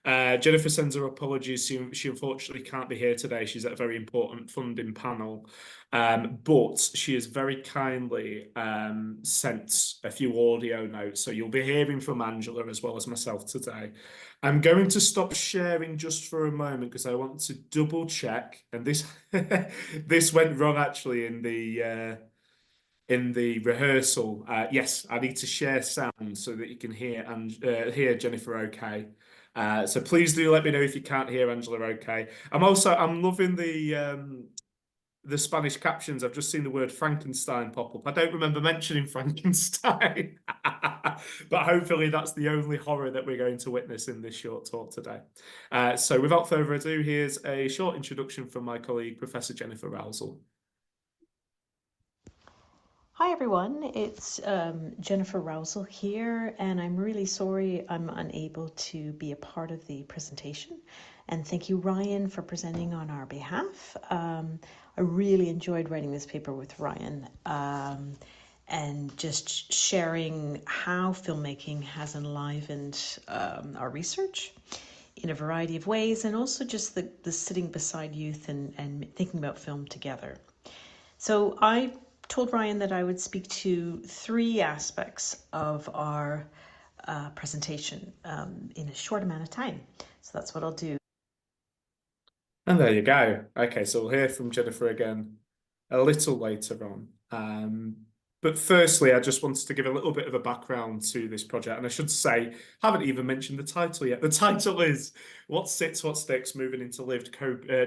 Jennifer sends her apologies. She unfortunately can't be here today. She's at a very important funding panel, but she has very kindly sent a few audio notes. So you'll be hearing from Angela as well as myself today. I'm going to stop sharing just for a moment because I want to double check. And this this went wrong actually in the rehearsal. Yes, I need to share sound so that you can hear and hear Jennifer okay. So please do let me know if you can't hear Angela okay. I'm loving the the Spanish captions, I've just seen the word Frankenstein pop up. I don't remember mentioning Frankenstein, but hopefully that's the only horror that we're going to witness in this short talk today. So without further ado, here's a short introduction from my colleague, Professor Jennifer Rousel. Hi everyone, it's Jennifer Rousel here, and I'm really sorry I'm unable to be a part of the presentation. And thank you, Ryan, for presenting on our behalf. I really enjoyed writing this paper with Ryan and just sharing how filmmaking has enlivened our research in a variety of ways, and also just the sitting beside youth and thinking about film together. So I told Ryan that I would speak to three aspects of our presentation in a short amount of time. So that's what I'll do. And there you go. Okay, so we'll hear from Jennifer again a little later on. But firstly, I just wanted to give a little bit of a background to this project. And I should say, haven't even mentioned the title yet. The title is What Sits, What Sticks, Moving into Lived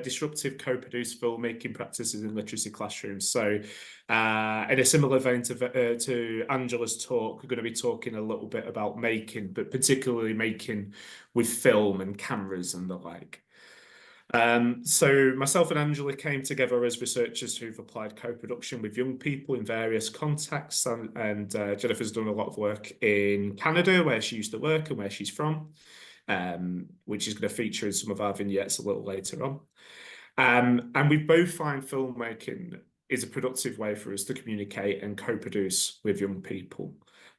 Disruptive Co-Produced Filmmaking Practices in Literacy Classrooms. So in a similar vein to Angela's talk, we're going to be talking a little bit about making, but particularly making with film and cameras and the like. So myself and Angela came together as researchers who've applied co-production with young people in various contexts, and Jennifer's done a lot of work in Canada, where she used to work and where she's from, which is going to feature in some of our vignettes a little later on. And we both find filmmaking is a productive way for us to communicate and co-produce with young people.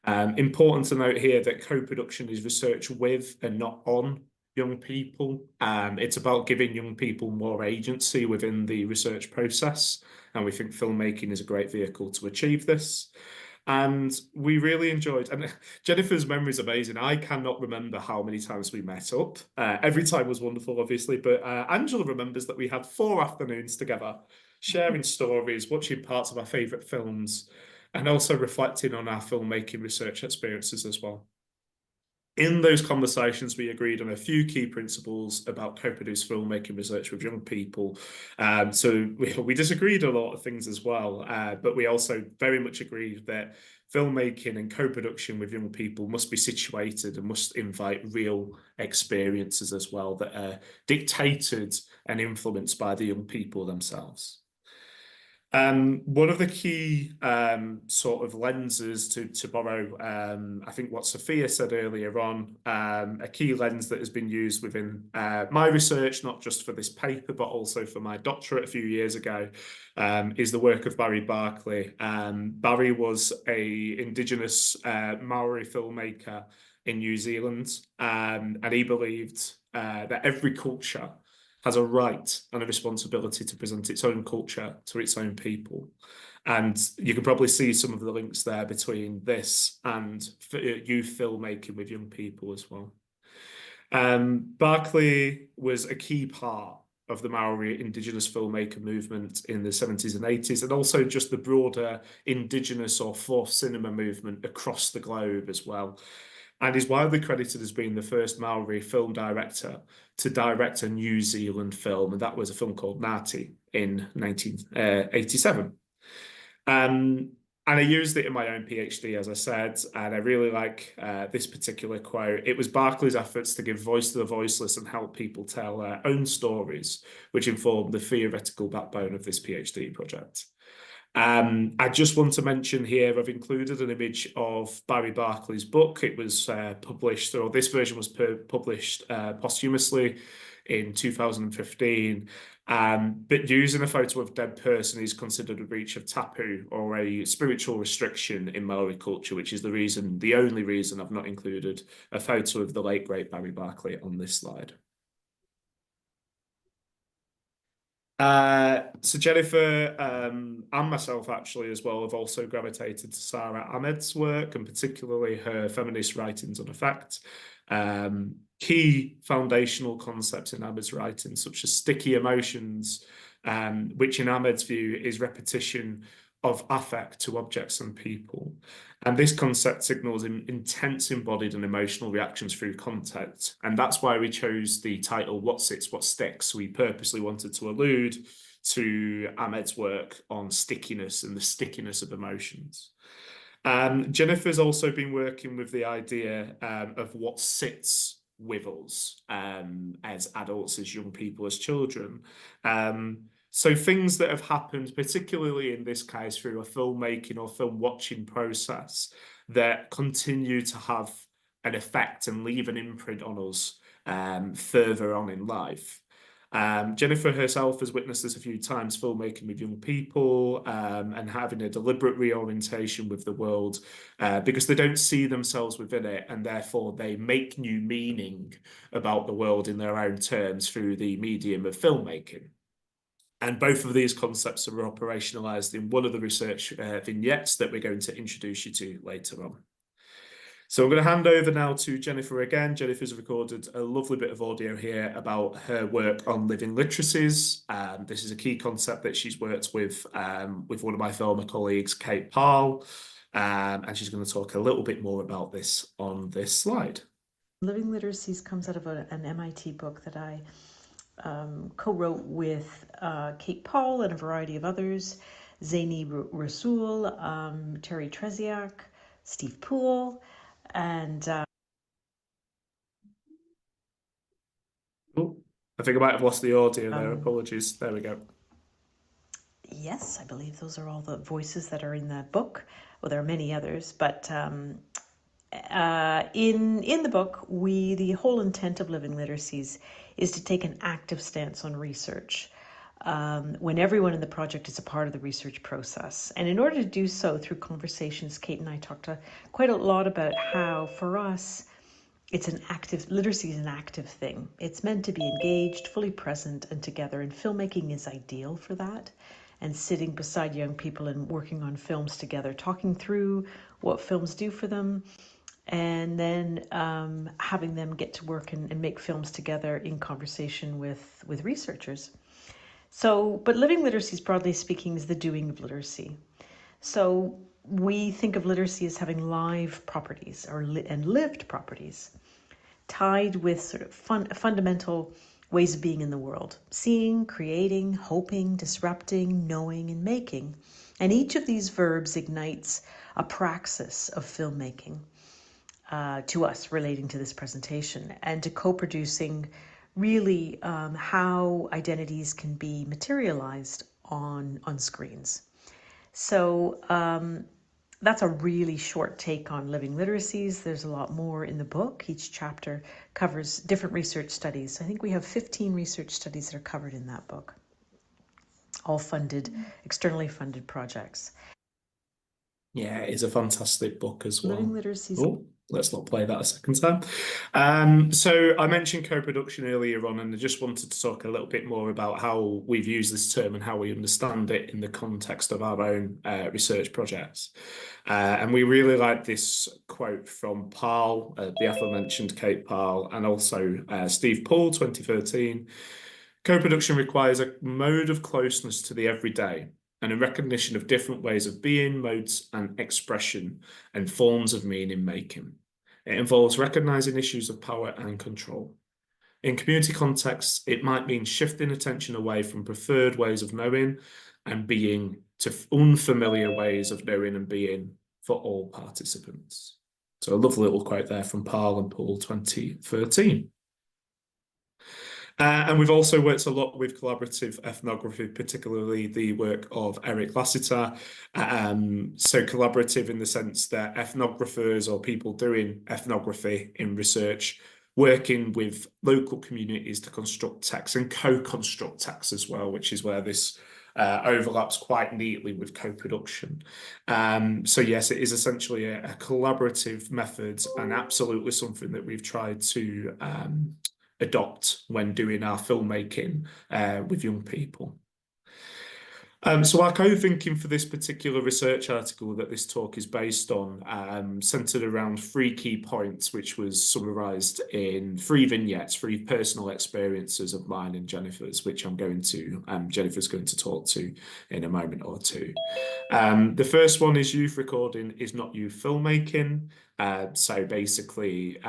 Important to note here that co-production is research with and not on young people. It's about giving young people more agency within the research process, and we think filmmaking is a great vehicle to achieve this. And we really enjoyed, and Jennifer's memory is amazing. I cannot remember how many times we met up. Every time was wonderful, obviously, but Angela remembers that we had 4 afternoons together, sharing stories, watching parts of our favourite films, and also reflecting on our filmmaking research experiences as well. In those conversations, we agreed on a few key principles about co-produced filmmaking research with young people. So we disagreed on a lot of things as well, but we also very much agreed that filmmaking and co-production with young people must be situated and must invite real experiences as well that are dictated and influenced by the young people themselves. One of the key sort of lenses to borrow, I think what Sophia said earlier on, a key lens that has been used within my research, not just for this paper, but also for my doctorate a few years ago, is the work of Barry Barclay. Barry was an Indigenous Maori filmmaker in New Zealand, and he believed that every culture has a right and a responsibility to present its own culture to its own people. And you can probably see some of the links there between this and youth filmmaking with young people as well. Barclay was a key part of the Maori Indigenous filmmaker movement in the 70s and 80s, and also just the broader Indigenous or fourth cinema movement across the globe as well. And is widely credited as being the first Maori film director to direct a New Zealand film, and that was a film called Ngāti in 1987. And I used it in my own PhD, as I said, and I really like this particular quote. It was Barclay's efforts to give voice to the voiceless and help people tell their own stories, which informed the theoretical backbone of this PhD project. I just want to mention here, I've included an image of Barry Barclay's book. It was published, or this version was published posthumously in 2015. But using a photo of a dead person is considered a breach of tapu or a spiritual restriction in Maori culture, which is the only reason I've not included a photo of the late great Barry Barclay on this slide. So Jennifer and myself actually as well have also gravitated to Sara Ahmed's work, and particularly her feminist writings on effect. Key foundational concepts in Ahmed's writing, such as sticky emotions, which in Ahmed's view is repetition of affect to objects and people. And this concept signals intense embodied and emotional reactions through context. And that's why we chose the title, What Sits, What Sticks. We purposely wanted to allude to Ahmed's work on stickiness and the stickiness of emotions. Jennifer's also been working with the idea of what sits with us as adults, as young people, as children. So things that have happened, particularly in this case through a filmmaking or film watching process, that continue to have an effect and leave an imprint on us further on in life. Jennifer herself has witnessed this a few times, filmmaking with young people and having a deliberate reorientation with the world because they don't see themselves within it, and therefore they make new meaning about the world in their own terms through the medium of filmmaking. And both of these concepts are operationalized in one of the research vignettes that we're going to introduce you to later on. So I'm going to hand over now to Jennifer again. Jennifer's recorded a lovely bit of audio here about her work on living literacies. This is a key concept that she's worked with one of my former colleagues, Kate Parle, and she's going to talk a little bit more about this on this slide. Living Literacies comes out of an MIT book that I co-wrote with Kate Parle and a variety of others, Zaini Rasool, Terry Tresiak, Steve Poole, and Oh, I think I might have lost the audio there. Apologies. There we go. yes, I believe those are all the voices that are in that book. Well, there are many others, but in the book, the whole intent of Living Literacies is to take an active stance on research when everyone in the project is a part of the research process. And in order to do so, through conversations, Kate and I talked quite a lot about how, for us, literacy is an active thing. It's meant to be engaged, fully present, and together, and filmmaking is ideal for that. And sitting beside young people and working on films together, talking through what films do for them, and then having them get to work and make films together in conversation with researchers. So, but living literacies, broadly speaking, is the doing of literacy. So we think of literacy as having live properties and lived properties tied with sort of fundamental ways of being in the world: seeing, creating, hoping, disrupting, knowing, and making. And each of these verbs ignites a praxis of filmmaking to us relating to this presentation, and to co-producing really how identities can be materialized on screens. So that's a really short take on living literacies. There's a lot more in the book. Each chapter covers different research studies. I think we have 15 research studies that are covered in that book, all funded, externally funded projects. Yeah, it's a fantastic book as well. Living Literacies. Oh, let's not play that a second time. So I mentioned co-production earlier on, and I just wanted to talk a little bit more about how we've used this term and how we understand it in the context of our own research projects. And we really like this quote from Parle, the aforementioned Kate Parle, and also Steve Poole, 2013. Co-production requires a mode of closeness to the everyday and a recognition of different ways of being, modes and expression, and forms of meaning making. It involves recognizing issues of power and control. In community contexts, it might mean shifting attention away from preferred ways of knowing and being to unfamiliar ways of knowing and being for all participants. So a lovely little quote there from Parle and Poole, 2013. And we've also worked a lot with collaborative ethnography, particularly the work of Eric Lassiter. So collaborative in the sense that ethnographers or people doing ethnography in research working with local communities to construct texts and co-construct texts as well, which is where this overlaps quite neatly with co-production. So yes, it is essentially a collaborative method, and absolutely something that we've tried to adopt when doing our filmmaking with young people. So our co-thinking for this particular research article that this talk is based on centered around 3 key points, which was summarized in 3 vignettes, 3 personal experiences of mine and Jennifer's, which Jennifer's going to talk to in a moment or two. The first one is youth recording is not youth filmmaking. So basically,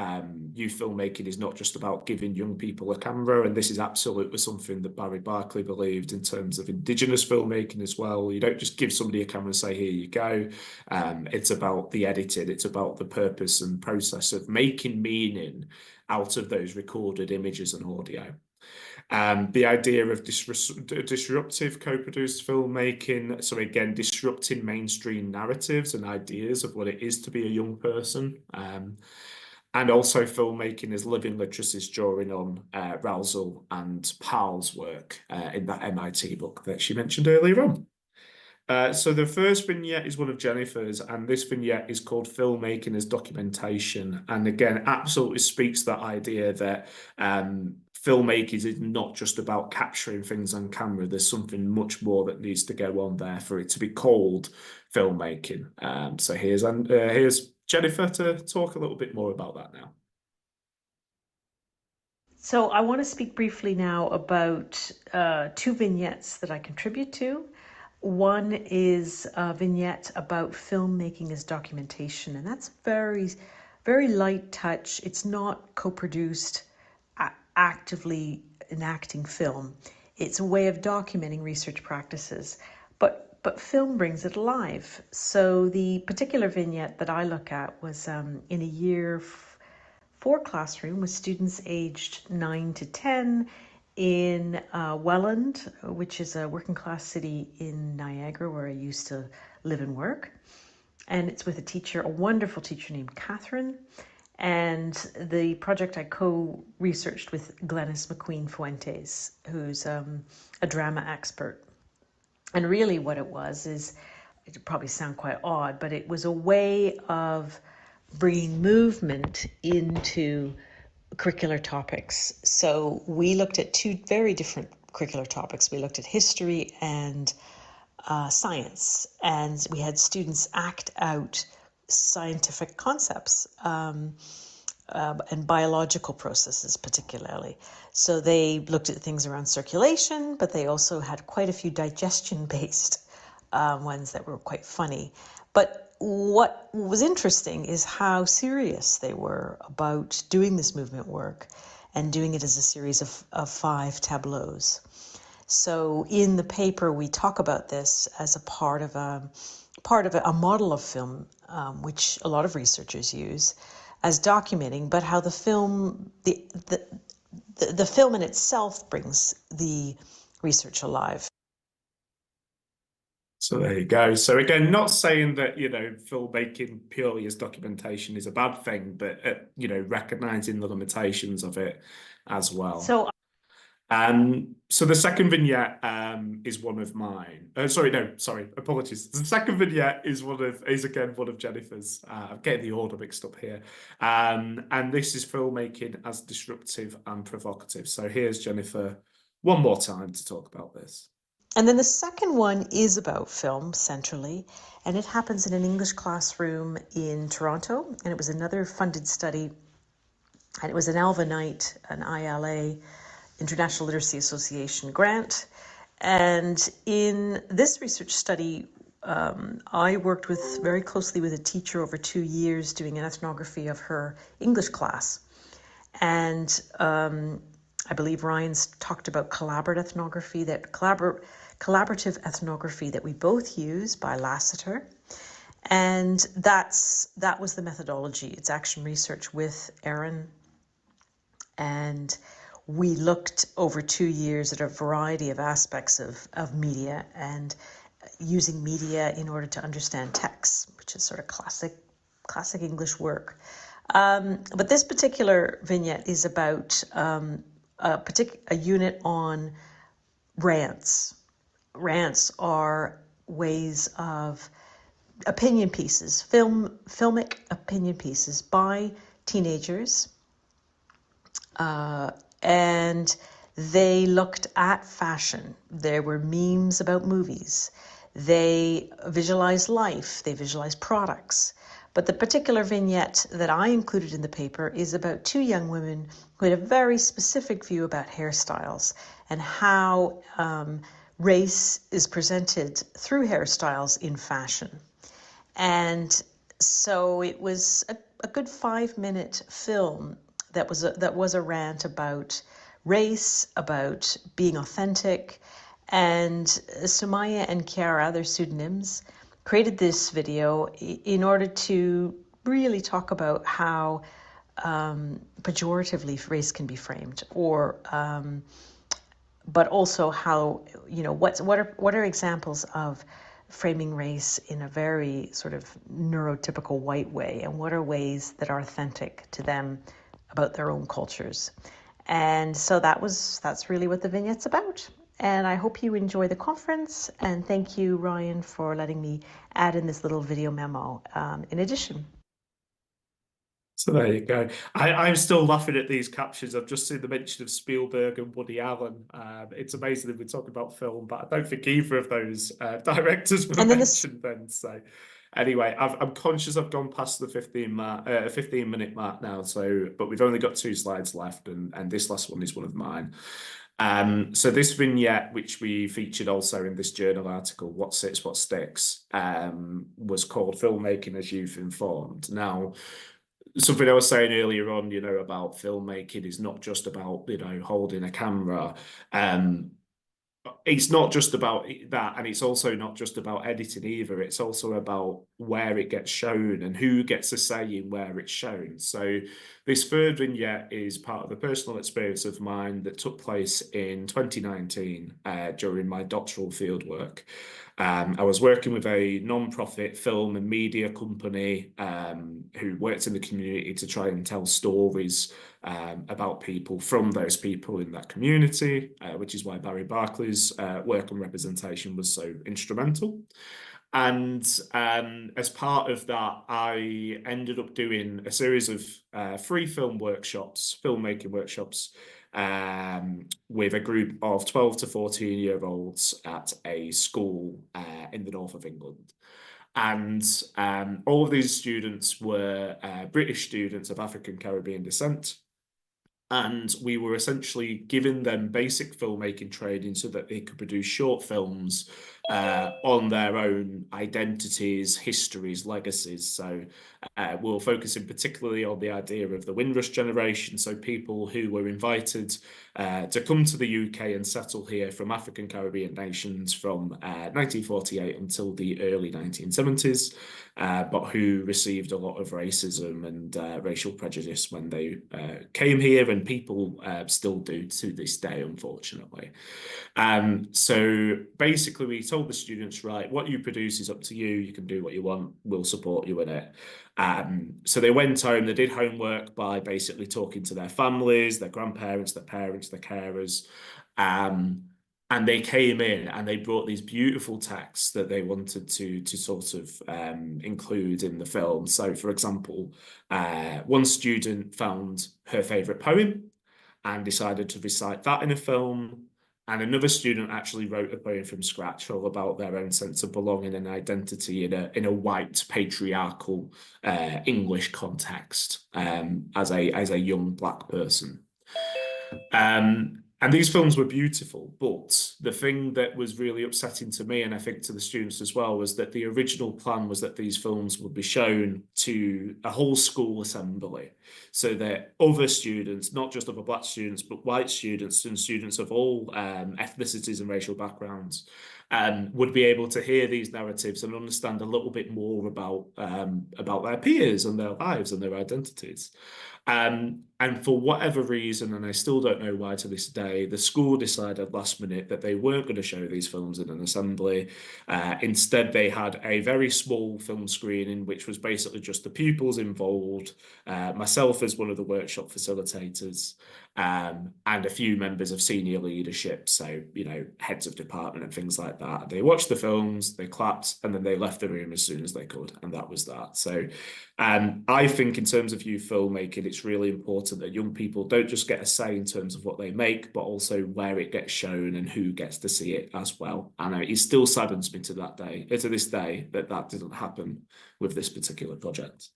youth filmmaking is not just about giving young people a camera, and this is absolutely something that Barry Barclay believed in terms of Indigenous filmmaking as well. You don't just give somebody a camera and say, here you go. It's about the editing, it's about the purpose and process of making meaning out of those recorded images and audio. The idea of disruptive co-produced filmmaking, so again, disrupting mainstream narratives and ideas of what it is to be a young person. And also filmmaking as living literacies, drawing on Rousel and Powell's work in that MIT book that she mentioned earlier on. So the first vignette is one of Jennifer's, and this vignette is called Filmmaking as Documentation. And again, absolutely speaks to that idea that filmmaking is not just about capturing things on camera. There's something much more that needs to go on there for it to be called filmmaking. So here's Jennifer to talk a little bit more about that now. So I want to speak briefly now about two vignettes that I contribute to. One is a vignette about filmmaking as documentation, and that's very, very light touch. It's not co-produced, actively enacting film. It's a way of documenting research practices, but film brings it alive. So the particular vignette that I look at was in a year 4 classroom with students aged 9 to 10 in Welland, which is a working class city in Niagara where I used to live and work. And it's with a teacher, a wonderful teacher named Catherine. And the project I co-researched with Glenys McQueen Fuentes, who's a drama expert. And really what it was is, it'd probably sound quite odd, but it was a way of bringing movement into curricular topics. So we looked at 2 very different curricular topics. We looked at history and science, and we had students act out scientific concepts and biological processes particularly. So they looked at things around circulation, but they also had quite a few digestion-based ones that were quite funny. But what was interesting is how serious they were about doing this movement work and doing it as a series of 5 tableaus. So in the paper, we talk about this as a part of a model of film, which a lot of researchers use as documenting, but how the film, the film in itself brings the research alive. So there you go. So again, not saying that, filmmaking purely as documentation is a bad thing, but, recognizing the limitations of it as well. So the second vignette is one of mine. Apologies. The second vignette is again one of Jennifer's. I'm getting the order mixed up here. And this is filmmaking as disruptive and provocative. So here's Jennifer one more time to talk about this. And then the second one is about film centrally, and it happens in an English classroom in Toronto, and it was another funded study, and it was an Alva Knight, an ILA, International Literacy Association grant. And in this research study, I worked very closely with a teacher over 2 years doing an ethnography of her English class. And I believe Ryan's talked about collaborative ethnography that we both use by Lassiter. And that was the methodology. It's action research with Erin. And we looked over 2 years at a variety of aspects of media and using media in order to understand text, which is sort of classic English work. But this particular vignette is about a unit on rants. Rants are ways of opinion pieces, filmic opinion pieces by teenagers. And they looked at fashion. There were memes about movies. They visualized life. They visualized products. But the particular vignette that I included in the paper is about 2 young women who had a very specific view about hairstyles and how race is presented through hairstyles in fashion. And So it was a good 5-minute film that was a rant about race, about being authentic. And Sumaya and Kiara, their pseudonyms, created this video in order to really talk about how pejoratively race can be framed, or but also how, you know, what are examples of framing race in a very sort of neurotypical white way, and what are ways that are authentic to them about their own cultures. And so that's really what the vignette's about. And I hope you enjoy the conference, and thank you, Ryan, for letting me add in this little video memo in addition. So there you go. I'm still laughing at these captions. I've just seen the mention of Spielberg and Woody Allen. It's amazing that we're talking about film, but I don't think either of those directors were mentioned then. So anyway, I'm conscious I've gone past the 15-minute mark now. So, but we've only got 2 slides left, and this last one is one of mine. So this vignette, which we featured also in this journal article, What Sits, What Sticks, was called Filmmaking as Youth Informed. Now, something I was saying earlier on, you know, about filmmaking is not just about, you know, holding a camera. It's not just about that, and it's also not just about editing either. It's also about where it gets shown and who gets a say in where it's shown. So this third vignette is part of a personal experience of mine that took place in 2019 during my doctoral fieldwork. I was working with a non-profit film and media company who worked in the community to try and tell stories about people from those people in that community, which is why Barry Barclay's work and representation was so instrumental. And as part of that, I ended up doing a series of free film workshops, filmmaking workshops, with a group of 12 to 14-year-olds at a school in the north of England. And all of these students were British students of African Caribbean descent. And we were essentially giving them basic filmmaking training so that they could produce short films on their own identities, histories, legacies. So we're focusing particularly on the idea of the Windrush generation, so people who were invited to come to the UK and settle here from African Caribbean nations from 1948 until the early 1970s, but who received a lot of racism and racial prejudice when they came here, and people still do to this day, unfortunately. So basically we told the students, right, what you produce is up to you. You can do what you want. We'll support you in it. So they went home, they did homework by basically talking to their families, their grandparents, their parents, their carers. And they came in and they brought these beautiful texts that they wanted to sort of include in the film. So, for example, one student found her favourite poem and decided to recite that in a film. And another student actually wrote a poem from scratch all about their own sense of belonging and identity in a white patriarchal English context as a young Black person. And these films were beautiful, but the thing that was really upsetting to me, and I think to the students as well, was that the original plan was that these films would be shown to a whole school assembly, so that other students, not just other Black students, but white students and students of all ethnicities and racial backgrounds, would be able to hear these narratives and understand a little bit more about their peers and their lives and their identities. And for whatever reason, and I still don't know why to this day, the school decided last minute that they weren't going to show these films in an assembly. Instead, they had a very small film screening, which was basically just the pupils involved, myself as one of the workshop facilitators, and a few members of senior leadership, so, you know, heads of department and things like that. They watched the films, they clapped, and then they left the room as soon as they could, and that was that. So I think in terms of youth filmmaking, it's really important that young people don't just get a say in terms of what they make, but also where it gets shown and who gets to see it as well. And it still saddens me to this day that didn't happen with this particular project.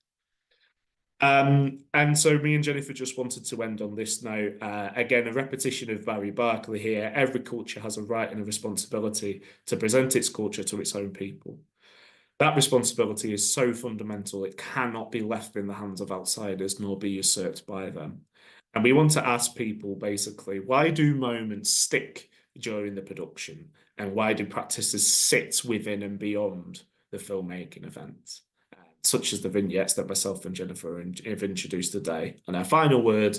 And so me and Jennifer just wanted to end on this note. Again, a repetition of Barry Barclay here. Every culture has a right and a responsibility to present its culture to its own people. That responsibility is so fundamental, it cannot be left in the hands of outsiders nor be usurped by them. And we want to ask people basically, why do moments stick during the production? And why do practices sit within and beyond the filmmaking event? Such as the vignettes that myself and Jennifer have introduced today. And our final word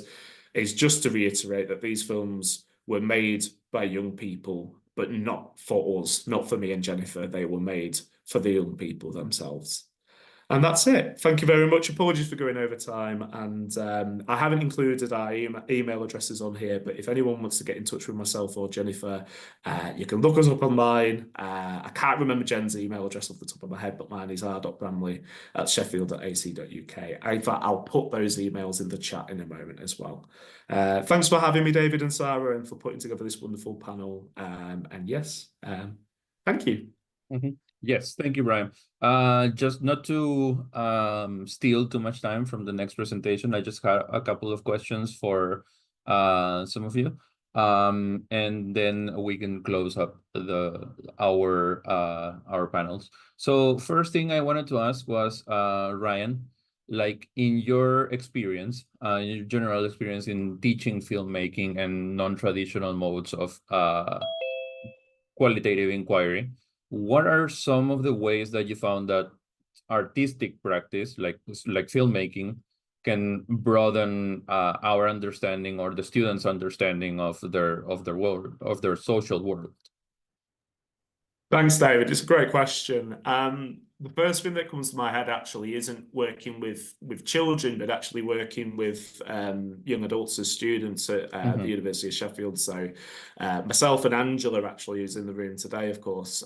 is just to reiterate that these films were made by young people, but not for us, not for me and Jennifer. They were made for the young people themselves. And that's it. Thank you very much. Apologies for going over time. And I haven't included our email addresses on here, but if anyone wants to get in touch with myself or Jennifer, you can look us up online. I can't remember Jen's email address off the top of my head, but mine is r.bramley@sheffield.ac.uk. In fact, I'll put those emails in the chat in a moment as well. Thanks for having me, David and Sarah, and for putting together this wonderful panel. And yes, thank you. Mm-hmm. Yes, thank you, Brian. Just not to steal too much time from the next presentation, I just had a couple of questions for some of you, and then we can close up our panels. So first thing I wanted to ask was, Ryan, like in your experience, your general experience in teaching filmmaking and non-traditional modes of qualitative inquiry, what are some of the ways that you found that artistic practice, like filmmaking, can broaden our understanding or the students' understanding of their world, of their social world? Thanks, David. It's a great question. The first thing that comes to my head actually isn't working with children, but actually working with young adults as students at the University of Sheffield. So myself and Angela, actually, who's in the room today, of course,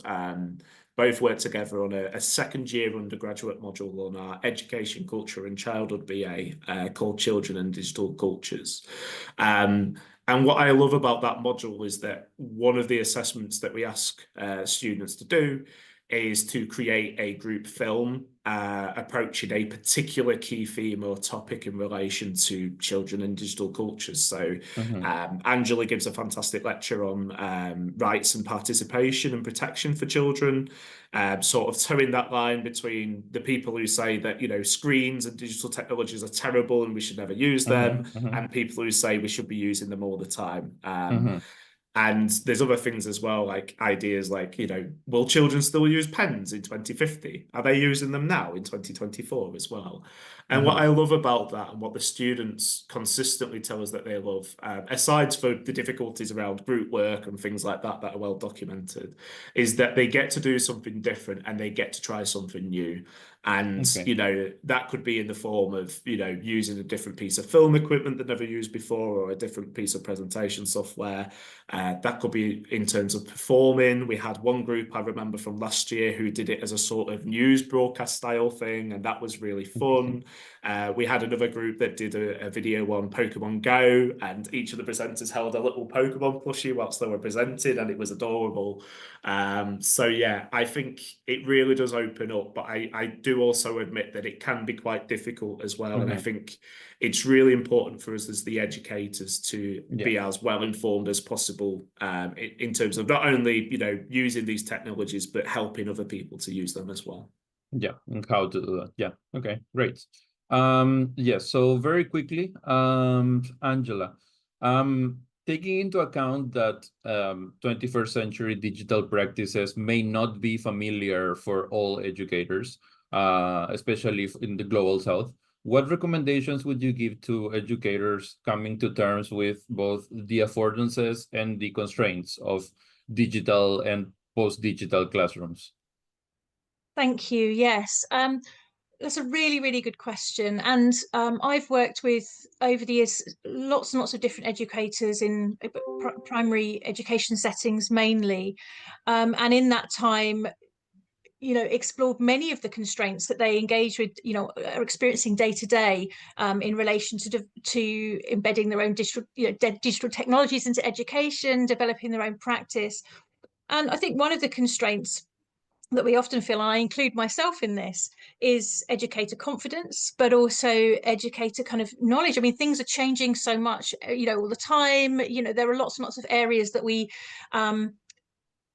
both worked together on a second-year undergraduate module on our Education, Culture and Childhood BA called Children and Digital Cultures. And what I love about that module is that one of the assessments that we ask students to do is to create a group film approaching a particular key theme or topic in relation to children and digital cultures. So Angela gives a fantastic lecture on rights and participation and protection for children, sort of towing that line between the people who say that, you know, screens and digital technologies are terrible and we should never use them, and people who say we should be using them all the time. And there's other things as well, like ideas like, you know, will children still use pens in 2050? Are they using them now in 2024 as well? And what I love about that, and what the students consistently tell us that they love, aside from the difficulties around group work and things like that that are well documented, is that they get to do something different and they get to try something new. And, you know, that could be in the form of, you know, using a different piece of film equipment they've never used before, or a different piece of presentation software. That could be in terms of performing. We had one group I remember from last year who did it as a sort of news broadcast style thing, and that was really fun. We had another group that did a video on Pokemon Go, and each of the presenters held a little Pokemon plushie whilst they were presenting, and it was adorable. So yeah, I think it really does open up, but I do also admit that it can be quite difficult as well. And I think it's really important for us as the educators to be as well informed as possible in terms of not only, you know, using these technologies, but helping other people to use them as well. Yeah, and how to do that. Yeah, okay, great. Yes, so very quickly, Angela, taking into account that 21st century digital practices may not be familiar for all educators, especially in the global south, what recommendations would you give to educators coming to terms with both the affordances and the constraints of digital and post-digital classrooms? Thank you. Yes. That's a really, really good question. And I've worked with, over the years, lots and lots of different educators in primary education settings mainly. And in that time, you know, explored many of the constraints that they engage with, you know, are experiencing day to day in relation to embedding their own digital, you know, digital technologies into education, developing their own practice. And I think one of the constraints that we often feel, and I include myself in this, is educator confidence, but also educator kind of knowledge. I mean, things are changing so much, you know, all the time. You know, there are lots and lots of areas that we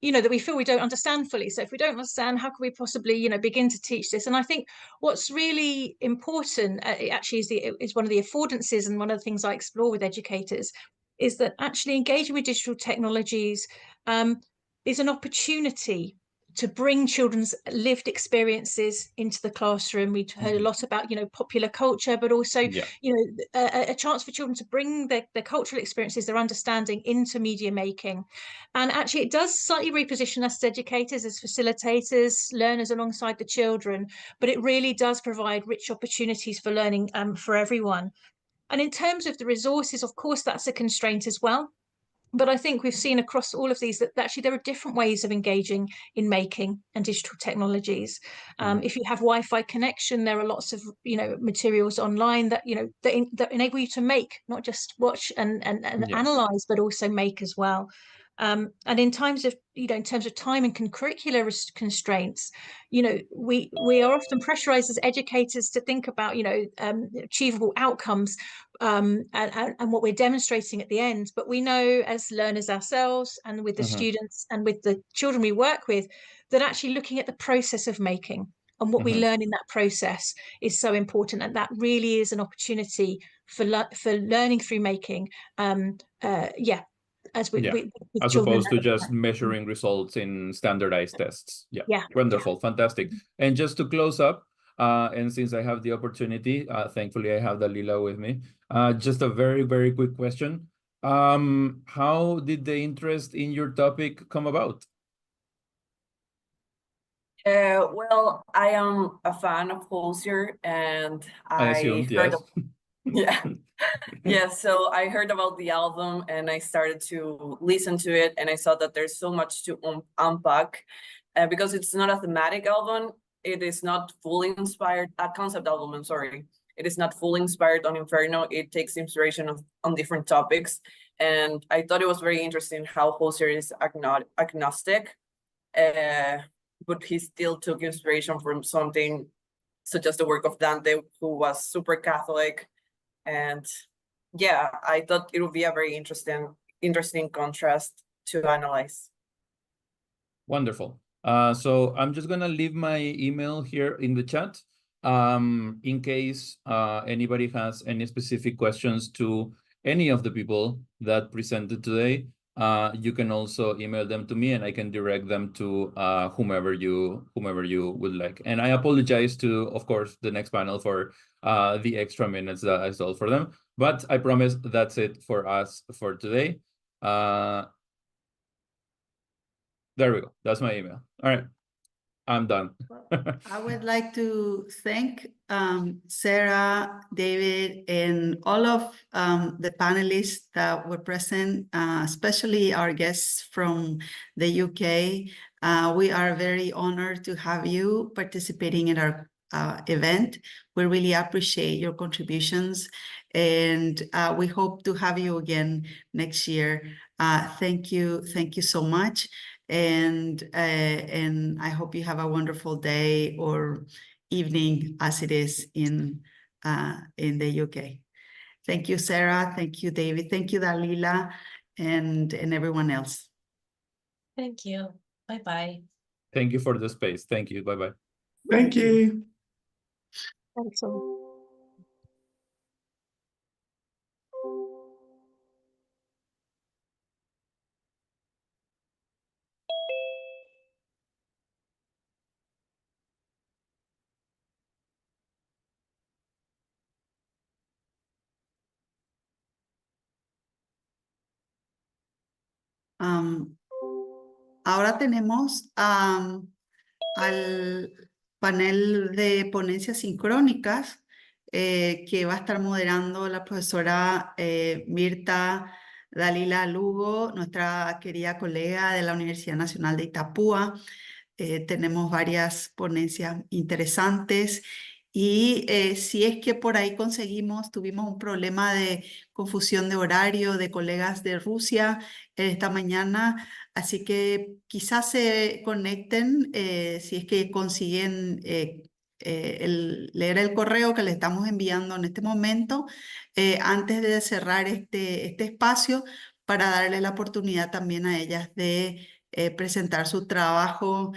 that we feel we don't understand fully. So if we don't understand, how can we possibly, begin to teach this? And I think what's really important, it actually is one of the affordances, and one of the things I explore with educators, is that actually engaging with digital technologies is an opportunity to bring children's lived experiences into the classroom. We've heard a lot about, popular culture, but also, a chance for children to bring their cultural experiences, their understanding into media making. And actually it does slightly reposition us as educators, as facilitators, learners alongside the children, but it really does provide rich opportunities for learning for everyone. And in terms of the resources, of course, that's a constraint as well. But I think we've seen across all of these that actually there are different ways of engaging in making and digital technologies. If you have Wi-Fi connection, there are lots of materials online that that enable you to make, not just watch and analyze, but also make as well. And in terms of time and curricular constraints, we are often pressurized as educators to think about achievable outcomes and what we're demonstrating at the end. But we know, as learners ourselves and with the students and with the children we work with, that actually looking at the process of making and what we learn in that process is so important, and that really is an opportunity for learning through making. As opposed to just measuring results in standardized tests. Yeah. Wonderful. Fantastic. And just to close up, and since I have the opportunity, thankfully I have Dalila with me, just a very, very quick question. How did the interest in your topic come about? Well, I am a fan of Hozier, and I assumed, heard yes. yeah, so I heard about the album and I started to listen to it, and I saw that there's so much to unpack because it's not a thematic album. It is not fully inspired, a concept album, I'm sorry. It is not fully inspired on Inferno. It takes inspiration on different topics. And I thought it was very interesting how Hozier is agnostic, but he still took inspiration from something such as the work of Dante, who was super Catholic. And yeah, I thought it would be a very interesting contrast to analyze. Wonderful. So I'm just gonna leave my email here in the chat. In case anybody has any specific questions to any of the people that presented today, you can also email them to me and I can direct them to whomever you would like. And I apologize to, of course, the next panel for the extra minutes that I stole for them. But I promise that's it for us for today. There we go. That's my email. All right. I'm done. I would like to thank Sarah, David, and all of the panelists that were present, especially our guests from the UK. We are very honored to have you participating in our event. We really appreciate your contributions, and we hope to have you again next year. Thank you so much. And I hope you have a wonderful day or evening as it is in the UK. Thank you, Sarah. Thank you, David. Thank you, Dalila, and everyone else. Thank you. Bye-bye. Thank you for the space. Thank you. Bye-bye. Thank you. Thanks all. Ahora tenemos al panel de ponencias sincrónicas que va a estar moderando la profesora Mirta Dalila Lugo, nuestra querida colega de la Universidad Nacional de Itapúa. Tenemos varias ponencias interesantes y si es que por ahí tuvimos un problema de confusión de horario de colegas de Rusia esta mañana, así que quizás se conecten si es que consiguen leer el correo que le estamos enviando en este momento antes de cerrar este espacio, para darle la oportunidad también a ellas de presentar su trabajo.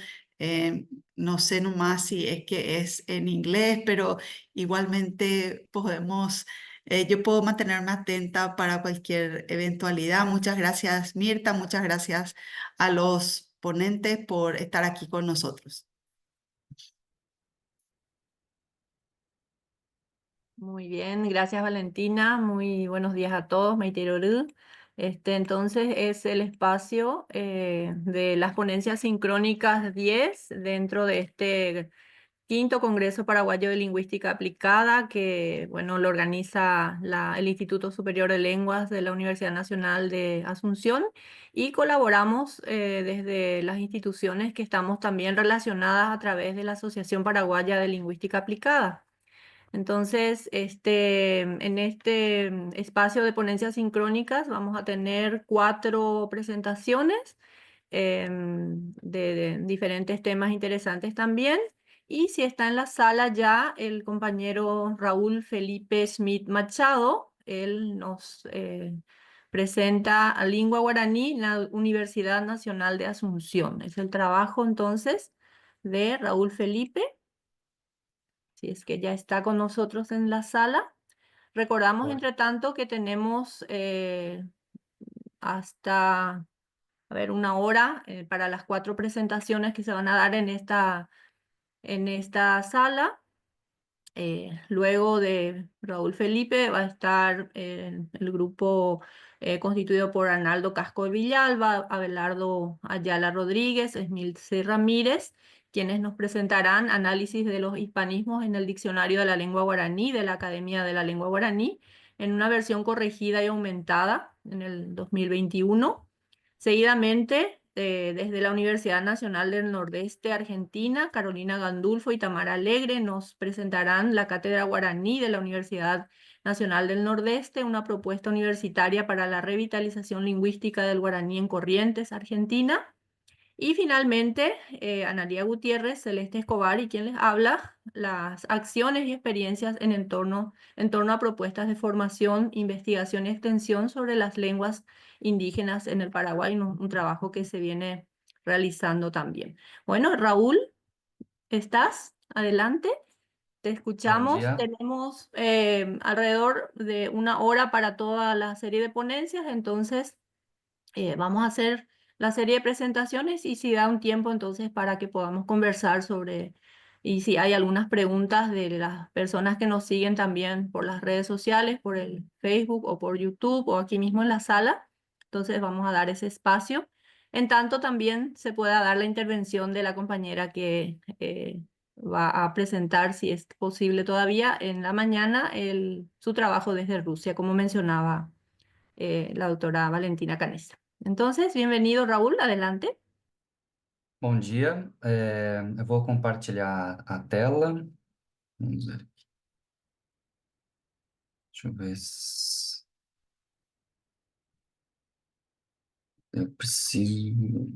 No sé nomás si es que es en inglés, pero igualmente yo puedo mantenerme atenta para cualquier eventualidad. Muchas gracias, Mirta. Muchas gracias a los ponentes por estar aquí con nosotros. Muy bien, gracias Valentina. Muy buenos días a todos. Maite. Entonces es el espacio de las ponencias sincrónicas 10 dentro de este quinto Congreso Paraguayo de Lingüística Aplicada que, bueno, lo organiza el Instituto Superior de Lenguas de la Universidad Nacional de Asunción y colaboramos desde las instituciones que estamos también relacionadas a través de la Asociación Paraguaya de Lingüística Aplicada. Entonces, en este espacio de ponencias sincrónicas vamos a tener 4 presentaciones de diferentes temas interesantes también. Y si está en la sala ya el compañero Raúl Felipe Schmidt Machado, él nos presenta a Lingua Guaraní en la Universidad Nacional de Asunción. Es el trabajo entonces de Raúl Felipe. Si es que ya está con nosotros en la sala. Recordamos, entre tanto, que tenemos hasta, 1 hora para las 4 presentaciones que se van a dar en esta sala. Luego de Raúl Felipe va a estar el grupo constituido por Arnaldo Casco de Villalba, Abelardo Ayala Rodríguez, Esmilce Ramírez, quienes nos presentarán análisis de los hispanismos en el Diccionario de la Lengua Guaraní de la Academia de la Lengua Guaraní, en una versión corregida y aumentada en el 2021. Seguidamente, desde la Universidad Nacional del Nordeste Argentina, Carolina Gandulfo y Tamara Alegre nos presentarán la Cátedra Guaraní de la Universidad Nacional del Nordeste, una propuesta universitaria para la revitalización lingüística del guaraní en Corrientes, Argentina. Y finalmente, Analía Gutiérrez, Celeste Escobar y quien les habla, las acciones y experiencias en torno a propuestas de formación, investigación y extensión sobre las lenguas indígenas en el Paraguay, un trabajo que se viene realizando también. Bueno, Raúl, ¿estás? Adelante. Te escuchamos. día. Tenemos alrededor de 1 hora para toda la serie de ponencias, entonces vamos a hacer la serie de presentaciones y si da un tiempo entonces para que podamos conversar sobre, y si hay algunas preguntas de las personas que nos siguen también por las redes sociales, por el Facebook o por YouTube o aquí mismo en la sala, entonces vamos a dar ese espacio. En tanto también se pueda dar la intervención de la compañera que va a presentar, si es posible todavía, en la mañana su trabajo desde Rusia, como mencionaba la doctora Valentina Canessa. Entonces, bienvenido Raúl, adelante. Bom dia, eu vou compartilhar a tela. Vamos ver aqui. Deixa eu ver se eu preciso.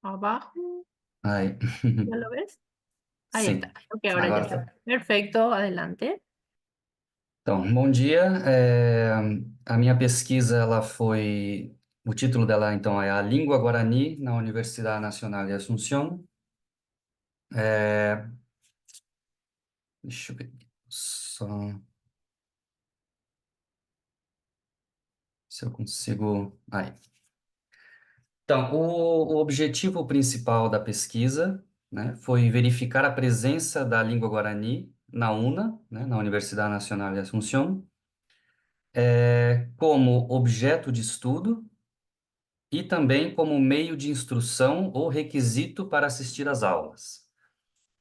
Abajo, Aí. ¿ya lo ves? Ahí Sim, está. Ok, ahora ya agora está. tá. Perfecto, adelante. Então, bom dia. A minha pesquisa, o título dela, então, é A Língua Guarani na Universidade Nacional de Asunción. Deixa eu ver só se eu consigo. Aí. Então, o objetivo principal da pesquisa, né, foi verificar a presença da língua guarani na UNA, né, na Universidade Nacional de Asunción, como objeto de estudo e também como meio de instrução ou requisito para assistir às aulas.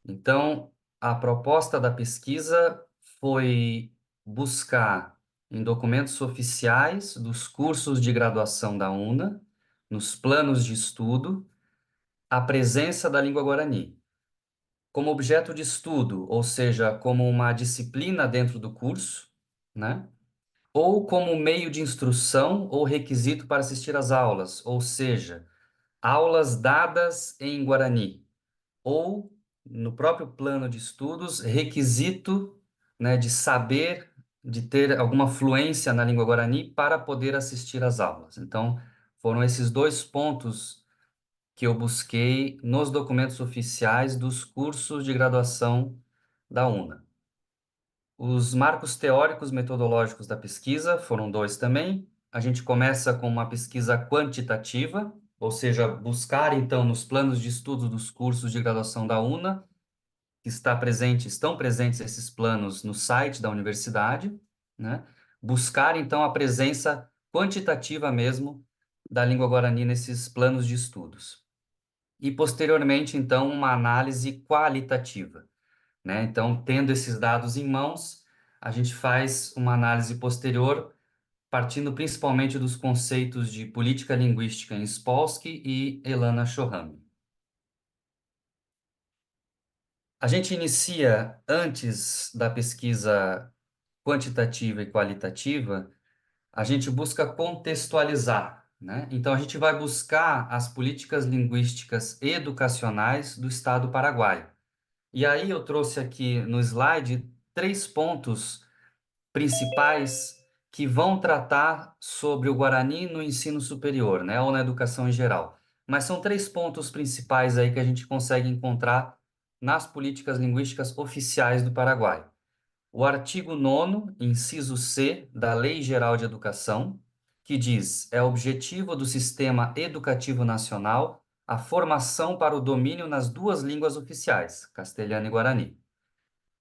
Então, a proposta da pesquisa foi buscar em documentos oficiais dos cursos de graduação da UNA, nos planos de estudo, a presença da língua guarani. Como objeto de estudo, ou seja, como uma disciplina dentro do curso, né? Ou como meio de instrução ou requisito para assistir às aulas, ou seja, aulas dadas em Guarani, ou no próprio plano de estudos, requisito, né, de saber, de ter alguma fluência na língua guarani para poder assistir às aulas. Então, foram esses dois pontos que eu busquei nos documentos oficiais dos cursos de graduação da UNA. Os marcos teóricos metodológicos da pesquisa foram dois também. A gente começa com uma pesquisa quantitativa, ou seja, buscar então nos planos de estudo dos cursos de graduação da UNA, que estão presentes esses planos no site da universidade, né? Buscar então a presença quantitativa mesmo da língua guarani nesses planos de estudos. E posteriormente então uma análise qualitativa, né? Então, tendo esses dados em mãos, a gente faz uma análise posterior, partindo principalmente dos conceitos de política linguística em Spolsky e Elana Shoham. A gente inicia, antes da pesquisa quantitativa e qualitativa, a gente busca contextualizar, né? Então, a gente vai buscar as políticas linguísticas educacionais do Estado paraguaio. E aí eu trouxe aqui no slide 3 pontos principais que vão tratar sobre o Guarani no ensino superior, né, ou na educação em geral. Mas são 3 pontos principais aí que a gente consegue encontrar nas políticas linguísticas oficiais do Paraguai. O artigo 9º, inciso C, da Lei Geral de Educação, que diz: é objetivo do Sistema Educativo Nacional a formação para o domínio nas 2 línguas oficiais, castelhano e guarani.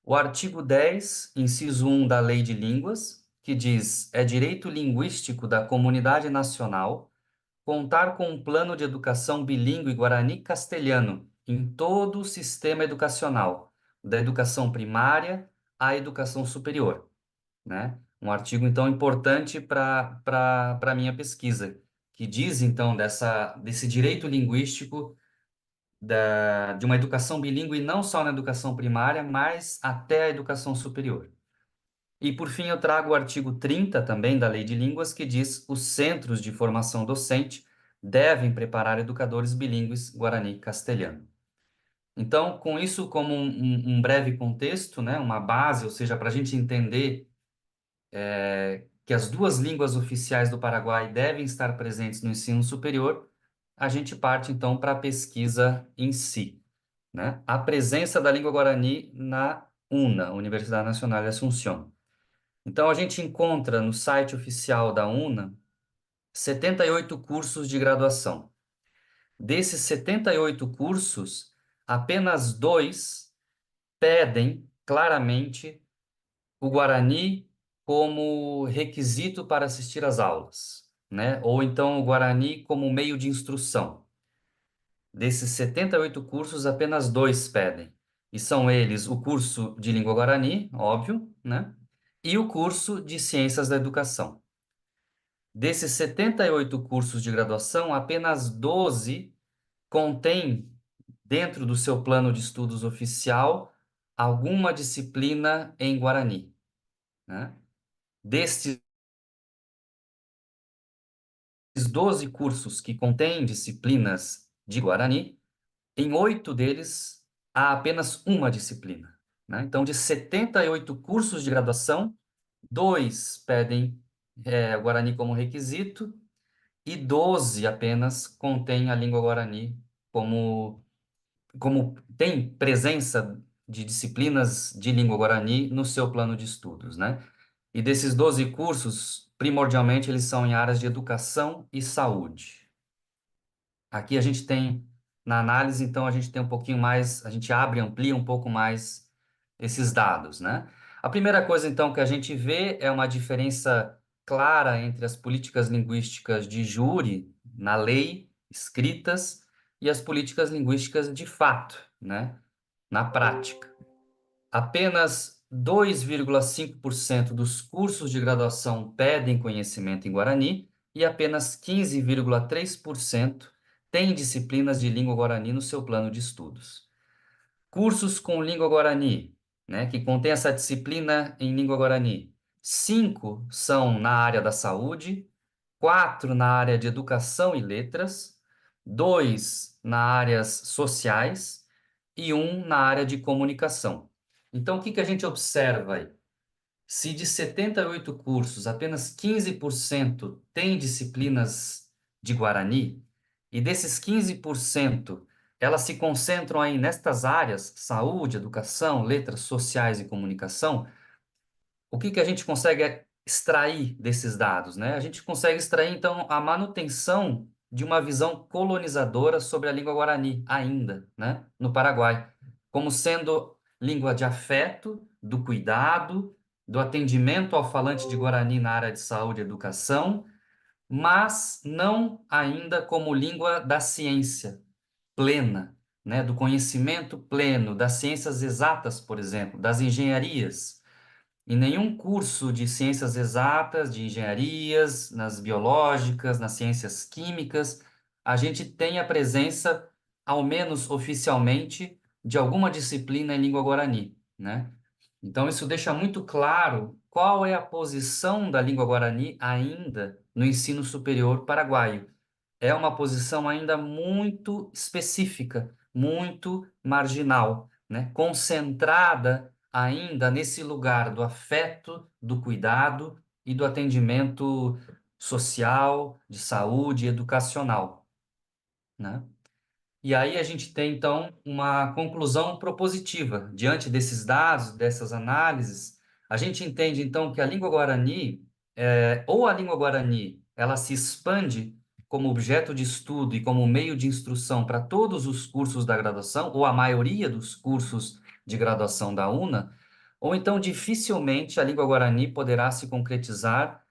O artigo 10, inciso 1 da Lei de Línguas, que diz: é direito linguístico da comunidade nacional contar com um plano de educação bilíngue guarani-castelhano em todo o sistema educacional, da educação primária à educação superior, né? Um artigo, então, importante para a minha pesquisa, que diz, então, desse direito linguístico de uma educação bilíngue não só na educação primária, mas até a educação superior. E, por fim, eu trago o artigo 30 também da Lei de Línguas, que diz: os centros de formação docente devem preparar educadores bilíngues guarani e castelhano. Então, com isso como um breve contexto, né, uma base, ou seja, para a gente entender que as 2 línguas oficiais do Paraguai devem estar presentes no ensino superior, a gente parte, então, para a pesquisa em si, né? A presença da língua guarani na UNA, Universidade Nacional de Asunción. Então, a gente encontra no site oficial da UNA 78 cursos de graduação. Desses 78 cursos, apenas 2 pedem claramente o Guarani como requisito para assistir às aulas, né? Ou então o Guarani como meio de instrução. Desses 78 cursos, apenas 2 pedem. E são eles o curso de língua guarani, óbvio, né? E o curso de ciências da educação. Desses 78 cursos de graduação, apenas 12 contêm, dentro do seu plano de estudos oficial, alguma disciplina em Guarani, né? Destes 12 cursos que contêm disciplinas de Guarani, em 8 deles há apenas uma disciplina, né? Então, de 78 cursos de graduação, 2 pedem Guarani como requisito e 12 apenas contêm a língua Guarani como tem presença de disciplinas de língua Guarani no seu plano de estudos, né? E desses 12 cursos, primordialmente, eles são em áreas de educação e saúde. Aqui a gente tem, na análise, então, a gente tem um pouquinho mais, a gente amplia um pouco mais esses dados, né? A primeira coisa, então, que a gente vê é uma diferença clara entre as políticas linguísticas de júri, na lei, escritas, e as políticas linguísticas de fato, né? Na prática. Apenas 2,5% dos cursos de graduação pedem conhecimento em Guarani e apenas 15,3% têm disciplinas de língua Guarani no seu plano de estudos. Cursos com língua Guarani, né, que contém essa disciplina em língua Guarani. 5 são na área da saúde, 4 na área de educação e letras, 2 nas áreas sociais e um na área de comunicação. Então, o que a gente observa aí? Se de 78 cursos, apenas 15% tem disciplinas de Guarani, e desses 15%, elas se concentram aí nestas áreas, saúde, educação, letras sociais e comunicação, o que a gente consegue extrair desses dados, né? A gente consegue extrair, então, a manutenção de uma visão colonizadora sobre a língua guarani, ainda, né, no Paraguai, como sendo língua de afeto, do cuidado, do atendimento ao falante de Guarani na área de saúde e educação, mas não ainda como língua da ciência plena, né, do conhecimento pleno, das ciências exatas, por exemplo, das engenharias. Em nenhum curso de ciências exatas, de engenharias, nas biológicas, nas ciências químicas, a gente tem a presença, ao menos oficialmente, de alguma disciplina em língua guarani, né? Então, isso deixa muito claro qual é a posição da língua guarani ainda no ensino superior paraguaio. É uma posição ainda muito específica, muito marginal, né? Concentrada ainda nesse lugar do afeto, do cuidado e do atendimento social, de saúde, educacional, né? E aí a gente tem, então, uma conclusão propositiva. Diante desses dados, dessas análises, a gente entende, então, que a língua guarani, ou a língua guarani, ela se expande como objeto de estudo e como meio de instrução para todos os cursos da graduação, ou a maioria dos cursos de graduação da UNA, ou então dificilmente a língua guarani poderá se concretizar,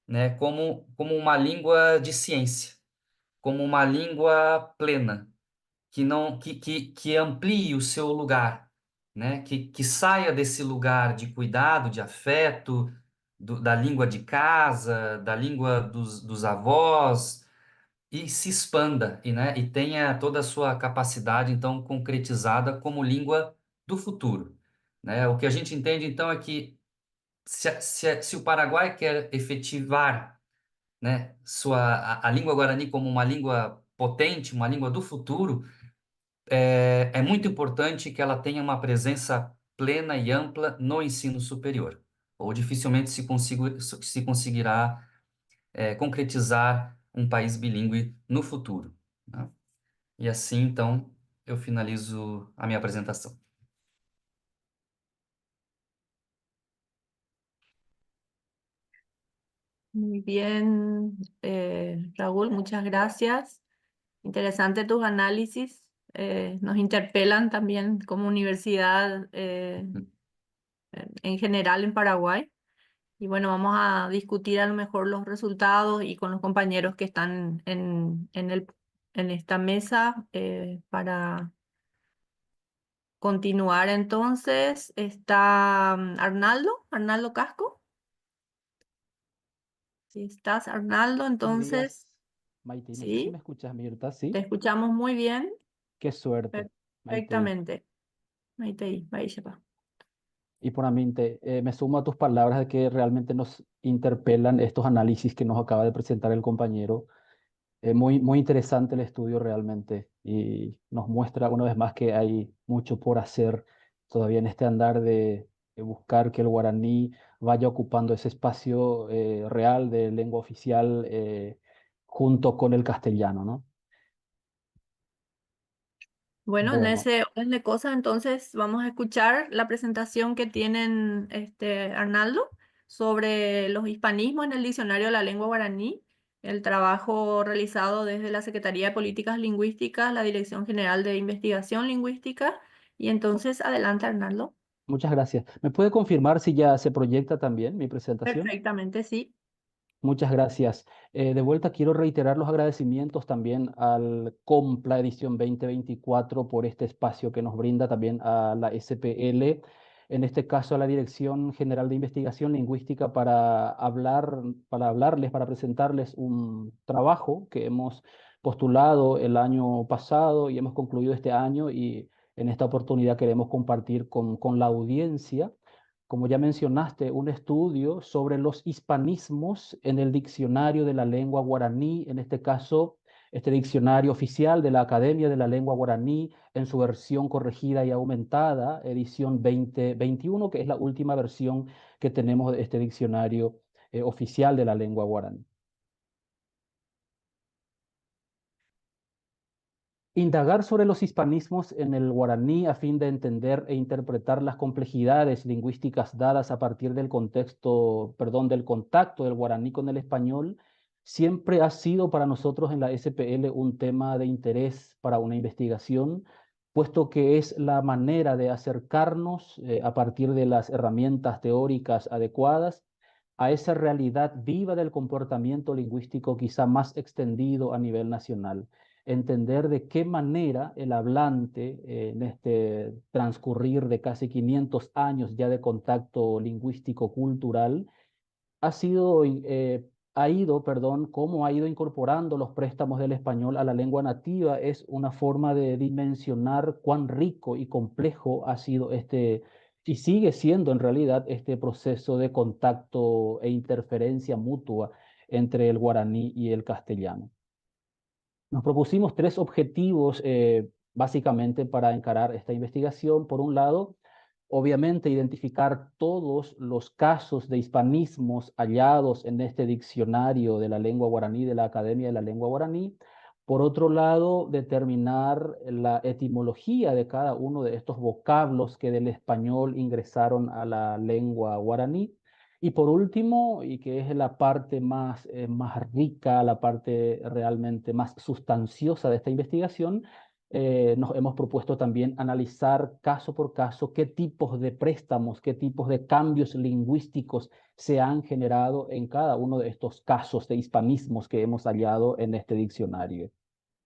né, como uma língua de ciência, como uma língua plena, que amplie o seu lugar, né? Que saia desse lugar de cuidado, de afeto, da língua de casa, da língua dos avós, e se expanda, e tenha toda a sua capacidade, então, concretizada como língua do futuro, né? O que a gente entende, então, é que se o Paraguai quer efetivar, né, a língua guarani como uma língua potente, uma língua do futuro, é muito importante que ela tenha uma presença plena e ampla no ensino superior, ou dificilmente se conseguirá concretizar um país bilíngue no futuro, né? E assim, então, eu finalizo a minha apresentação. Muy bien, Raúl, muchas gracias. Interesante tus análisis. Nos interpelan también como universidad en general en Paraguay. Y bueno, vamos a discutir a lo mejor los resultados y con los compañeros que están en esta mesa para continuar. Entonces, está Arnaldo Casco. Si estás, Arnaldo, Buenos entonces, días, Maite. No sé si sí, me escuchas, Mirta, te ¿sí? escuchamos muy bien, Qué suerte, Maite. perfectamente. Maitei, Baishapa. Y puramente, me sumo a tus palabras de que realmente nos interpelan estos análisis que nos acaba de presentar el compañero. Muy interesante el estudio realmente y nos muestra una vez más que hay mucho por hacer todavía en este andar de buscar que el guaraní vaya ocupando ese espacio real de lengua oficial junto con el castellano, ¿no? Bueno, en Bueno, ese orden de cosas, entonces vamos a escuchar la presentación que tienen Arnaldo sobre los hispanismos en el diccionario de la lengua guaraní, el trabajo realizado desde la Secretaría de Políticas Lingüísticas, la Dirección General de Investigación Lingüística. Y entonces, adelante, Arnaldo. muchas gracias. ¿Me puede confirmar si ya se proyecta también mi presentación? Perfectamente, sí. Muchas gracias. De vuelta quiero reiterar los agradecimientos también al COMPLA edición 2024 por este espacio que nos brinda también a la SPL, en este caso a la Dirección General de Investigación Lingüística para hablarles, para presentarles un trabajo que hemos postulado el año pasado y hemos concluido este año y en esta oportunidad queremos compartir con la audiencia, como ya mencionaste, un estudio sobre los hispanismos en el diccionario de la lengua guaraní, en este caso Este diccionario oficial de la Academia de la Lengua Guaraní en su versión corregida y aumentada, edición 2021, que es la última versión que tenemos de este diccionario oficial de la lengua guaraní. Indagar sobre los hispanismos en el guaraní a fin de entender e interpretar las complejidades lingüísticas dadas a partir del contexto, del contacto del guaraní con el español, siempre ha sido para nosotros en la SPL un tema de interés para una investigación, puesto que es la manera de acercarnos a partir de las herramientas teóricas adecuadas a esa realidad viva del comportamiento lingüístico quizá más extendido a nivel nacional. Entender de qué manera el hablante, en este transcurrir de casi 500 años ya de contacto lingüístico-cultural, cómo ha ido incorporando los préstamos del español a la lengua nativa, es una forma de dimensionar cuán rico y complejo ha sido y sigue siendo en realidad este proceso de contacto e interferencia mutua entre el guaraní y el castellano. Nos propusimos 3 objetivos básicamente para encarar esta investigación. Por un lado, obviamente identificar todos los casos de hispanismos hallados en este diccionario de la lengua guaraní, de la Academia de la Lengua Guaraní. Por otro lado, determinar la etimología de cada uno de estos vocablos que del español ingresaron a la lengua guaraní. Y por último, y que es la parte más rica, la parte realmente más sustanciosa de esta investigación, nos hemos propuesto también analizar caso por caso qué tipos de préstamos, qué tipos de cambios lingüísticos se han generado en cada uno de estos casos de hispanismos que hemos hallado en este diccionario.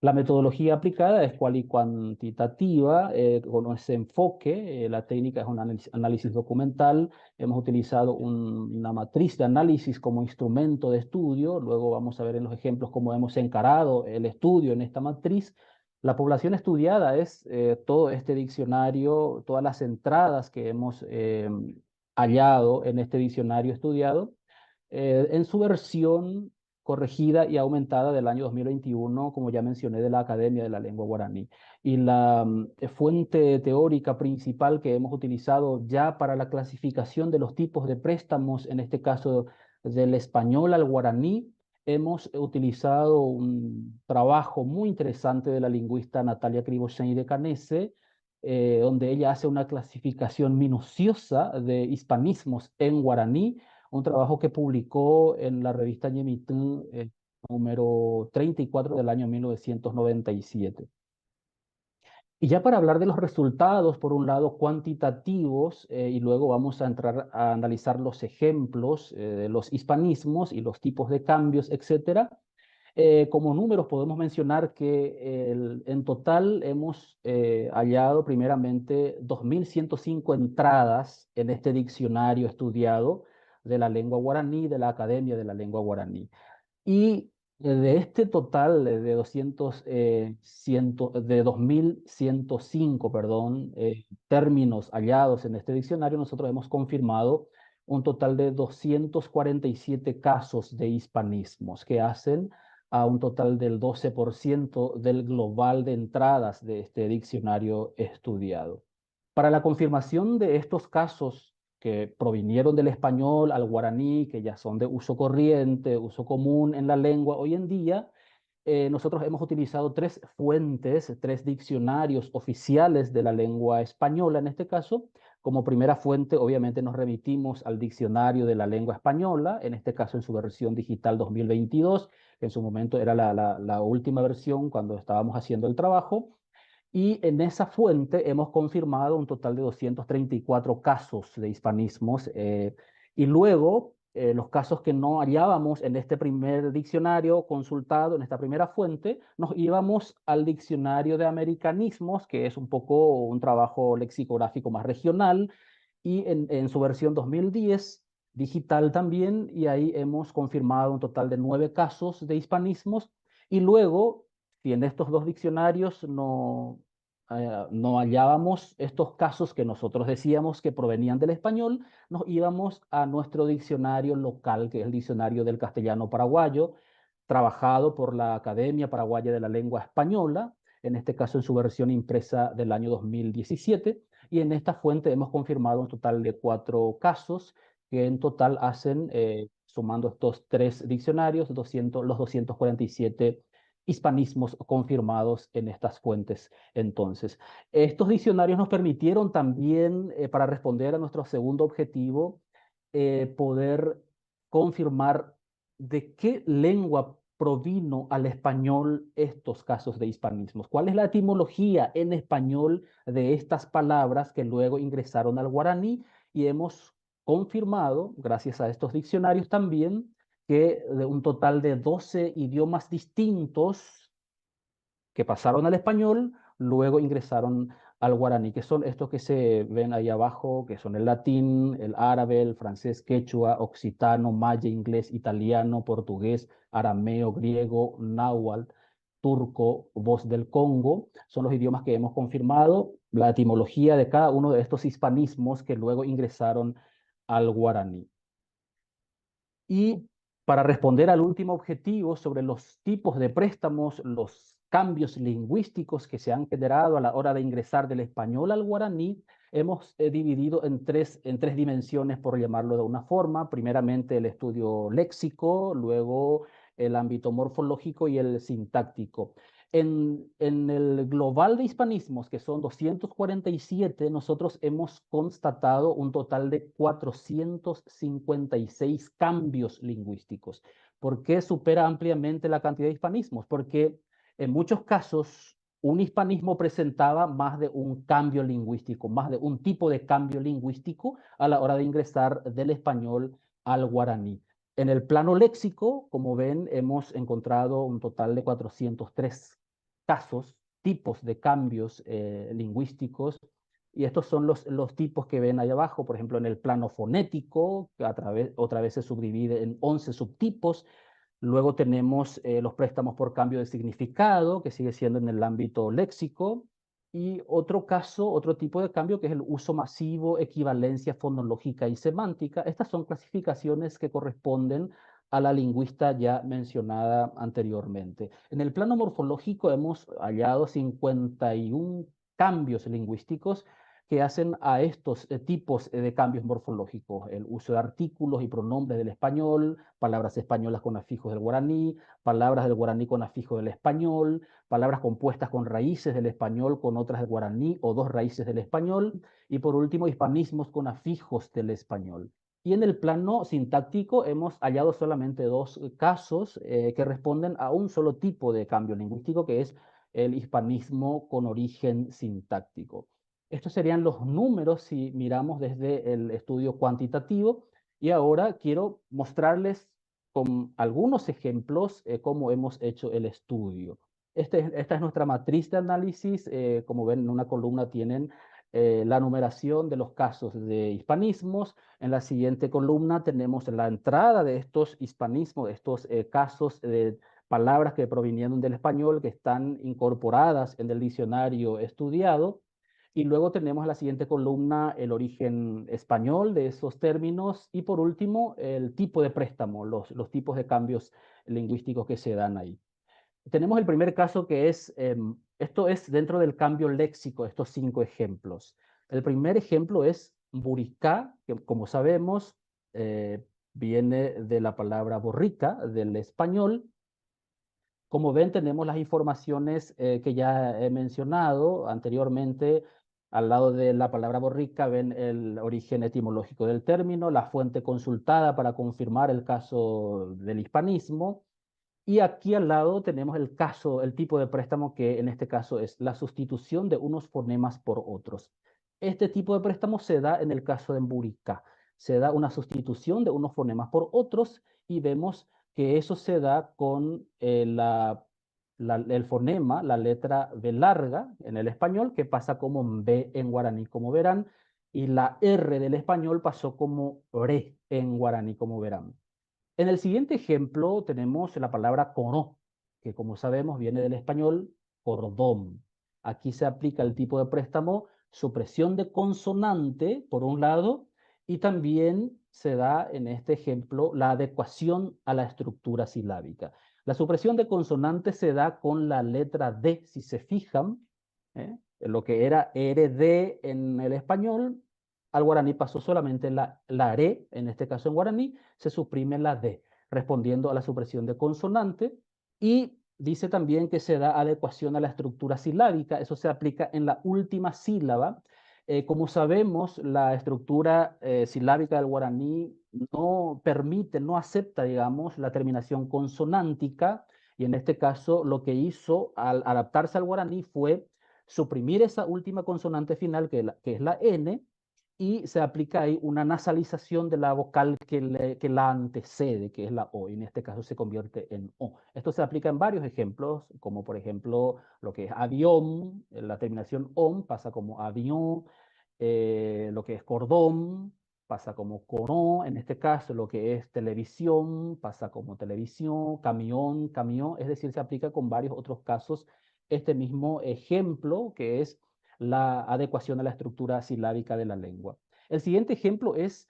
La metodología aplicada es cual y cuantitativa, con ese enfoque. La técnica es un análisis documental. Hemos utilizado una matriz de análisis como instrumento de estudio. Luego vamos a ver en los ejemplos cómo hemos encarado el estudio en esta matriz. La población estudiada es todo este diccionario, todas las entradas que hemos hallado en este diccionario estudiado, en su versión corregida y aumentada del año 2021, como ya mencioné, de la Academia de la Lengua Guaraní. Y la fuente teórica principal que hemos utilizado ya para la clasificación de los tipos de préstamos, en este caso del español al guaraní, hemos utilizado un trabajo muy interesante de la lingüista Natalia Krivoshein de Canese, donde ella hace una clasificación minuciosa de hispanismos en guaraní, un trabajo que publicó en la revista Ñemitún, número 34 del año 1997. Y ya para hablar de los resultados, por un lado cuantitativos, y luego vamos a entrar a analizar los ejemplos de los hispanismos y los tipos de cambios, etc. Como números podemos mencionar que en total hemos hallado primeramente 2.105 entradas en este diccionario estudiado de la lengua guaraní, de la Academia de la Lengua Guaraní. Y de este total de 2.105, términos hallados en este diccionario, nosotros hemos confirmado un total de 247 casos de hispanismos, que hacen a un total del 12% del global de entradas de este diccionario estudiado. Para la confirmación de estos casos que provinieron del español al guaraní, que ya son de uso corriente, uso común en la lengua hoy en día, nosotros hemos utilizado 3 fuentes, 3 diccionarios oficiales de la lengua española en este caso. Como primera fuente, obviamente, nos remitimos al Diccionario de la Lengua Española, en este caso en su versión digital 2022, que en su momento era la última versión cuando estábamos haciendo el trabajo. Y en esa fuente hemos confirmado un total de 234 casos de hispanismos. Y luego, los casos que no hallábamos en este primer diccionario consultado, en esta primera fuente, nos íbamos al diccionario de americanismos, que es un poco un trabajo lexicográfico más regional, y en su versión 2010, digital también, y ahí hemos confirmado un total de 9 casos de hispanismos. Y luego, si en estos 2 diccionarios no hallábamos estos casos que nosotros decíamos que provenían del español, nos íbamos a nuestro diccionario local, que es el diccionario del castellano paraguayo, trabajado por la Academia Paraguaya de la Lengua Española, en este caso en su versión impresa del año 2017, y en esta fuente hemos confirmado un total de 4 casos, que en total hacen, sumando estos 3 diccionarios, los 247 hispanismos confirmados en estas fuentes. Entonces, estos diccionarios nos permitieron también, para responder a nuestro segundo objetivo, poder confirmar de qué lengua provino al español estos casos de hispanismos. ¿Cuál es la etimología en español de estas palabras que luego ingresaron al guaraní? Y hemos confirmado, gracias a estos diccionarios también, que de un total de 12 idiomas distintos que pasaron al español, luego ingresaron al guaraní, que son estos que se ven ahí abajo, que son el latín, el árabe, el francés, quechua, occitano, maya, inglés, italiano, portugués, arameo, griego, náhuatl, turco, voz del Congo. Son los idiomas que hemos confirmado, la etimología de cada uno de estos hispanismos que luego ingresaron al guaraní. Y para responder al último objetivo sobre los tipos de préstamos, los cambios lingüísticos que se han generado a la hora de ingresar del español al guaraní, hemos dividido en tres dimensiones, por llamarlo de una forma. Primeramente el estudio léxico, luego el ámbito morfológico y el sintáctico. En el global de hispanismos, que son 247, nosotros hemos constatado un total de 456 cambios lingüísticos. ¿Por qué supera ampliamente la cantidad de hispanismos? Porque en muchos casos un hispanismo presentaba más de un cambio lingüístico, más de un tipo de cambio lingüístico a la hora de ingresar del español al guaraní. En el plano léxico, como ven, hemos encontrado un total de 403 casos, tipos de cambios lingüísticos, y estos son los tipos que ven ahí abajo. Por ejemplo, en el plano fonético, que otra vez se subdivide en 11 subtipos. Luego tenemos los préstamos por cambio de significado, que sigue siendo en el ámbito léxico. Y otro caso, otro tipo de cambio, que es el uso masivo, equivalencia fonológica y semántica. Estas son clasificaciones que corresponden a la lingüista ya mencionada anteriormente. En el plano morfológico hemos hallado 51 cambios lingüísticos que hacen a estos tipos de cambios morfológicos: el uso de artículos y pronombres del español, palabras españolas con afijos del guaraní, palabras del guaraní con afijos del español, palabras compuestas con raíces del español con otras del guaraní o dos raíces del español, y por último hispanismos con afijos del español. Y en el plano sintáctico hemos hallado solamente 2 casos que responden a un solo tipo de cambio lingüístico, que es el hispanismo con origen sintáctico. Estos serían los números si miramos desde el estudio cuantitativo, y ahora quiero mostrarles con algunos ejemplos cómo hemos hecho el estudio. Esta es nuestra matriz de análisis. Como ven, en una columna tienen la numeración de los casos de hispanismos. En la siguiente columna tenemos la entrada de estos hispanismos, de estos casos de palabras que provinieron del español, que están incorporadas en el diccionario estudiado. Y luego tenemos en la siguiente columna el origen español de esos términos, y por último el tipo de préstamo, los tipos de cambios lingüísticos que se dan ahí. Tenemos el primer caso, que es, esto es dentro del cambio léxico, estos 5 ejemplos. El primer ejemplo es buricá, que como sabemos viene de la palabra borrica, del español. Como ven, tenemos las informaciones que ya he mencionado anteriormente. Al lado de la palabra borrica ven el origen etimológico del término, la fuente consultada para confirmar el caso del hispanismo. Y aquí al lado tenemos el caso, el tipo de préstamo, que en este caso es la sustitución de unos fonemas por otros. Este tipo de préstamo se da en el caso de Buricá. Se da una sustitución de unos fonemas por otros, y vemos que eso se da con el fonema, la letra B larga en el español, que pasa como B en guaraní, como verán, y la R del español pasó como RE en guaraní, como verán. En el siguiente ejemplo tenemos la palabra coró, que como sabemos viene del español cordón. Aquí se aplica el tipo de préstamo supresión de consonante, por un lado, y también se da en este ejemplo la adecuación a la estructura silábica. La supresión de consonantes se da con la letra D, si se fijan, lo que era RD en el español, al guaraní pasó solamente la R, en este caso en guaraní, se suprime la D, respondiendo a la supresión de consonante, y dice también que se da adecuación a la estructura silábica, eso se aplica en la última sílaba. Como sabemos, la estructura silábica del guaraní no permite, no acepta, digamos, la terminación consonántica, y en este caso lo que hizo al adaptarse al guaraní fue suprimir esa última consonante final, que es la N, y se aplica ahí una nasalización de la vocal que la antecede, que es la O, y en este caso se convierte en O. Esto se aplica en varios ejemplos, como por ejemplo lo que es avión, la terminación ON pasa como avión, lo que es cordón pasa como corón, en este caso lo que es televisión pasa como televisión, camión, camión, es decir, se aplica con varios otros casos este mismo ejemplo, que es la adecuación a la estructura silábica de la lengua. El siguiente ejemplo es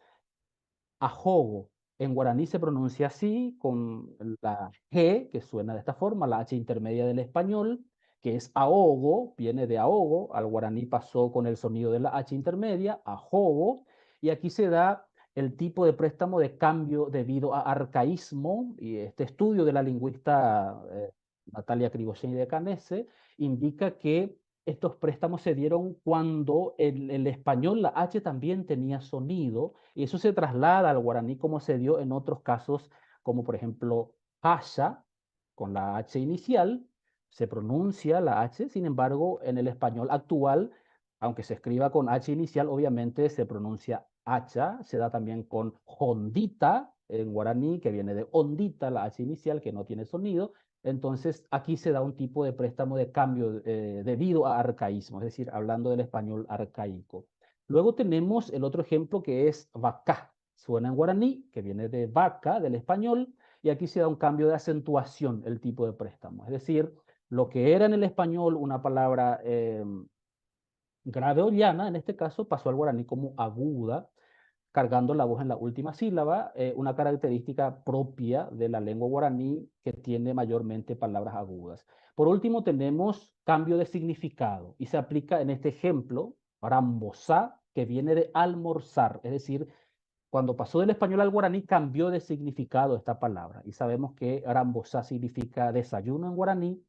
ahogo. En guaraní se pronuncia así, con la G, que suena de esta forma, la H intermedia del español, que es ahogo, viene de ahogo, al guaraní pasó con el sonido de la H intermedia, ahogo, y aquí se da el tipo de préstamo de cambio debido a arcaísmo, y este estudio de la lingüista Natalia Krivoshein de Canese indica que estos préstamos se dieron cuando el español, la H también tenía sonido, y eso se traslada al guaraní como se dio en otros casos, como por ejemplo haya, con la H inicial, se pronuncia la H, sin embargo, en el español actual, aunque se escriba con H inicial, obviamente se pronuncia hacha, se da también con hondita en guaraní, que viene de ondita, la H inicial, que no tiene sonido. Entonces, aquí se da un tipo de préstamo de cambio debido a arcaísmo, es decir, hablando del español arcaico. Luego tenemos el otro ejemplo que es vaca. Suena en guaraní, que viene de vaca, del español, y aquí se da un cambio de acentuación, el tipo de préstamo. Es decir, lo que era en el español una palabra grave o llana, en este caso pasó al guaraní como aguda, cargando la voz en la última sílaba, una característica propia de la lengua guaraní que tiene mayormente palabras agudas. Por último, tenemos cambio de significado y se aplica en este ejemplo, rambosá, que viene de almorzar, es decir, cuando pasó del español al guaraní cambió de significado esta palabra y sabemos que rambosá significa desayuno en guaraní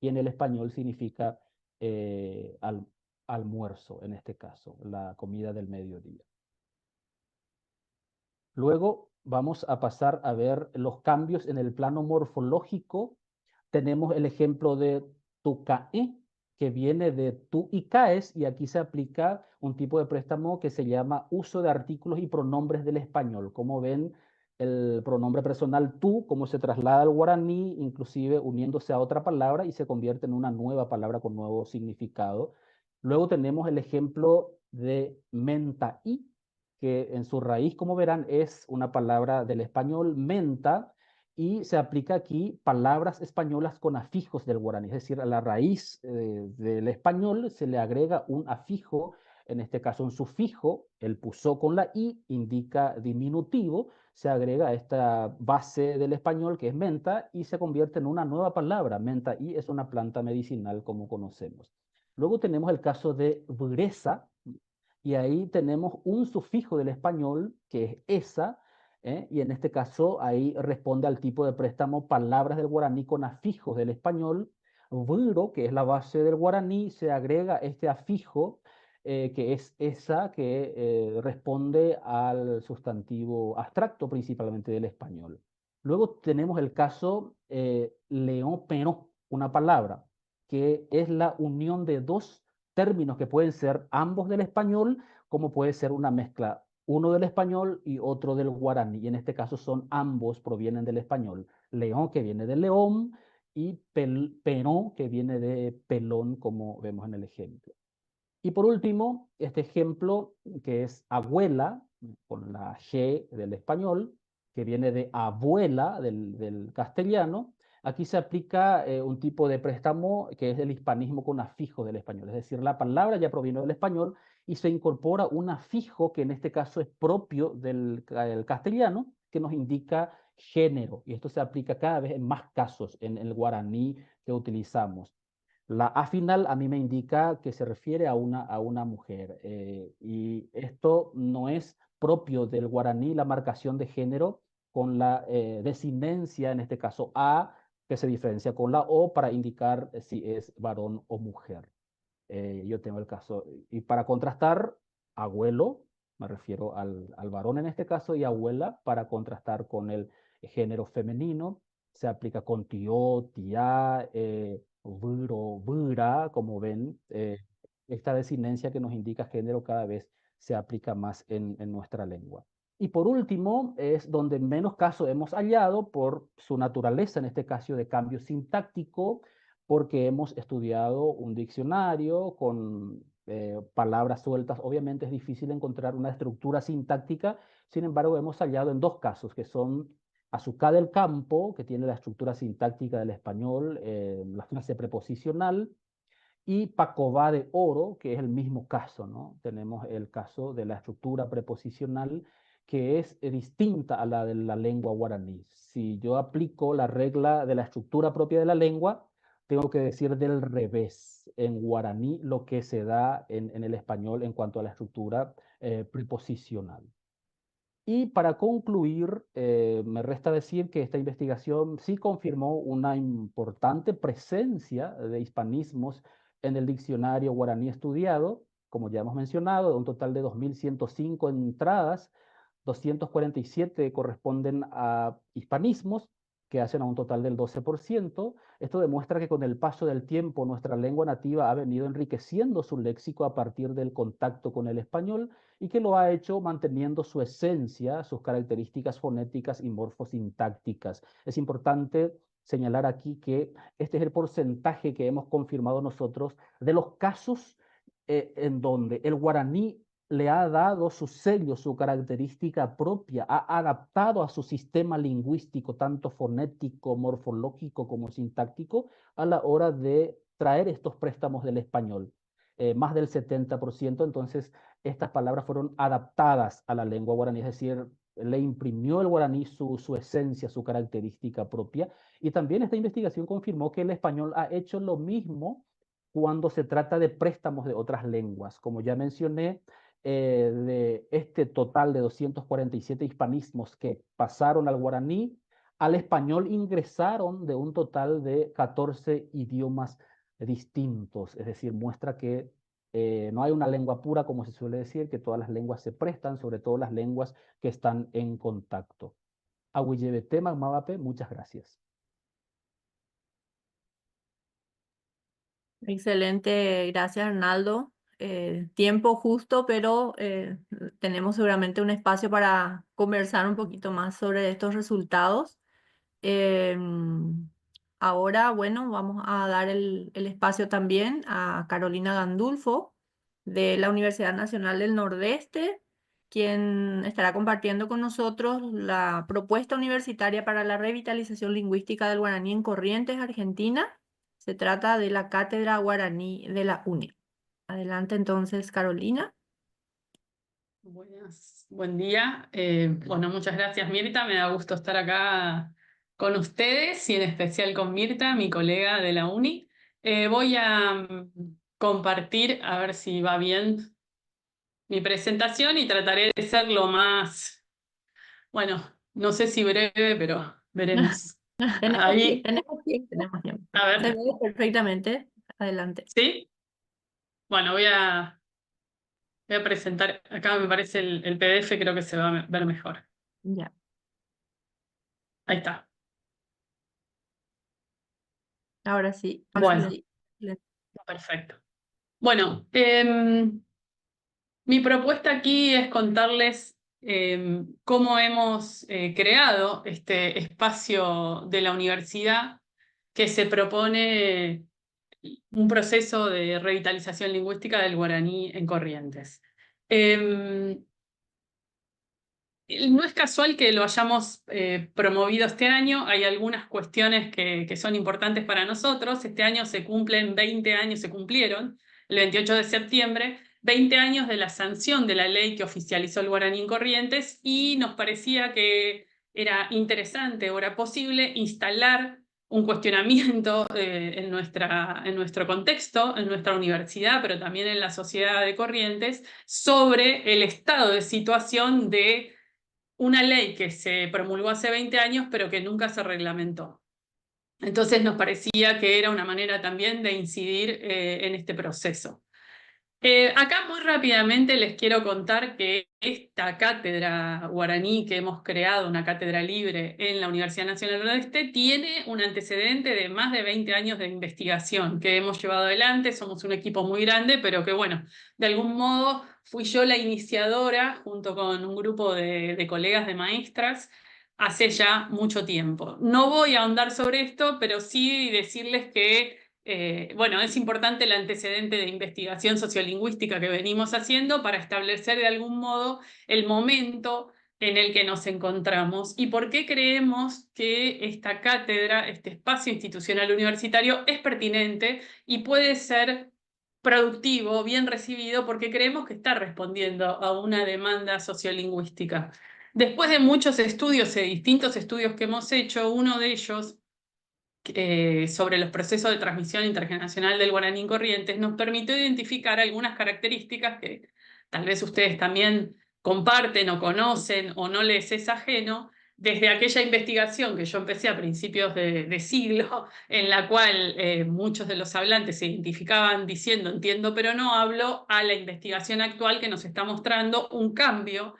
y en el español significa almuerzo, en este caso, la comida del mediodía. Luego vamos a pasar a ver los cambios en el plano morfológico. Tenemos el ejemplo de tucae, que viene de tú y caes, y aquí se aplica un tipo de préstamo que se llama uso de artículos y pronombres del español. Como ven, el pronombre personal tú, como se traslada al guaraní, inclusive uniéndose a otra palabra y se convierte en una nueva palabra con nuevo significado. Luego tenemos el ejemplo de mentaí, que en su raíz, como verán, es una palabra del español menta, y se aplica aquí palabras españolas con afijos del guaraní, es decir, a la raíz del español se le agrega un afijo, en este caso un sufijo, el pusó con la i indica diminutivo, se agrega esta base del español que es menta y se convierte en una nueva palabra. Menta y es una planta medicinal como conocemos. Luego tenemos el caso de breza, y ahí tenemos un sufijo del español que es esa, y en este caso ahí responde al tipo de préstamo palabras del guaraní con afijos del español. Viro, que es la base del guaraní, se agrega este afijo que es esa, que responde al sustantivo abstracto principalmente del español. Luego tenemos el caso león pero, una palabra que es la unión de dos términos que pueden ser ambos del español, como puede ser una mezcla, uno del español y otro del guaraní. Y en este caso son ambos, provienen del español. León, que viene de león, y perón, que viene de pelón, como vemos en el ejemplo. Y por último, este ejemplo que es abuela, con la G del español, que viene de abuela del castellano. Aquí se aplica un tipo de préstamo que es el hispanismo con afijo del español, es decir, la palabra ya proviene del español y se incorpora un afijo que en este caso es propio del castellano, que nos indica género, y esto se aplica cada vez en más casos en el guaraní que utilizamos. La A final a mí me indica que se refiere a una mujer, y esto no es propio del guaraní, la marcación de género con la desinencia, en este caso A, que se diferencia con la O para indicar si es varón o mujer. Yo tengo el caso, y para contrastar, abuelo, me refiero al varón en este caso, y abuela para contrastar con el género femenino. Se aplica con tío, tía, viro, vira, como ven. Esta desinencia que nos indica género cada vez se aplica más en nuestra lengua. Y por último, es donde menos casos hemos hallado por su naturaleza, en este caso de cambio sintáctico, porque hemos estudiado un diccionario con palabras sueltas. Obviamente es difícil encontrar una estructura sintáctica, sin embargo hemos hallado en dos casos, que son Azucá del Campo, que tiene la estructura sintáctica del español, la frase preposicional, y Pacobá de Oro, que es el mismo caso, ¿no? Tenemos el caso de la estructura preposicional, que es distinta a la de la lengua guaraní. Si yo aplico la regla de la estructura propia de la lengua, tengo que decir del revés en guaraní lo que se da en el español en cuanto a la estructura preposicional. Y para concluir, me resta decir que esta investigación sí confirmó una importante presencia de hispanismos en el diccionario guaraní estudiado, como ya hemos mencionado, de un total de 2.105 entradas, 247 corresponden a hispanismos, que hacen a un total del 12%. Esto demuestra que con el paso del tiempo nuestra lengua nativa ha venido enriqueciendo su léxico a partir del contacto con el español, y que lo ha hecho manteniendo su esencia, sus características fonéticas y morfosintácticas. Es importante señalar aquí que este es el porcentaje que hemos confirmado nosotros de los casos en donde el guaraní le ha dado su sello, su característica propia, ha adaptado a su sistema lingüístico, tanto fonético, morfológico como sintáctico, a la hora de traer estos préstamos del español. Más del 70%, entonces estas palabras fueron adaptadas a la lengua guaraní, es decir, le imprimió el guaraní su esencia, su característica propia. Y también esta investigación confirmó que el español ha hecho lo mismo cuando se trata de préstamos de otras lenguas. Como ya mencioné, de este total de 247 hispanismos que pasaron al guaraní, al español ingresaron de un total de 14 idiomas distintos. Es decir, muestra que no hay una lengua pura, como se suele decir, que todas las lenguas se prestan, sobre todo las lenguas que están en contacto. Awiyebete Magmabape, muchas gracias. Excelente, gracias Arnaldo. Tiempo justo, pero tenemos seguramente un espacio para conversar un poquito más sobre estos resultados. Ahora, bueno, vamos a dar el espacio también a Carolina Gandulfo de la Universidad Nacional del Nordeste, quien estará compartiendo con nosotros la propuesta universitaria para la revitalización lingüística del guaraní en Corrientes, Argentina. Se trata de la Cátedra Guaraní de la UNE. Adelante entonces, Carolina. Buen día. Bueno, muchas gracias, Mirta. Me da gusto estar acá con ustedes y en especial con Mirta, mi colega de la UNI. Voy a compartir, a ver si va bien, mi presentación y trataré de ser lo más, bueno, no sé si breve, pero veremos. Ahí. Tenemos tiempo. A ver. Se ve perfectamente. Adelante. ¿Sí? Bueno, voy a presentar, acá me parece el PDF, creo que se va a ver mejor. Ya. Ahí está. Ahora sí. Bueno, perfecto. Bueno, mi propuesta aquí es contarles cómo hemos creado este espacio de la universidad que se propone un proceso de revitalización lingüística del guaraní en Corrientes. No es casual que lo hayamos promovido este año, hay algunas cuestiones que son importantes para nosotros. Este año se cumplen 20 años, se cumplieron el 28 de septiembre, 20 años de la sanción de la ley que oficializó el guaraní en Corrientes, y nos parecía que era interesante o era posible instalar un cuestionamiento en nuestro contexto, en nuestra universidad, pero también en la sociedad de Corrientes, sobre el estado de situación de una ley que se promulgó hace 20 años, pero que nunca se reglamentó. Entonces nos parecía que era una manera también de incidir en este proceso. Acá muy rápidamente les quiero contar que esta cátedra guaraní que hemos creado, una cátedra libre en la Universidad Nacional del Nordeste, tiene un antecedente de más de 20 años de investigación que hemos llevado adelante. Somos un equipo muy grande, pero que bueno, de algún modo fui yo la iniciadora junto con un grupo de colegas de maestras hace ya mucho tiempo. No voy a ahondar sobre esto, pero sí decirles que bueno, es importante el antecedente de investigación sociolingüística que venimos haciendo para establecer de algún modo el momento en el que nos encontramos y por qué creemos que esta cátedra, este espacio institucional universitario es pertinente y puede ser productivo, bien recibido, porque creemos que está respondiendo a una demanda sociolingüística. Después de muchos estudios y distintos estudios que hemos hecho, uno de ellos sobre los procesos de transmisión intergeneracional del guaraní en Corrientes, nos permitió identificar algunas características que tal vez ustedes también comparten o conocen o no les es ajeno, desde aquella investigación que yo empecé a principios de siglo, en la cual muchos de los hablantes se identificaban diciendo entiendo pero no hablo, a la investigación actual que nos está mostrando un cambio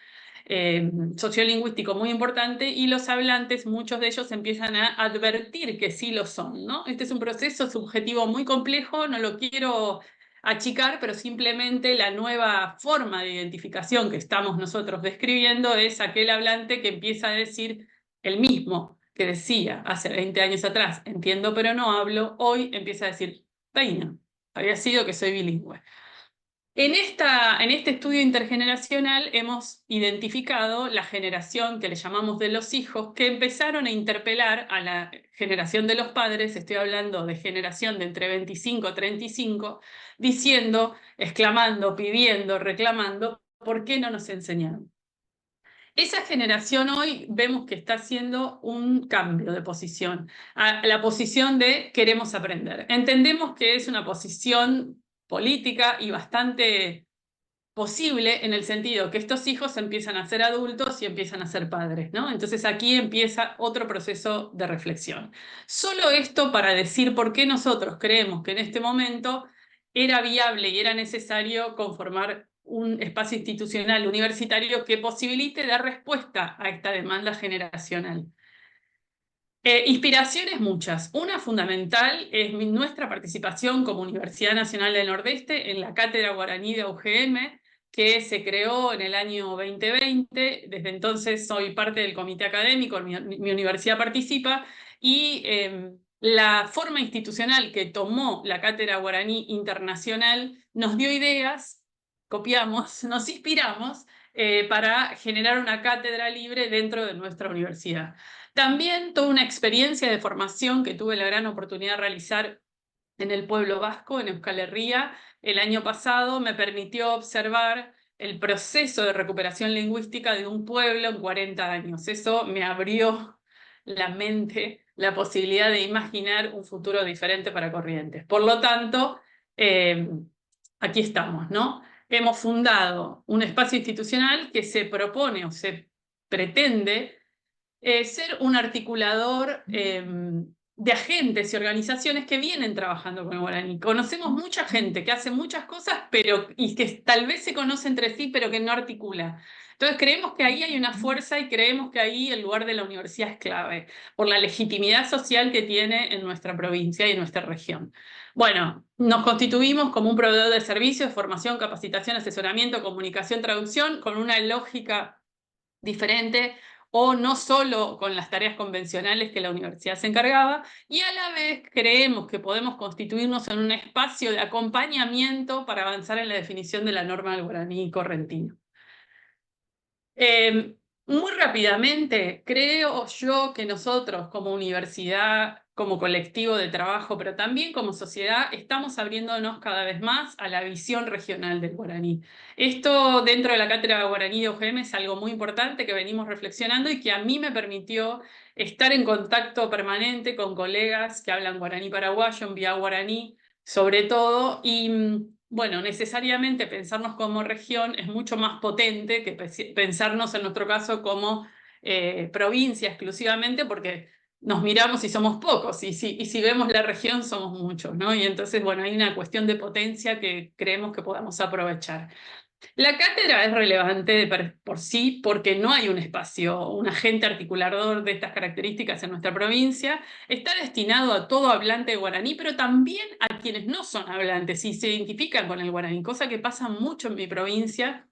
sociolingüístico muy importante y los hablantes, muchos de ellos empiezan a advertir que sí lo son, ¿no? Este es un proceso subjetivo muy complejo, no lo quiero achicar, pero simplemente la nueva forma de identificación que estamos nosotros describiendo es aquel hablante que empieza a decir el mismo que decía hace 20 años atrás, entiendo pero no hablo, hoy empieza a decir, peina, había sido que soy bilingüe. En este estudio intergeneracional hemos identificado la generación que le llamamos de los hijos, que empezaron a interpelar a la generación de los padres, estoy hablando de generación de entre 25 y 35, diciendo, exclamando, pidiendo, reclamando, ¿por qué no nos enseñaron? Esa generación hoy vemos que está haciendo un cambio de posición, a la posición de queremos aprender. Entendemos que es una posición política y bastante posible en el sentido que estos hijos empiezan a ser adultos y empiezan a ser padres, ¿no? Entonces aquí empieza otro proceso de reflexión. Solo esto para decir por qué nosotros creemos que en este momento era viable y era necesario conformar un espacio institucional universitario que posibilite dar respuesta a esta demanda generacional. Inspiraciones muchas. Una fundamental es nuestra participación como Universidad Nacional del Nordeste en la Cátedra Guaraní de UGM, que se creó en el año 2020. Desde entonces soy parte del comité académico, mi universidad participa, y la forma institucional que tomó la Cátedra Guaraní Internacional nos dio ideas, copiamos, nos inspiramos para generar una cátedra libre dentro de nuestra universidad. También toda una experiencia de formación que tuve la gran oportunidad de realizar en el pueblo vasco, en Euskal Herria, el año pasado, me permitió observar el proceso de recuperación lingüística de un pueblo en 40 años. Eso me abrió la mente, la posibilidad de imaginar un futuro diferente para Corrientes. Por lo tanto, aquí estamos, ¿no? Hemos fundado un espacio institucional que se propone o se pretende ser un articulador de agentes y organizaciones que vienen trabajando con el guaraní. Conocemos mucha gente que hace muchas cosas y que tal vez se conoce entre sí, pero que no articula. Entonces creemos que ahí hay una fuerza y creemos que ahí el lugar de la universidad es clave, por la legitimidad social que tiene en nuestra provincia y en nuestra región. Bueno, nos constituimos como un proveedor de servicios, de formación, capacitación, asesoramiento, comunicación, traducción, con una lógica diferente, o no solo con las tareas convencionales que la universidad se encargaba, y a la vez creemos que podemos constituirnos en un espacio de acompañamiento para avanzar en la definición de la norma del guaraní correntino. Muy rápidamente, creo yo que nosotros como universidad como colectivo de trabajo, pero también como sociedad, estamos abriéndonos cada vez más a la visión regional del guaraní. Esto dentro de la cátedra de guaraní de UGM es algo muy importante que venimos reflexionando y que a mí me permitió estar en contacto permanente con colegas que hablan guaraní paraguayo, en vía guaraní, sobre todo, y bueno, necesariamente pensarnos como región es mucho más potente que pensarnos en nuestro caso como provincia exclusivamente, porque nos miramos y somos pocos, y si vemos la región somos muchos, ¿no? Y entonces, bueno, hay una cuestión de potencia que creemos que podamos aprovechar. La cátedra es relevante por sí porque no hay un espacio, un agente articulador de estas características en nuestra provincia. Está destinado a todo hablante de guaraní, pero también a quienes no son hablantes y se identifican con el guaraní, cosa que pasa mucho en mi provincia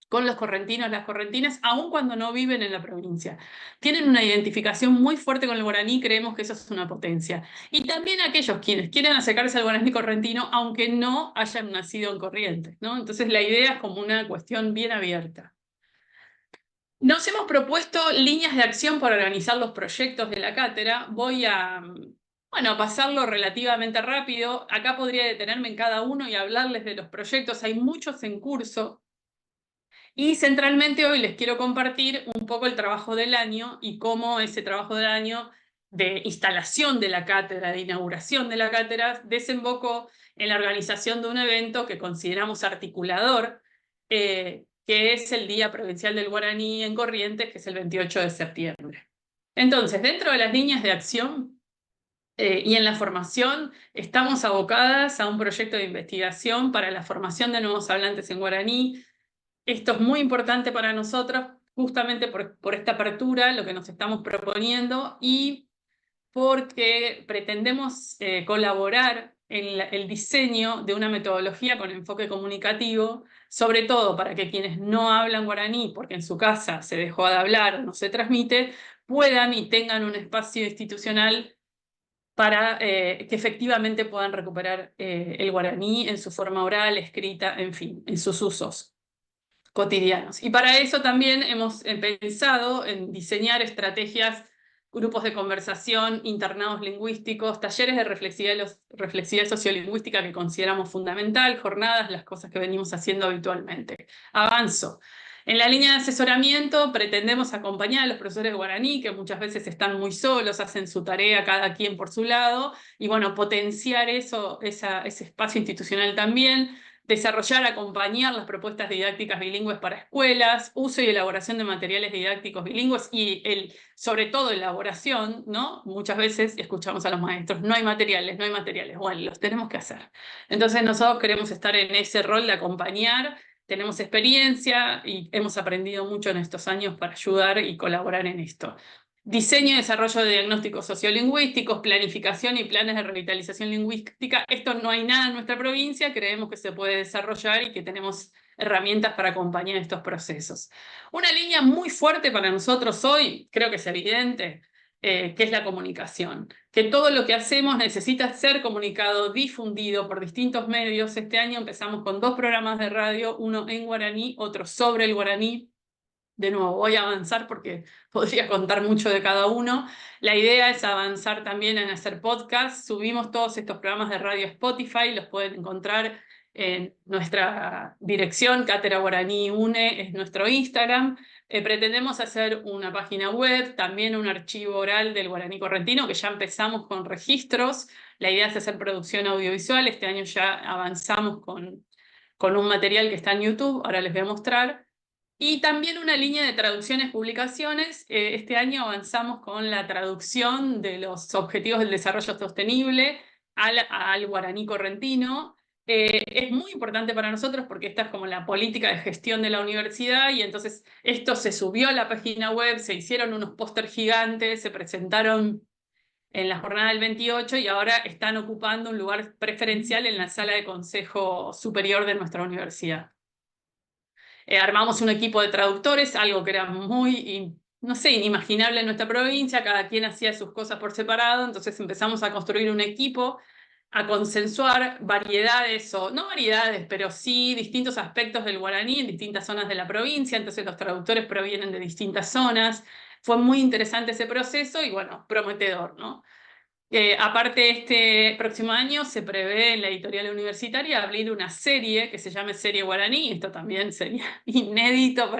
con los correntinos, las correntinas, aun cuando no viven en la provincia. Tienen una identificación muy fuerte con el guaraní, creemos que eso es una potencia. Y también aquellos quienes quieren acercarse al guaraní correntino, aunque no hayan nacido en Corrientes, ¿no? Entonces la idea es como una cuestión bien abierta. Nos hemos propuesto líneas de acción para organizar los proyectos de la cátedra. Voy a pasarlo relativamente rápido. Acá podría detenerme en cada uno y hablarles de los proyectos. Hay muchos en curso. Y centralmente hoy les quiero compartir un poco el trabajo del año y cómo ese trabajo del año de instalación de la cátedra, de inauguración de la cátedra, desembocó en la organización de un evento que consideramos articulador, que es el Día Provincial del Guaraní en Corrientes, que es el 28 de septiembre. Entonces, dentro de las líneas de acción y en la formación, estamos abocadas a un proyecto de investigación para la formación de nuevos hablantes en guaraní. Esto es muy importante para nosotros, justamente por esta apertura, lo que nos estamos proponiendo, y porque pretendemos colaborar en el diseño de una metodología con enfoque comunicativo, sobre todo para que quienes no hablan guaraní, porque en su casa se dejó de hablar o no se transmite, puedan y tengan un espacio institucional para que efectivamente puedan recuperar el guaraní en su forma oral, escrita, en fin, en sus usos cotidianos. Y para eso también hemos pensado en diseñar estrategias, grupos de conversación, internados lingüísticos, talleres de reflexividad sociolingüística que consideramos fundamental, jornadas, las cosas que venimos haciendo habitualmente. Avanzo. En la línea de asesoramiento pretendemos acompañar a los profesores de guaraní, que muchas veces están muy solos, hacen su tarea cada quien por su lado, y bueno, potenciar ese espacio institucional también, desarrollar, acompañar las propuestas didácticas bilingües para escuelas, uso y elaboración de materiales didácticos bilingües y sobre todo elaboración, ¿no? Muchas veces escuchamos a los maestros, no hay materiales, no hay materiales. Bueno, los tenemos que hacer. Entonces nosotros queremos estar en ese rol de acompañar, tenemos experiencia y hemos aprendido mucho en estos años para ayudar y colaborar en esto. Diseño y desarrollo de diagnósticos sociolingüísticos, planificación y planes de revitalización lingüística. Esto no hay nada en nuestra provincia, creemos que se puede desarrollar y que tenemos herramientas para acompañar estos procesos. Una línea muy fuerte para nosotros hoy, creo que es evidente, que es la comunicación. Que todo lo que hacemos necesita ser comunicado, difundido por distintos medios. Este año empezamos con 2 programas de radio, uno en guaraní, otro sobre el guaraní. De nuevo, voy a avanzar porque podría contar mucho de cada uno. La idea es avanzar también en hacer podcasts. Subimos todos estos programas de radio a Spotify, los pueden encontrar en nuestra dirección, Cátedra Guaraní UNE, es nuestro Instagram. Pretendemos hacer una página web, también un archivo oral del guaraní correntino, que ya empezamos con registros. La idea es hacer producción audiovisual. Este año ya avanzamos con un material que está en YouTube, ahora les voy a mostrar. Y también una línea de traducciones, publicaciones. Este año avanzamos con la traducción de los Objetivos del Desarrollo Sostenible al guaraní correntino. Es muy importante para nosotros porque esta es como la política de gestión de la universidad y entonces esto se subió a la página web, se hicieron unos pósters gigantes, se presentaron en la jornada del 28 y ahora están ocupando un lugar preferencial en la sala de consejo superior de nuestra universidad. Armamos un equipo de traductores, algo que era muy, no sé, inimaginable en nuestra provincia, cada quien hacía sus cosas por separado, entonces empezamos a construir un equipo, a consensuar variedades, o no variedades, pero sí distintos aspectos del guaraní en distintas zonas de la provincia, entonces los traductores provienen de distintas zonas. Fue muy interesante ese proceso y bueno, prometedor, ¿no? Aparte, este próximo año se prevé en la editorial universitaria abrir una serie que se llame Serie Guaraní. Esto también sería inédito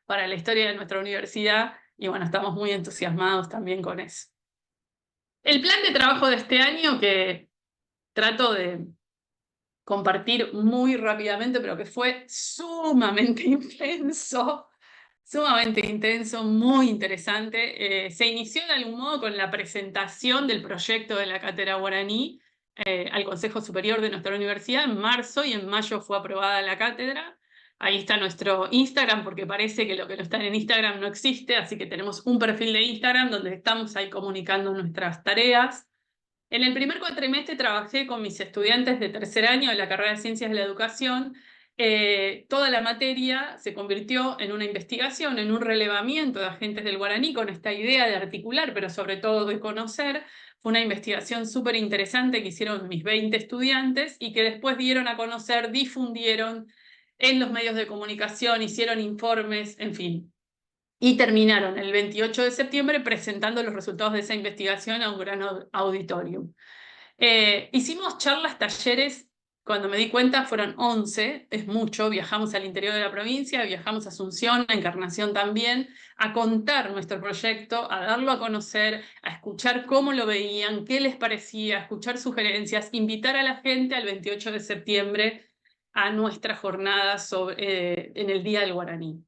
para la historia de nuestra universidad. Y bueno, estamos muy entusiasmados también con eso. El plan de trabajo de este año, que trato de compartir muy rápidamente, pero que fue sumamente intenso, muy interesante. Se inició de algún modo con la presentación del proyecto de la cátedra guaraní al Consejo Superior de nuestra universidad en marzo, y en mayo fue aprobada la cátedra. Ahí está nuestro Instagram, porque parece que lo que no está en Instagram no existe, así que tenemos un perfil de Instagram donde estamos ahí comunicando nuestras tareas. En el primer cuatrimestre trabajé con mis estudiantes de tercer año de la carrera de Ciencias de la Educación. Toda la materia se convirtió en una investigación, en un relevamiento de agentes del guaraní, con esta idea de articular, pero sobre todo de conocer. Fue una investigación súper interesante que hicieron mis 20 estudiantes y que después dieron a conocer, difundieron en los medios de comunicación, hicieron informes, en fin. Y terminaron el 28 de septiembre presentando los resultados de esa investigación a un gran auditorium. Hicimos charlas, talleres, cuando me di cuenta fueron 11, es mucho. Viajamos al interior de la provincia, viajamos a Asunción, a Encarnación también, a contar nuestro proyecto, a darlo a conocer, a escuchar cómo lo veían, qué les parecía, a escuchar sugerencias, invitar a la gente al 28 de septiembre a nuestra jornada en el Día del Guaraní.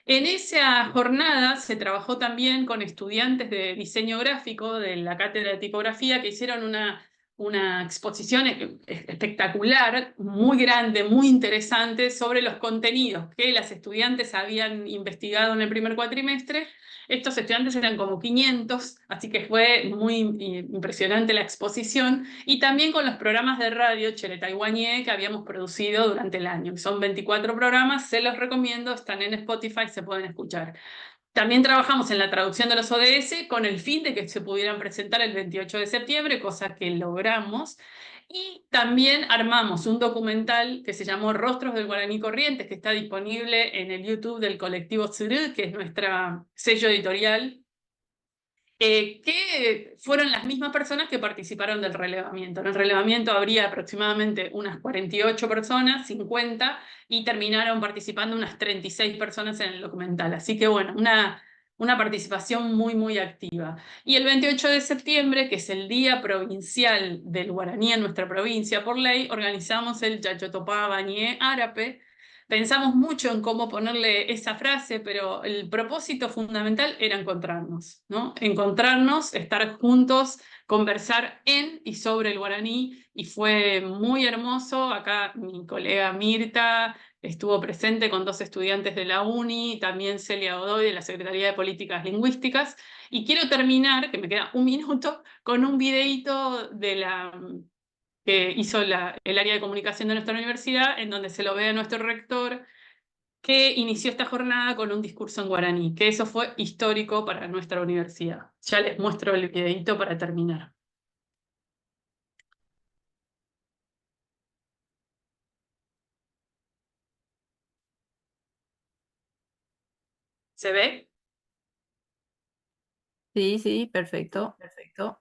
En esa jornada se trabajó también con estudiantes de diseño gráfico de la cátedra de tipografía, que hicieron una exposición espectacular, muy grande, muy interesante, sobre los contenidos que las estudiantes habían investigado en el primer cuatrimestre. Estos estudiantes eran como 500, así que fue muy impresionante la exposición, y también con los programas de radio Cheretaihuañé que habíamos producido durante el año. Son 24 programas, se los recomiendo, están en Spotify, se pueden escuchar. También trabajamos en la traducción de los ODS con el fin de que se pudieran presentar el 28 de septiembre, cosa que logramos. Y también armamos un documental que se llamó Rostros del Guaraní Corrientes, que está disponible en el YouTube del colectivo Tsuru, que es nuestro sello editorial, que fueron las mismas personas que participaron del relevamiento. En el relevamiento habría aproximadamente unas 48 personas, 50, y terminaron participando unas 36 personas en el documental. Así que bueno, una participación muy, muy activa. Y el 28 de septiembre, que es el Día Provincial del Guaraní en nuestra provincia por ley, organizamos el Yachotopá Bañé Árape. Pensamos mucho en cómo ponerle esa frase, pero el propósito fundamental era encontrarnos, ¿no? Encontrarnos, estar juntos, conversar en y sobre el guaraní, y fue muy hermoso. Acá mi colega Mirta estuvo presente con 2 estudiantes de la UNI, también Celia Godoy de la Secretaría de Políticas Lingüísticas. Y quiero terminar, que me queda un minuto, con un videíto que hizo el área de comunicación de nuestra universidad, en donde se lo ve a nuestro rector, que inició esta jornada con un discurso en guaraní, que eso fue histórico para nuestra universidad. Ya les muestro el videíto para terminar. ¿Se ve? Sí, sí, perfecto, perfecto.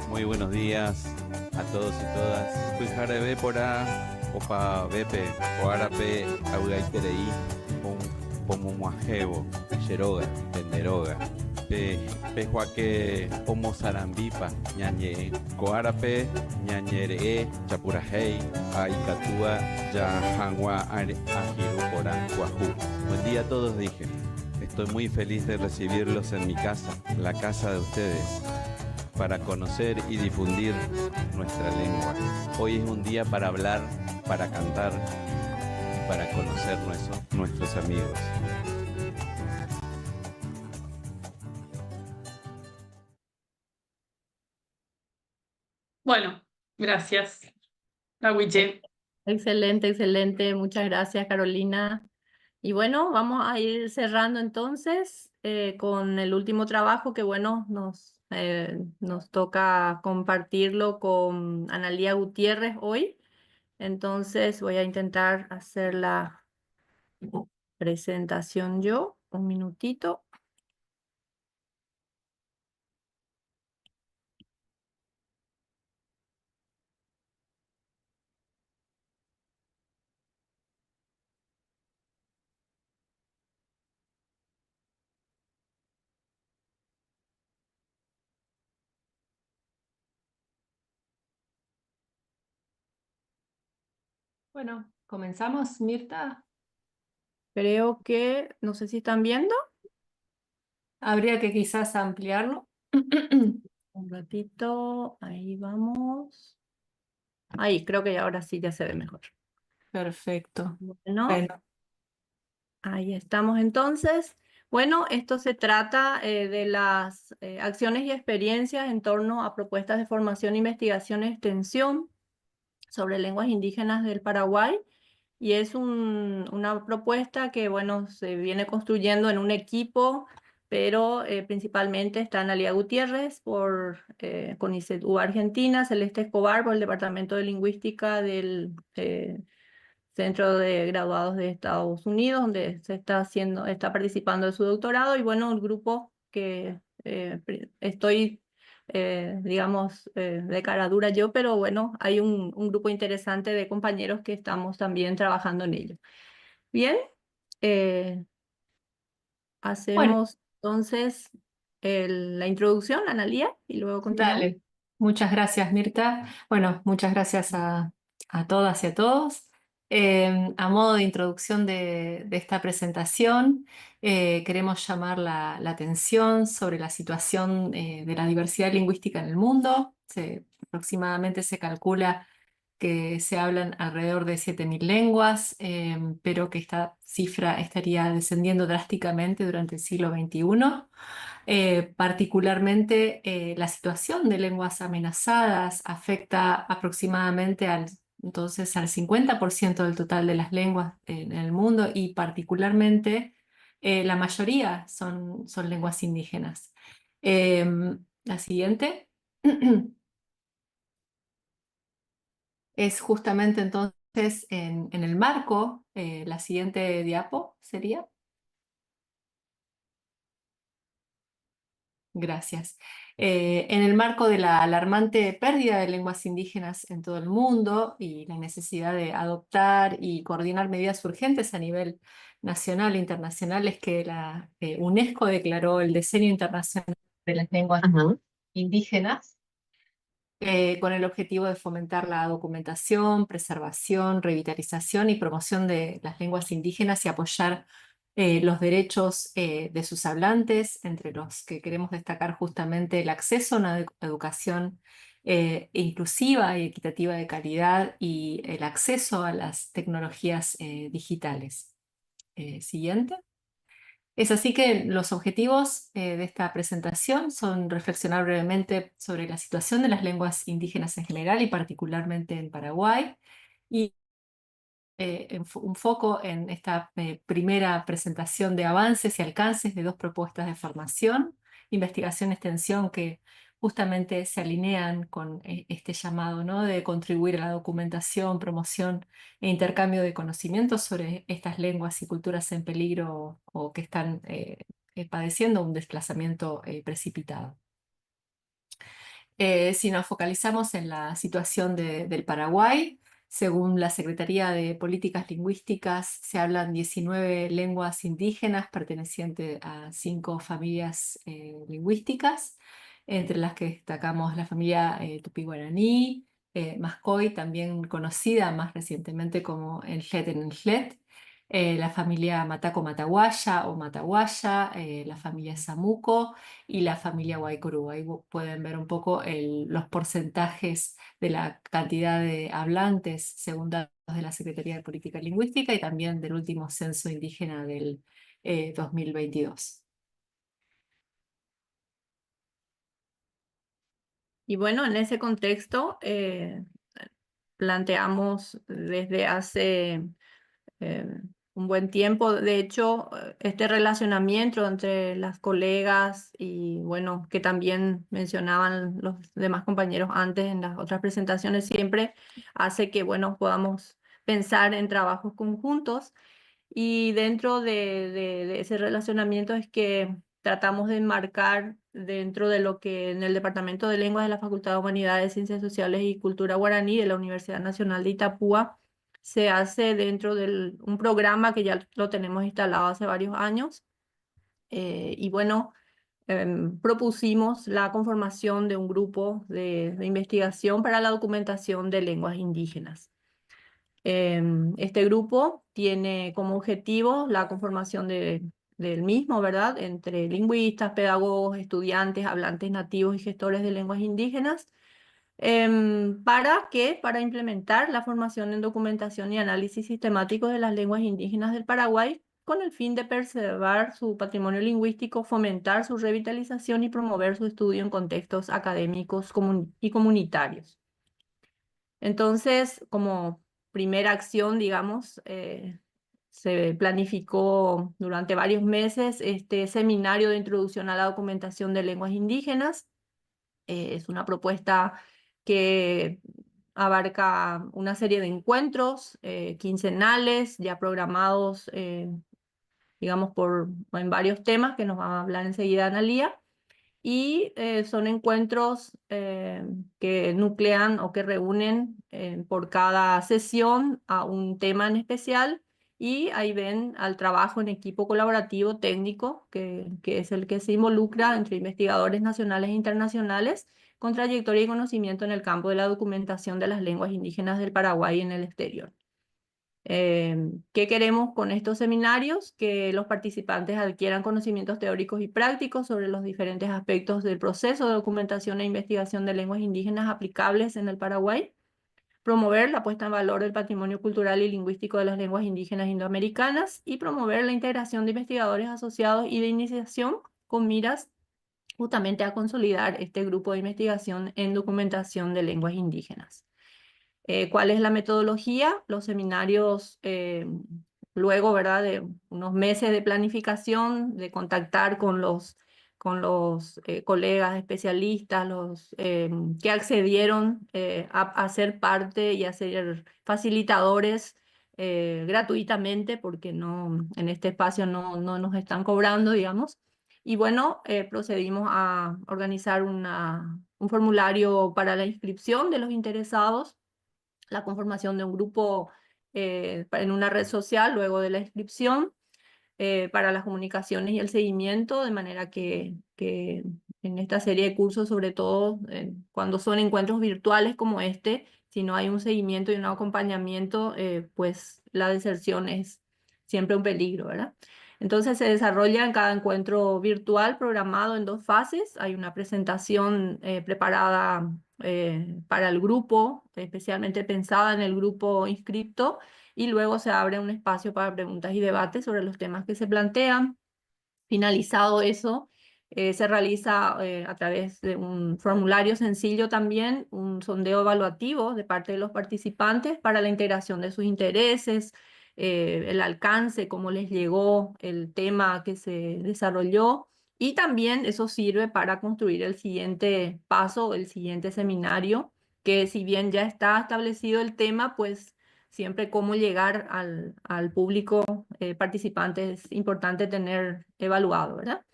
Muy buenos días a todos y todas. Soy Jarebe Pora, Opa Bepe, Oarape, Augaiterei, Pomomuajebo, Yeroga, Tenderoga, Pejuaque, Pomo Sarambipa, Ñañe, Coarape, Ñañere, Chapurajei, Aikatua, Yahangua, Ajiru, Porán, Guajú. Buen día a todos, dije. Estoy muy feliz de recibirlos en mi casa, la casa de ustedes, para conocer y difundir nuestra lengua. Hoy es un día para hablar, para cantar y para conocer nuestros amigos. Bueno, gracias. Aguille. Excelente, excelente. Muchas gracias, Carolina. Y bueno, vamos a ir cerrando entonces con el último trabajo que, bueno, nos toca compartirlo con Analía Gutiérrez hoy. Entonces voy a intentar hacer la presentación yo. Un minutito. Bueno, comenzamos, Mirta. Creo que, no sé si están viendo. Habría que quizás ampliarlo. Un ratito, ahí vamos. Ahí, creo que ahora sí ya se ve mejor. Perfecto. Bueno, Bueno, ahí estamos entonces. Bueno, esto se trata de las acciones y experiencias en torno a propuestas de formación, investigación y extensión sobre lenguas indígenas del Paraguay. Y es una propuesta que, bueno, se viene construyendo en un equipo, pero principalmente está Analia Gutiérrez con ICETU Argentina, Celeste Escobar por el Departamento de Lingüística del Centro de Graduados de Estados Unidos, donde está participando de su doctorado, y bueno, el grupo que estoy, digamos, de cara dura yo, pero bueno, hay un grupo interesante de compañeros que estamos también trabajando en ello. Bien, bueno, hacemos entonces la introducción, Analía, y luego continuamos. dale. Muchas gracias, Mirta. Bueno, muchas gracias a todas y a todos. A modo de introducción de esta presentación, queremos llamar la atención sobre la situación de la diversidad lingüística en el mundo. Aproximadamente se calcula que se hablan alrededor de 7.000 lenguas, pero que esta cifra estaría descendiendo drásticamente durante el siglo XXI. Particularmente la situación de lenguas amenazadas afecta aproximadamente entonces al 50% del total de las lenguas en el mundo, y particularmente la mayoría son lenguas indígenas. La siguiente es justamente entonces en el marco, la siguiente diapo sería. Gracias. En el marco de la alarmante pérdida de lenguas indígenas en todo el mundo y la necesidad de adoptar y coordinar medidas urgentes a nivel nacional e internacional, es que la UNESCO declaró el Decenio Internacional de las Lenguas Indígenas, con el objetivo de fomentar la documentación, preservación, revitalización y promoción de las lenguas indígenas y apoyar los derechos de sus hablantes, entre los que queremos destacar justamente el acceso a una educación inclusiva y equitativa de calidad, y el acceso a las tecnologías digitales. Siguiente. Es así que los objetivos de esta presentación son reflexionar brevemente sobre la situación de las lenguas indígenas en general y particularmente en Paraguay, y un foco en esta primera presentación de avances y alcances de dos propuestas de formación, investigación y extensión, que justamente se alinean con este llamado, ¿no?, de contribuir a la documentación, promoción e intercambio de conocimientos sobre estas lenguas y culturas en peligro o que están padeciendo un desplazamiento precipitado. Si nos focalizamos en la situación del Paraguay, según la Secretaría de Políticas Lingüísticas, se hablan 19 lenguas indígenas pertenecientes a 5 familias lingüísticas, entre las que destacamos la familia Tupí-Guaraní, Mascoy, también conocida más recientemente como Enllet, la familia Mataco-Mataguaya o Mataguaya, la familia Samuco y la familia Guaycurú. Ahí pueden ver un poco los porcentajes de la cantidad de hablantes según datos de la Secretaría de Política Lingüística y también del último censo indígena del 2022. Y bueno, en ese contexto planteamos desde hace un buen tiempo. De hecho, este relacionamiento entre las colegas y bueno, que también mencionaban los demás compañeros antes en las otras presentaciones, siempre hace que, bueno, podamos pensar en trabajos conjuntos. Y dentro de ese relacionamiento es que tratamos de enmarcar dentro de lo que en el Departamento de Lenguas de la Facultad de Humanidades, Ciencias Sociales y Cultura Guaraní de la Universidad Nacional de Itapúa se hace dentro de un programa que ya lo tenemos instalado hace varios años. Y bueno, propusimos la conformación de un grupo de investigación para la documentación de lenguas indígenas. Este grupo tiene como objetivo la conformación del mismo, ¿verdad?, entre lingüistas, pedagogos, estudiantes, hablantes nativos y gestores de lenguas indígenas. ¿Para qué? Para implementar la formación en documentación y análisis sistemático de las lenguas indígenas del Paraguay con el fin de preservar su patrimonio lingüístico, fomentar su revitalización y promover su estudio en contextos académicos y comunitarios. Entonces, como primera acción, digamos, se planificó durante varios meses este seminario de introducción a la documentación de lenguas indígenas. Es una propuesta que abarca una serie de encuentros quincenales, ya programados, digamos, en varios temas que nos va a hablar enseguida Analía. Y son encuentros que nuclean o que reúnen por cada sesión a un tema en especial, y ahí ven al trabajo en equipo colaborativo técnico, que es el que se involucra entre investigadores nacionales e internacionales con trayectoria y conocimiento en el campo de la documentación de las lenguas indígenas del Paraguay en el exterior. ¿Qué queremos con estos seminarios? Que los participantes adquieran conocimientos teóricos y prácticos sobre los diferentes aspectos del proceso de documentación e investigación de lenguas indígenas aplicables en el Paraguay, promover la puesta en valor del patrimonio cultural y lingüístico de las lenguas indígenas indoamericanas y promover la integración de investigadores asociados y de iniciación con miras justamente a consolidar este grupo de investigación en documentación de lenguas indígenas. ¿Cuál es la metodología? Los seminarios, luego, ¿verdad?, de unos meses de planificación, de contactar con los colegas especialistas, los que accedieron a ser parte y a ser facilitadores gratuitamente, porque en este espacio no nos están cobrando, digamos. Y bueno, procedimos a organizar un formulario para la inscripción de los interesados, la conformación de un grupo en una red social luego de la inscripción, para las comunicaciones y el seguimiento, de manera que en esta serie de cursos, sobre todo cuando son encuentros virtuales como este, si no hay un seguimiento y un acompañamiento, pues la deserción es siempre un peligro, ¿verdad? Entonces se desarrolla en cada encuentro virtual programado en 2 fases. Hay una presentación preparada para el grupo, especialmente pensada en el grupo inscripto, y luego se abre un espacio para preguntas y debates sobre los temas que se plantean. Finalizado eso, se realiza a través de un formulario sencillo también un sondeo evaluativo de parte de los participantes para la integración de sus intereses, el alcance, cómo les llegó el tema que se desarrolló, y también eso sirve para construir el siguiente paso, el siguiente seminario, que si bien ya está establecido el tema, pues siempre cómo llegar al público participante es importante tener evaluado, ¿verdad?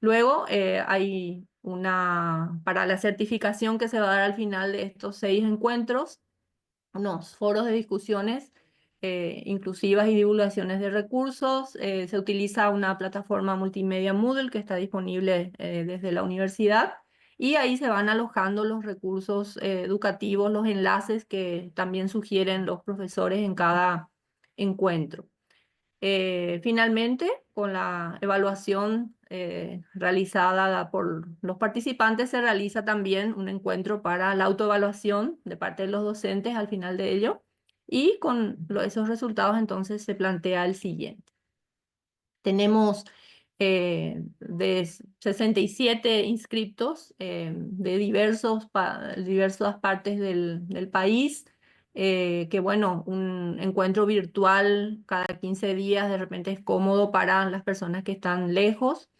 Luego hay para la certificación que se va a dar al final de estos 6 encuentros, unos foros de discusiones inclusivas y divulgaciones de recursos. Se utiliza una plataforma multimedia Moodle que está disponible desde la universidad, y ahí se van alojando los recursos educativos, los enlaces que también sugieren los profesores en cada encuentro. Finalmente, con la evaluación realizada por los participantes, se realiza también un encuentro para la autoevaluación de parte de los docentes al final de ello, y con esos resultados entonces se plantea el siguiente. Tenemos de 67 inscriptos de diversas partes del país. que bueno, un encuentro virtual cada 15 días de repente es cómodo para las personas que están lejos.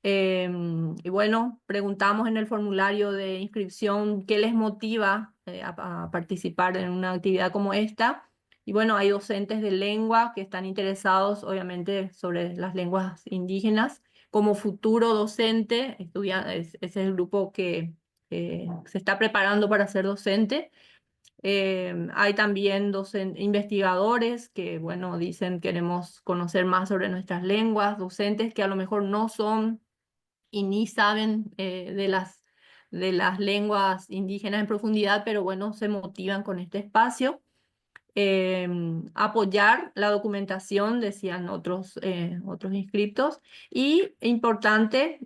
Y bueno, preguntamos en el formulario de inscripción qué les motiva a participar en una actividad como esta. Y bueno, hay docentes de lengua que están interesados, obviamente, sobre las lenguas indígenas. Como futuro docente, ese es el grupo que se está preparando para ser docente. Hay también investigadores que, bueno, dicen queremos conocer más sobre nuestras lenguas, docentes que a lo mejor no son y ni saben de las lenguas indígenas en profundidad, pero bueno, se motivan con este espacio. Apoyar la documentación, decían otros inscriptos, y importante,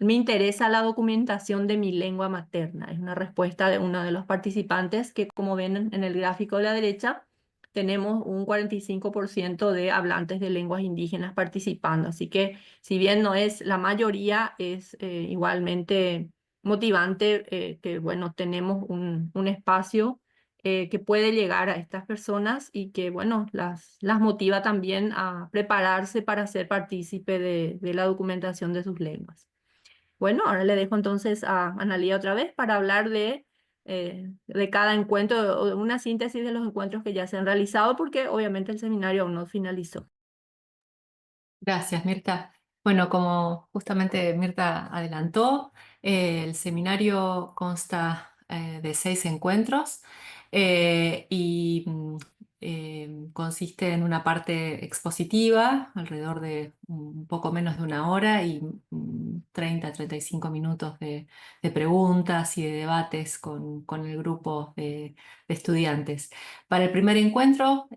me interesa la documentación de mi lengua materna. Es una respuesta de uno de los participantes que, como ven en el gráfico de la derecha, tenemos un 45% de hablantes de lenguas indígenas participando. Así que, si bien no es la mayoría, es igualmente motivante que, bueno, tenemos un espacio que puede llegar a estas personas y que, bueno, las motiva también a prepararse para ser partícipe de la documentación de sus lenguas. Bueno, ahora le dejo entonces a Analía otra vez para hablar de cada encuentro, o una síntesis de los encuentros que ya se han realizado, porque obviamente el seminario aún no finalizó. Gracias, Mirta. Bueno, como justamente Mirta adelantó, el seminario consta de 6 encuentros y consiste en una parte expositiva, alrededor de un poco menos de 1 hora y 30-35 minutos de preguntas y de debates con el grupo de estudiantes. Para el primer encuentro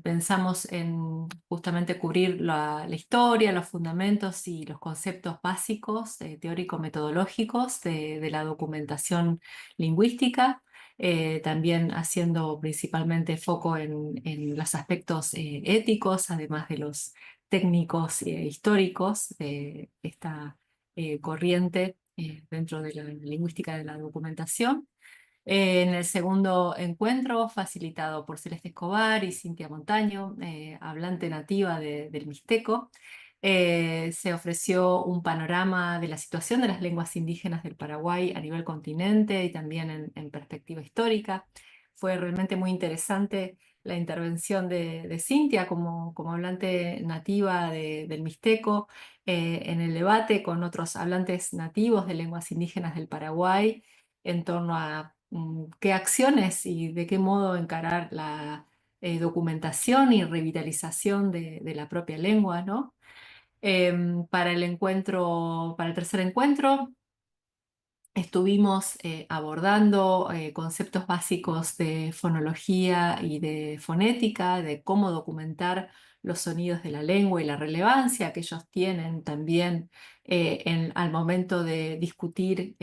pensamos en justamente cubrir la historia, los fundamentos y los conceptos básicos teórico-metodológicos de la documentación lingüística, también haciendo principalmente foco en los aspectos éticos, además de los técnicos históricos de esta corriente dentro de la lingüística de la documentación. En el segundo encuentro, facilitado por Celeste Escobar y Cintia Montaño, hablante nativa del mixteco, se ofreció un panorama de la situación de las lenguas indígenas del Paraguay a nivel continente y también en perspectiva histórica. Fue realmente muy interesante la intervención de Cintia como hablante nativa del mixteco en el debate con otros hablantes nativos de lenguas indígenas del Paraguay en torno a qué acciones y de qué modo encarar la documentación y revitalización de la propia lengua, ¿no? Para el tercer encuentro, estuvimos abordando conceptos básicos de fonología y de fonética, de cómo documentar los sonidos de la lengua y la relevancia que ellos tienen también al momento de discutir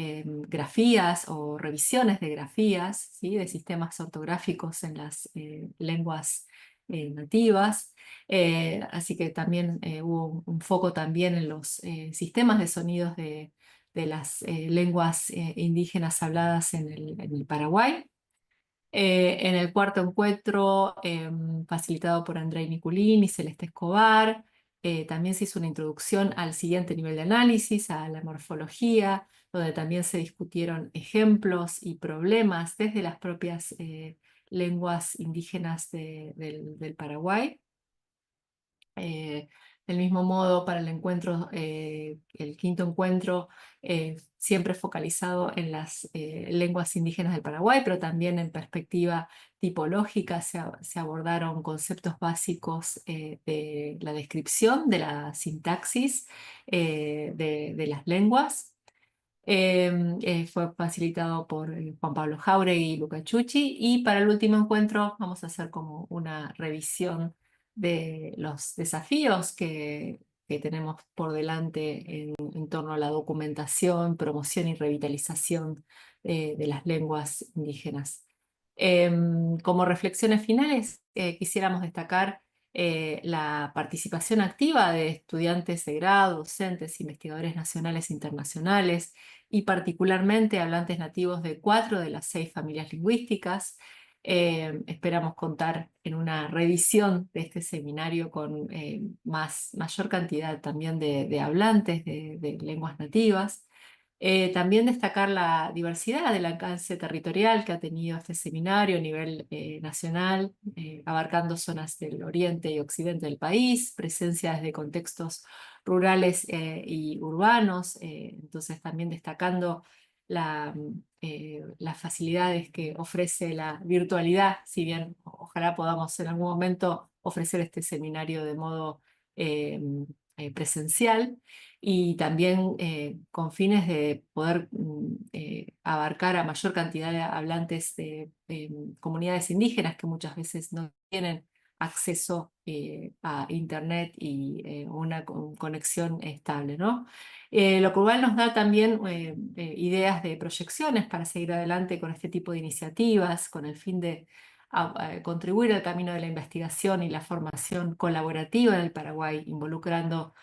grafías o revisiones de grafías, ¿sí? De sistemas ortográficos en las lenguas nativas. Así que también hubo un foco también en los sistemas de sonidos de las lenguas indígenas habladas en el Paraguay. En el cuarto encuentro, facilitado por Andrei Niculín y Celeste Escobar, también se hizo una introducción al siguiente nivel de análisis, a la morfología, donde también se discutieron ejemplos y problemas desde las propias lenguas indígenas del Paraguay. Del mismo modo, para el quinto encuentro, siempre focalizado en las lenguas indígenas del Paraguay, pero también en perspectiva tipológica se abordaron conceptos básicos de la descripción, de la sintaxis de las lenguas. Fue facilitado por Juan Pablo Jauregui y Luca Chucci, y para el último encuentro vamos a hacer como una revisión de los desafíos que tenemos por delante en torno a la documentación, promoción y revitalización de las lenguas indígenas. Como reflexiones finales, quisiéramos destacar la participación activa de estudiantes de grado, docentes, investigadores nacionales e internacionales, y particularmente hablantes nativos de 4 de las 6 familias lingüísticas, Esperamos contar en una reedición de este seminario con mayor cantidad también de hablantes de lenguas nativas. También destacar la diversidad del alcance territorial que ha tenido este seminario a nivel nacional, abarcando zonas del oriente y occidente del país, presencia desde contextos rurales y urbanos, entonces también destacando las facilidades que ofrece la virtualidad, si bien ojalá podamos en algún momento ofrecer este seminario de modo presencial, y también con fines de poder abarcar a mayor cantidad de hablantes de comunidades indígenas que muchas veces no tienen acceso a internet y una conexión estable, ¿no? Lo cual nos da también ideas de proyecciones para seguir adelante con este tipo de iniciativas, con el fin de contribuir al camino de la investigación y la formación colaborativa en el Paraguay, involucrando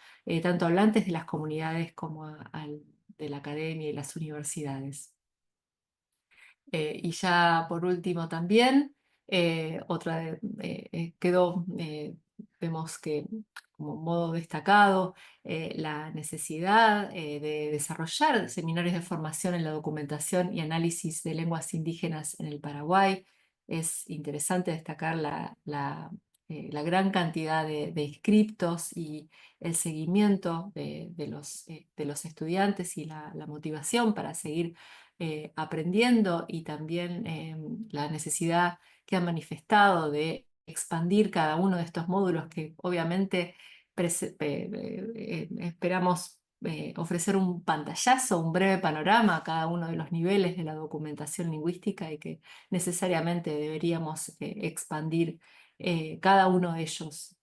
tanto hablantes de las comunidades como de la academia y las universidades. Y ya por último también, vemos que como modo destacado la necesidad de desarrollar seminarios de formación en la documentación y análisis de lenguas indígenas en el Paraguay. Es interesante destacar la gran cantidad de inscriptos y el seguimiento de los estudiantes y la motivación para seguir aprendiendo, y también la necesidad que han manifestado de expandir cada uno de estos módulos que obviamente esperamos ofrecer un pantallazo, un breve panorama a cada uno de los niveles de la documentación lingüística, y que necesariamente deberíamos expandir cada uno de ellos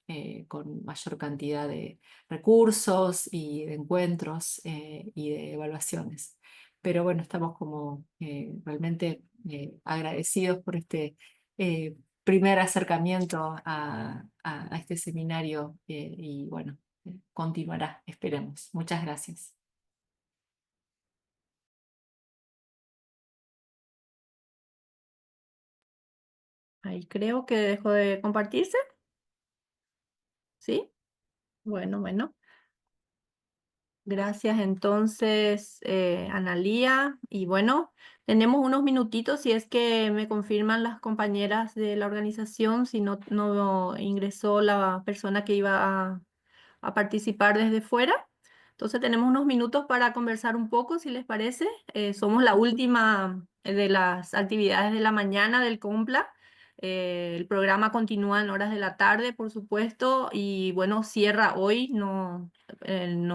con mayor cantidad de recursos y de encuentros y de evaluaciones. Pero bueno, estamos como realmente agradecidos por este primer acercamiento a este seminario y bueno, continuará, esperemos. Muchas gracias. Ahí creo que dejó de compartirse. ¿Sí? Bueno. Gracias entonces, Analía. Y bueno, tenemos unos minutitos si es que me confirman las compañeras de la organización, si no ingresó la persona que iba a participar desde fuera. Entonces tenemos unos minutos para conversar un poco, si les parece. Somos la última de las actividades de la mañana del COMPLA. El programa continúa en horas de la tarde, por supuesto, y bueno, cierra hoy. No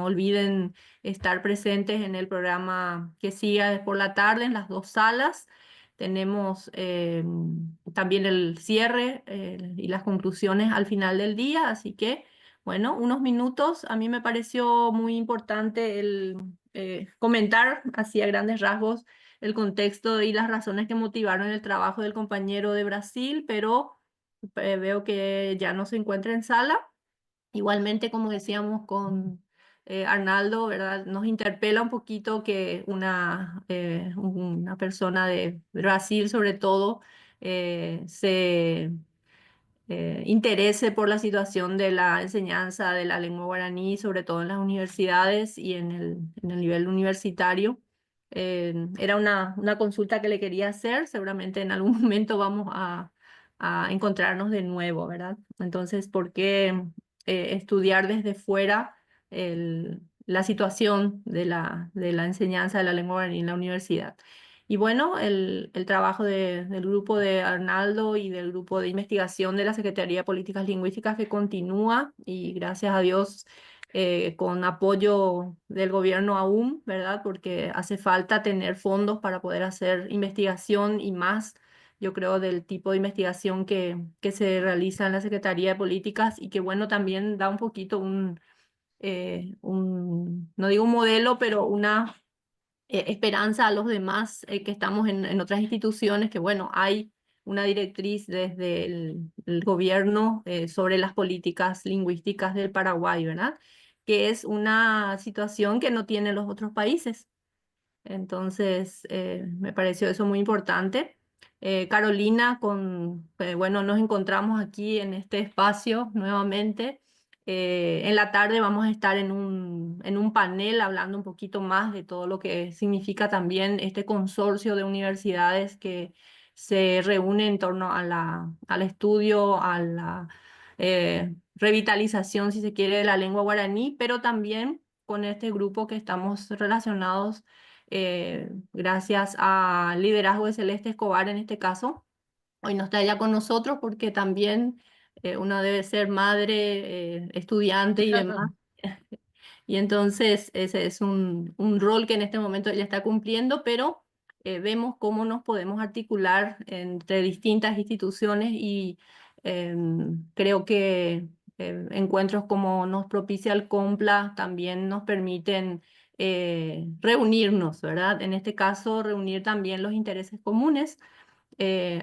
olviden estar presentes en el programa que siga por la tarde en las dos salas. Tenemos también el cierre y las conclusiones al final del día, así que bueno, unos minutos. A mí me pareció muy importante el comentar así a grandes rasgos el contexto y las razones que motivaron el trabajo del compañero de Brasil, pero veo que ya no se encuentra en sala. Igualmente, como decíamos con Arnaldo, ¿verdad? Nos interpela un poquito que una persona de Brasil, sobre todo, se interese por la situación de la enseñanza de la lengua guaraní, sobre todo en las universidades y en el nivel universitario. Era una consulta que le quería hacer, seguramente en algún momento vamos a encontrarnos de nuevo, ¿verdad? Entonces, ¿por qué estudiar desde fuera la situación de la enseñanza de la lengua guaraní en la universidad? Y bueno, el trabajo del grupo de Arnaldo y del grupo de investigación de la Secretaría de Políticas Lingüísticas que continúa, y gracias a Dios con apoyo del gobierno aún, ¿verdad? Porque hace falta tener fondos para poder hacer investigación, y más, yo creo, del tipo de investigación que se realiza en la Secretaría de Políticas, y que bueno, también da un poquito no digo un modelo, pero una esperanza a los demás que estamos en otras instituciones, que bueno, hay una directriz desde el gobierno sobre las políticas lingüísticas del Paraguay, ¿verdad? Que es una situación que no tienen los otros países. Entonces, me pareció eso muy importante. Carolina, bueno, nos encontramos aquí en este espacio nuevamente. En la tarde vamos a estar en un panel hablando un poquito más de todo lo que significa también este consorcio de universidades que se reúne en torno al estudio, a la revitalización, si se quiere, de la lengua guaraní, pero también con este grupo que estamos relacionados gracias al liderazgo de Celeste Escobar en este caso. Hoy no está ella con nosotros porque también uno debe ser madre, estudiante y demás. Y entonces ese es un rol que en este momento ella está cumpliendo, pero vemos cómo nos podemos articular entre distintas instituciones y creo que encuentros como nos propicia el COMPLA también nos permiten reunirnos, ¿verdad? En este caso, reunir también los intereses comunes.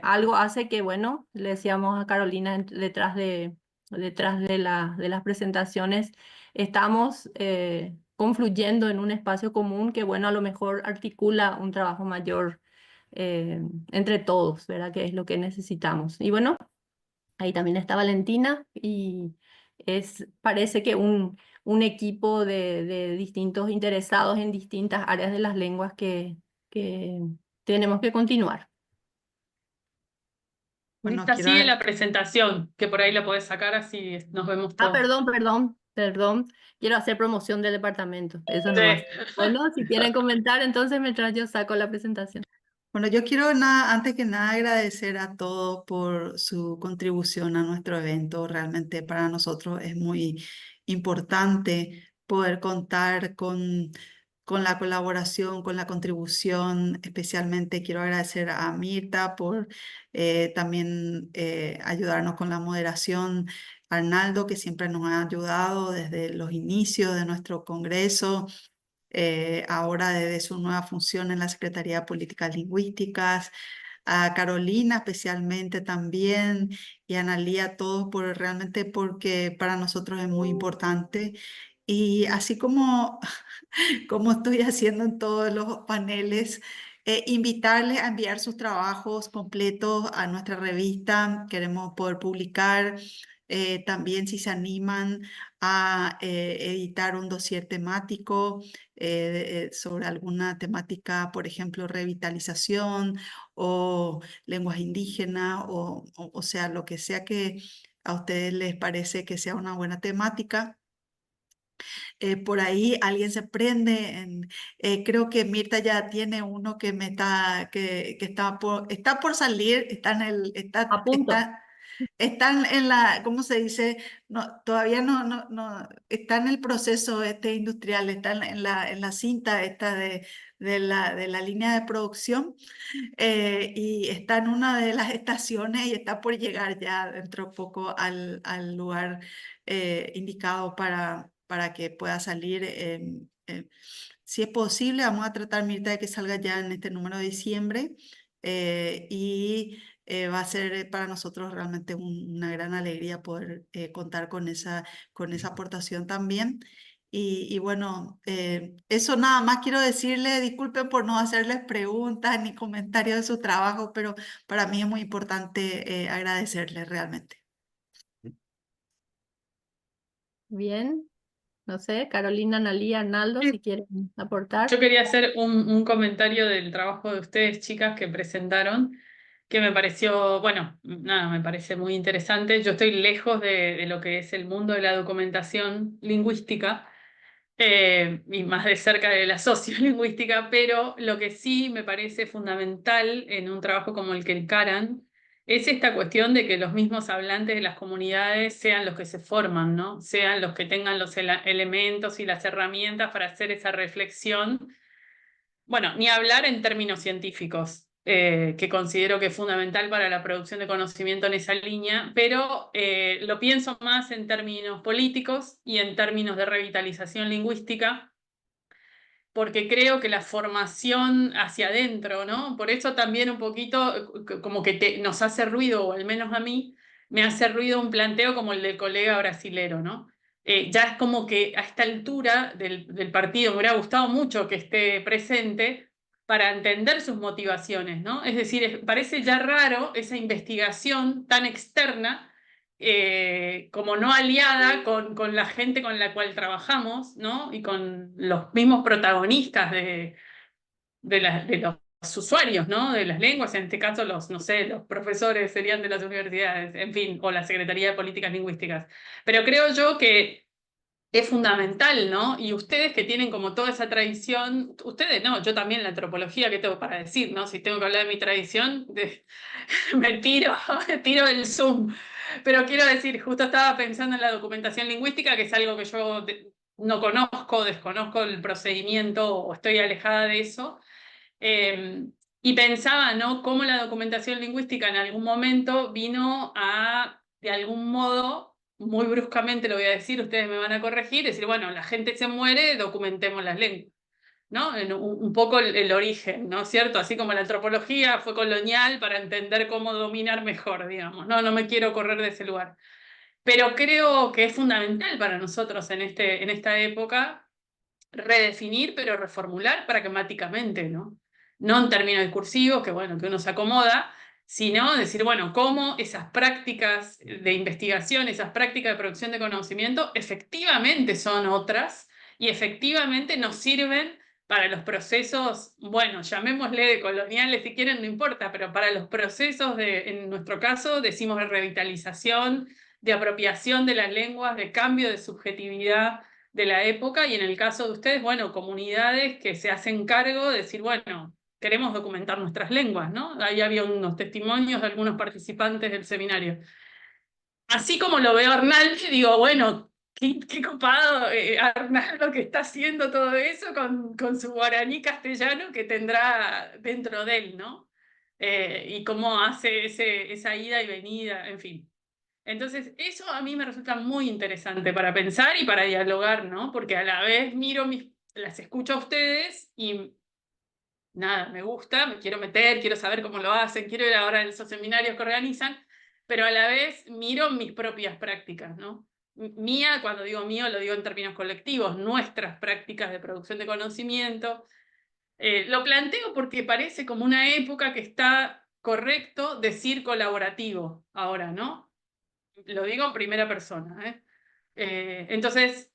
Algo hace que, bueno, le decíamos a Carolina detrás de las presentaciones, estamos confluyendo en un espacio común que, bueno, a lo mejor articula un trabajo mayor entre todos, ¿verdad? Que es lo que necesitamos. Y bueno, ahí también está Valentina y parece que un equipo de distintos interesados en distintas áreas de las lenguas que tenemos que continuar. Bueno, Esta quiero sigue la presentación, que por ahí la podés sacar así nos vemos Ah, todos. perdón. Quiero hacer promoción del departamento. Eso nomás. Sí. Bueno, si quieren comentar, entonces mientras yo saco la presentación. Bueno, yo quiero antes que nada agradecer a todos por su contribución a nuestro evento. Realmente para nosotros es muy importante poder contar con la colaboración, con la contribución. Especialmente quiero agradecer a Mirta por también ayudarnos con la moderación. Arnaldo, que siempre nos ha ayudado desde los inicios de nuestro congreso. Ahora desde su nueva función en la Secretaría de Políticas Lingüísticas, a Carolina especialmente también y a Analía, todos realmente porque para nosotros es muy importante. Y así como estoy haciendo en todos los paneles, invitarles a enviar sus trabajos completos a nuestra revista. Queremos poder publicar. También si se animan a editar un dossier temático sobre alguna temática, por ejemplo, revitalización o lenguas indígenas o sea, lo que sea que a ustedes les parece que sea una buena temática. Por ahí alguien se prende creo que Mirta ya tiene uno que está por salir, A punto. están en ¿cómo se dice? No, todavía no, está en el proceso industrial, está en la cinta esta de la línea de producción y está en una de las estaciones y está por llegar ya dentro de poco al lugar indicado para que pueda salir. Si es posible, vamos a tratar, Mirta, de que salga ya en este número de diciembre y va a ser para nosotros realmente una gran alegría poder contar con esa aportación también. Y bueno, eso nada más quiero decirle, disculpen por no hacerles preguntas ni comentarios de su trabajo, pero para mí es muy importante agradecerles realmente. Bien. No sé, Carolina, Analía, Arnaldo, si quieren aportar. Yo quería hacer un comentario del trabajo de ustedes, chicas, que presentaron, que me pareció, bueno, nada, me parece muy interesante. Yo estoy lejos de lo que es el mundo de la documentación lingüística y más de cerca de la sociolingüística, pero lo que sí me parece fundamental en un trabajo como el que encaran es esta cuestión de que los mismos hablantes de las comunidades sean los que se forman, ¿no? Sean los que tengan los elementos y las herramientas para hacer esa reflexión. Bueno, ni hablar en términos científicos, que considero que es fundamental para la producción de conocimiento en esa línea, pero lo pienso más en términos políticos y en términos de revitalización lingüística, porque creo que la formación hacia adentro, ¿no? Por eso también un poquito como que nos hace ruido, o al menos a mí, me hace ruido un planteo como el del colega brasilero, ¿no? Ya es como que a esta altura del partido me hubiera gustado mucho que esté presente, para entender sus motivaciones, ¿no? Es decir, parece ya raro esa investigación tan externa, como no aliada con la gente con la cual trabajamos, ¿no? Y con los mismos protagonistas de los usuarios, ¿no? De las lenguas, en este caso no sé, los profesores serían de las universidades, en fin, o la Secretaría de Políticas Lingüísticas. Pero creo yo que es fundamental, ¿no? Y ustedes que tienen como toda esa tradición, ustedes no, yo también la antropología, ¿qué tengo para decir, no? Si tengo que hablar de mi tradición, me tiro del Zoom. Pero quiero decir, justo estaba pensando en la documentación lingüística, que es algo que yo no conozco, desconozco el procedimiento o estoy alejada de eso. Y pensaba, ¿no? Cómo la documentación lingüística en algún momento vino a, de algún modo, muy bruscamente lo voy a decir, ustedes me van a corregir, decir, bueno, la gente se muere, documentemos las lenguas, ¿no? Un poco el origen, ¿no es cierto? Así como la antropología fue colonial para entender cómo dominar mejor, digamos, ¿no? No me quiero correr de ese lugar. Pero creo que es fundamental para nosotros en esta época redefinir, pero reformular pragmáticamente, ¿no? No en términos discursivos, que bueno, que uno se acomoda, sino decir, bueno, cómo esas prácticas de investigación, esas prácticas de producción de conocimiento, efectivamente son otras y efectivamente nos sirven para los procesos, bueno, llamémosle de coloniales si quieren, no importa, pero para los procesos en nuestro caso, decimos de revitalización, de apropiación de las lenguas, de cambio de subjetividad de la época, y en el caso de ustedes, bueno, comunidades que se hacen cargo de decir, bueno, queremos documentar nuestras lenguas, ¿no? Ahí había unos testimonios de algunos participantes del seminario. Así como lo veo a Arnaldo, digo, bueno, qué copado Arnaldo que está haciendo todo eso con su guaraní castellano que tendrá dentro de él, ¿no? Y cómo hace esa ida y venida, en fin. Entonces, eso a mí me resulta muy interesante para pensar y para dialogar, ¿no? Porque a la vez las escucho a ustedes y nada, me gusta, me quiero meter, quiero saber cómo lo hacen, quiero ir ahora a esos seminarios que organizan, pero a la vez miro mis propias prácticas, ¿no? Mía, cuando digo mío, lo digo en términos colectivos, nuestras prácticas de producción de conocimiento. Lo planteo porque parece como una época que está correcto decir colaborativo ahora, ¿no? Lo digo en primera persona, ¿eh? Entonces,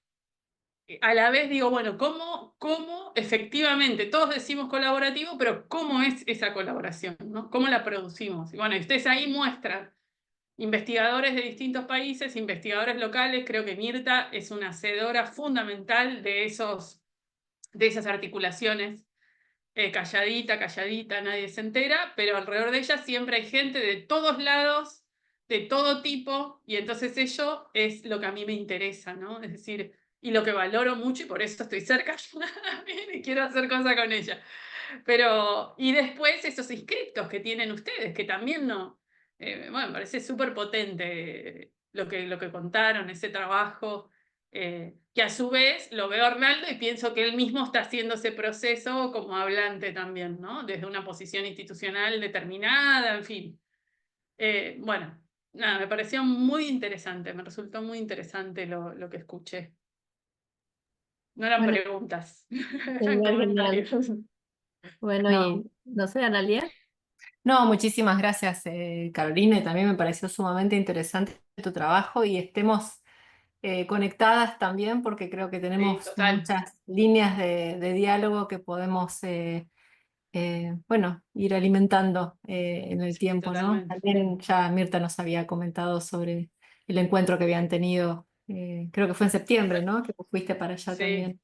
a la vez digo, bueno, ¿cómo efectivamente todos decimos colaborativo, pero cómo es esa colaboración, ¿no? ¿Cómo la producimos? Y bueno, ustedes ahí muestran investigadores de distintos países, investigadores locales, creo que Mirta es una hacedora fundamental de esas articulaciones, calladita, nadie se entera, pero alrededor de ella siempre hay gente de todos lados, de todo tipo, y entonces eso es lo que a mí me interesa, ¿no? Es decir, y lo que valoro mucho, y por eso estoy cerca y quiero hacer cosas con ella. Pero, y después esos inscriptos que tienen ustedes, que también no, bueno, me parece súper potente lo que contaron, ese trabajo, que a su vez lo veo a Arnaldo y pienso que él mismo está haciendo ese proceso como hablante también, ¿no? Desde una posición institucional determinada, en fin. Bueno, nada, me pareció muy interesante, me resultó muy interesante lo que escuché. No eran Bueno, preguntas, eran genial, genial. comentarios. Bueno, No, y no sé, Analia. no, muchísimas gracias, Carolina, y también me pareció sumamente interesante tu trabajo y estemos conectadas también porque creo que Sí, tenemos total. muchas líneas de diálogo que podemos, bueno, ir alimentando en el tiempo, ¿no? Totalmente. También ya Mirta nos había comentado sobre el encuentro que habían tenido, creo que fue en septiembre, ¿no? Que fuiste para allá Sí, también.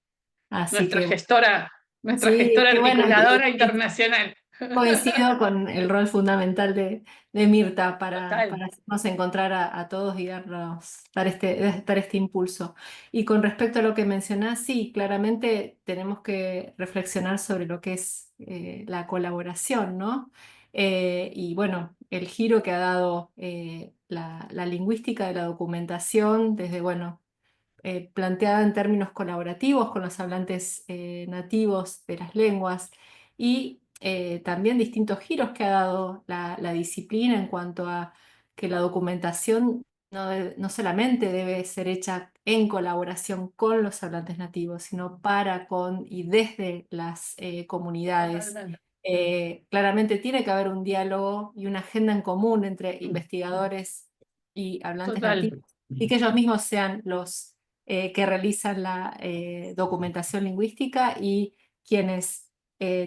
Así nuestra que gestora, nuestra sí, gestora qué bueno, articuladora internacional. coincido con el rol fundamental de Mirta para Total. hacernos encontrar a todos y dar este impulso. Y con respecto a lo que mencionás, sí, claramente tenemos que reflexionar sobre lo que es la colaboración, ¿no? Y bueno, el giro que ha dado la lingüística de la documentación desde, bueno, planteada en términos colaborativos con los hablantes nativos de las lenguas y también distintos giros que ha dado la disciplina en cuanto a que la documentación no solamente debe ser hecha en colaboración con los hablantes nativos, sino para, con y desde las comunidades. Claramente tiene que haber un diálogo y una agenda en común entre investigadores y hablantes Total. nativos, y que ellos mismos sean los que realizan la documentación lingüística y quienes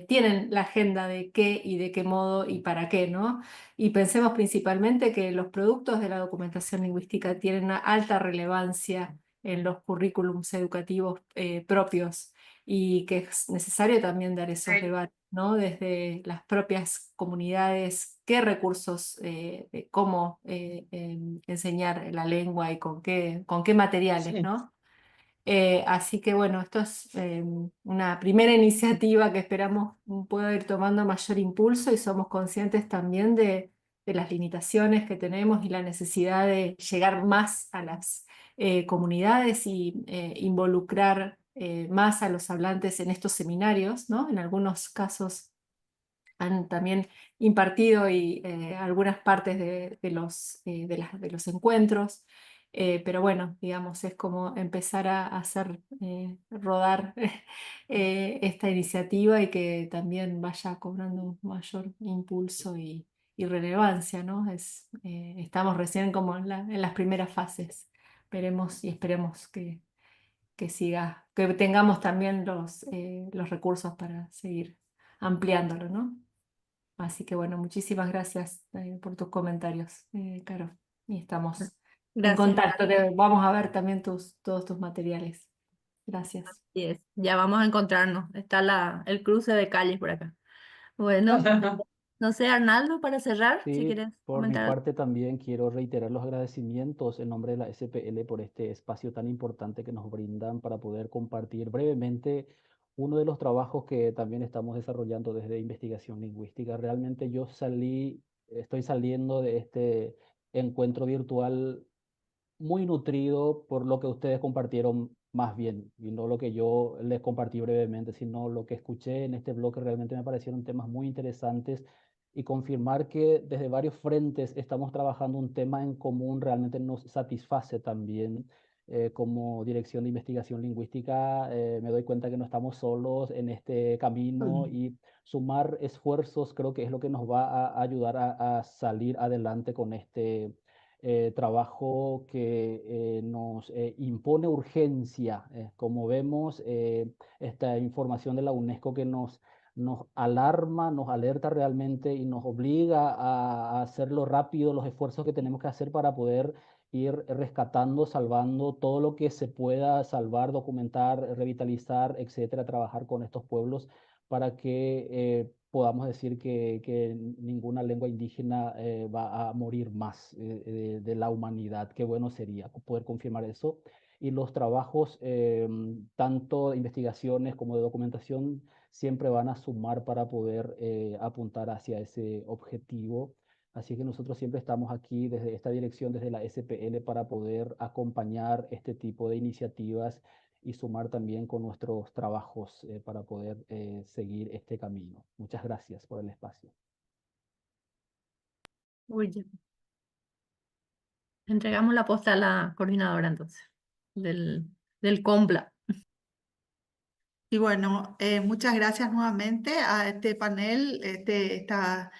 tienen la agenda de qué y de qué modo y para qué, ¿no? Y pensemos principalmente que los productos de la documentación lingüística tienen una alta relevancia en los currículums educativos propios, y que es necesario también dar esos debates, ¿no? Desde las propias comunidades, qué recursos, de cómo enseñar la lengua y con qué materiales, Sí. ¿no? Así que bueno, esto es una primera iniciativa que esperamos pueda ir tomando mayor impulso, y somos conscientes también de las limitaciones que tenemos y la necesidad de llegar más a las comunidades y involucrar más a los hablantes en estos seminarios, ¿no? En algunos casos han también impartido algunas partes de los encuentros. Pero bueno, digamos, es como empezar a hacer rodar esta iniciativa, y que también vaya cobrando mayor impulso y relevancia, ¿no? Estamos recién como en las primeras fases. Veremos y esperemos que siga, que tengamos también los recursos para seguir ampliándolo, ¿no? Así que bueno, muchísimas gracias por tus comentarios, Caro. Y estamos en Gracias. contacto. Vamos a ver también todos tus materiales. Gracias. Así es. Ya vamos a encontrarnos. Está el cruce de calles por acá. Bueno, no sé, Arnaldo, para cerrar, si Sí, quieres por mi comentar algo. parte también quiero reiterar los agradecimientos en nombre de la SPL por este espacio tan importante que nos brindan para poder compartir brevemente uno de los trabajos que también estamos desarrollando desde investigación lingüística. Realmente estoy saliendo de este encuentro virtual muy nutrido por lo que ustedes compartieron más bien, y no lo que yo les compartí brevemente, sino lo que escuché en este bloque. Realmente me parecieron temas muy interesantes, y confirmar que desde varios frentes estamos trabajando un tema en común realmente nos satisface también. Como Dirección de Investigación Lingüística, me doy cuenta que no estamos solos en este camino, y sumar esfuerzos creo que es lo que nos va a ayudar a salir adelante con este trabajo que nos impone urgencia. Como vemos, esta información de la UNESCO que nos alarma, nos alerta realmente y nos obliga a hacerlo rápido, los esfuerzos que tenemos que hacer para poder ir rescatando, salvando todo lo que se pueda salvar, documentar, revitalizar, etcétera, trabajar con estos pueblos para que podamos decir que ninguna lengua indígena va a morir más de la humanidad. Qué bueno sería poder confirmar eso. Y los trabajos, tanto de investigaciones como de documentación, siempre van a sumar para poder apuntar hacia ese objetivo. Así que nosotros siempre estamos aquí desde esta dirección, desde la SPL, para poder acompañar este tipo de iniciativas y sumar también con nuestros trabajos para poder seguir este camino. Muchas gracias por el espacio. Uy, ya. Entregamos la posta a la coordinadora entonces, del COMPLA. Y bueno, muchas gracias nuevamente a este panel, estas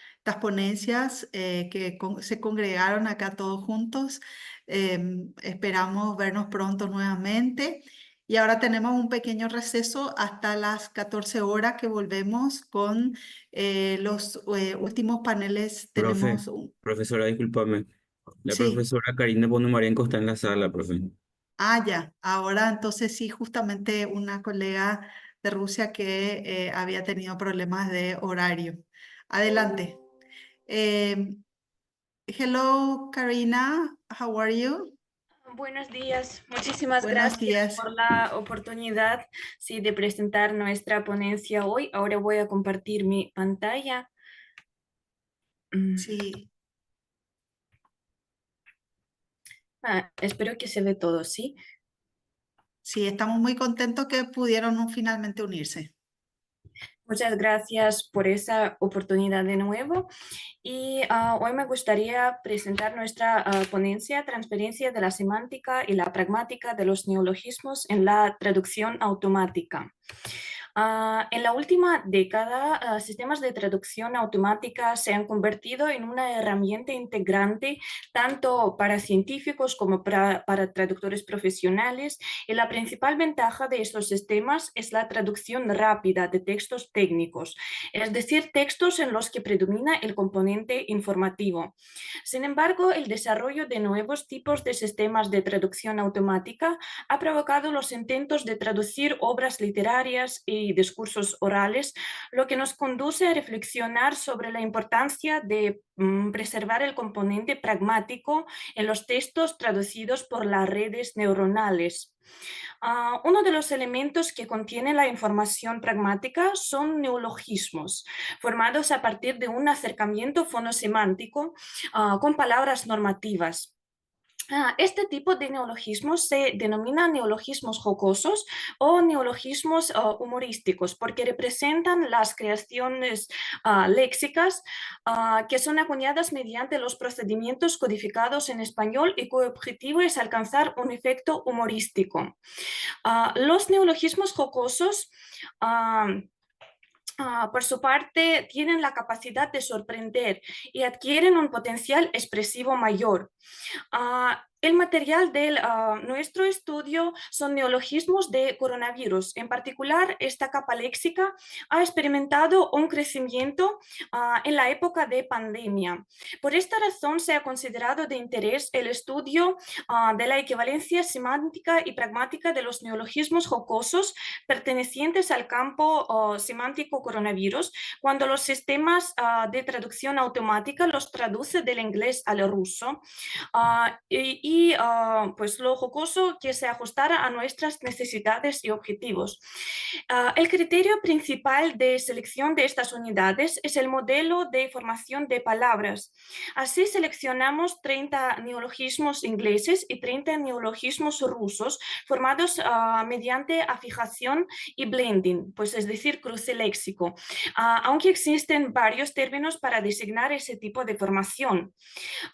ponencias que se congregaron acá todos juntos. Esperamos vernos pronto nuevamente. Y ahora tenemos un pequeño receso hasta las 14 horas, que volvemos con los últimos paneles. Profe, Tenemos profesora, discúlpame. La Sí. profesora Karina Ponomarenko está en la sala, profe. Ya. Ahora entonces sí, justamente una colega de Rusia que había tenido problemas de horario. Adelante. Hello, Karina. How are you? Buenos días, muchísimas Buenos gracias días. por la oportunidad, sí, de presentar nuestra ponencia hoy. Ahora voy a compartir mi pantalla. Sí. Espero que se ve todo, ¿sí? Sí, estamos muy contentos que pudieron finalmente unirse. Muchas gracias por esa oportunidad de nuevo. Y hoy me gustaría presentar nuestra ponencia, Transferencia de la semántica y la pragmática de los neologismos en la traducción automática. En la última década, sistemas de traducción automática se han convertido en una herramienta integrante tanto para científicos como para traductores profesionales, y la principal ventaja de estos sistemas es la traducción rápida de textos técnicos, es decir, textos en los que predomina el componente informativo. Sin embargo, el desarrollo de nuevos tipos de sistemas de traducción automática ha provocado los intentos de traducir obras literarias y discursos orales, lo que nos conduce a reflexionar sobre la importancia de preservar el componente pragmático en los textos traducidos por las redes neuronales. Uno de los elementos que contiene la información pragmática son neologismos, formados a partir de un acercamiento fonosemántico con palabras normativas. Este tipo de neologismos se denomina neologismos jocosos o neologismos humorísticos porque representan las creaciones léxicas que son acuñadas mediante los procedimientos codificados en español y cuyo objetivo es alcanzar un efecto humorístico. Los neologismos jocosos por su parte, tienen la capacidad de sorprender y adquieren un potencial expresivo mayor. El material de nuestro estudio son neologismos de coronavirus. En particular, esta capa léxica ha experimentado un crecimiento en la época de pandemia. Por esta razón, se ha considerado de interés el estudio de la equivalencia semántica y pragmática de los neologismos jocosos pertenecientes al campo semántico coronavirus, cuando los sistemas de traducción automática los traduce del inglés al ruso. Pues lo jocoso que se ajustara a nuestras necesidades y objetivos. El criterio principal de selección de estas unidades es el modelo de formación de palabras. Así seleccionamos 30 neologismos ingleses y 30 neologismos rusos formados mediante afijación y blending, pues es decir, cruce léxico, aunque existen varios términos para designar ese tipo de formación.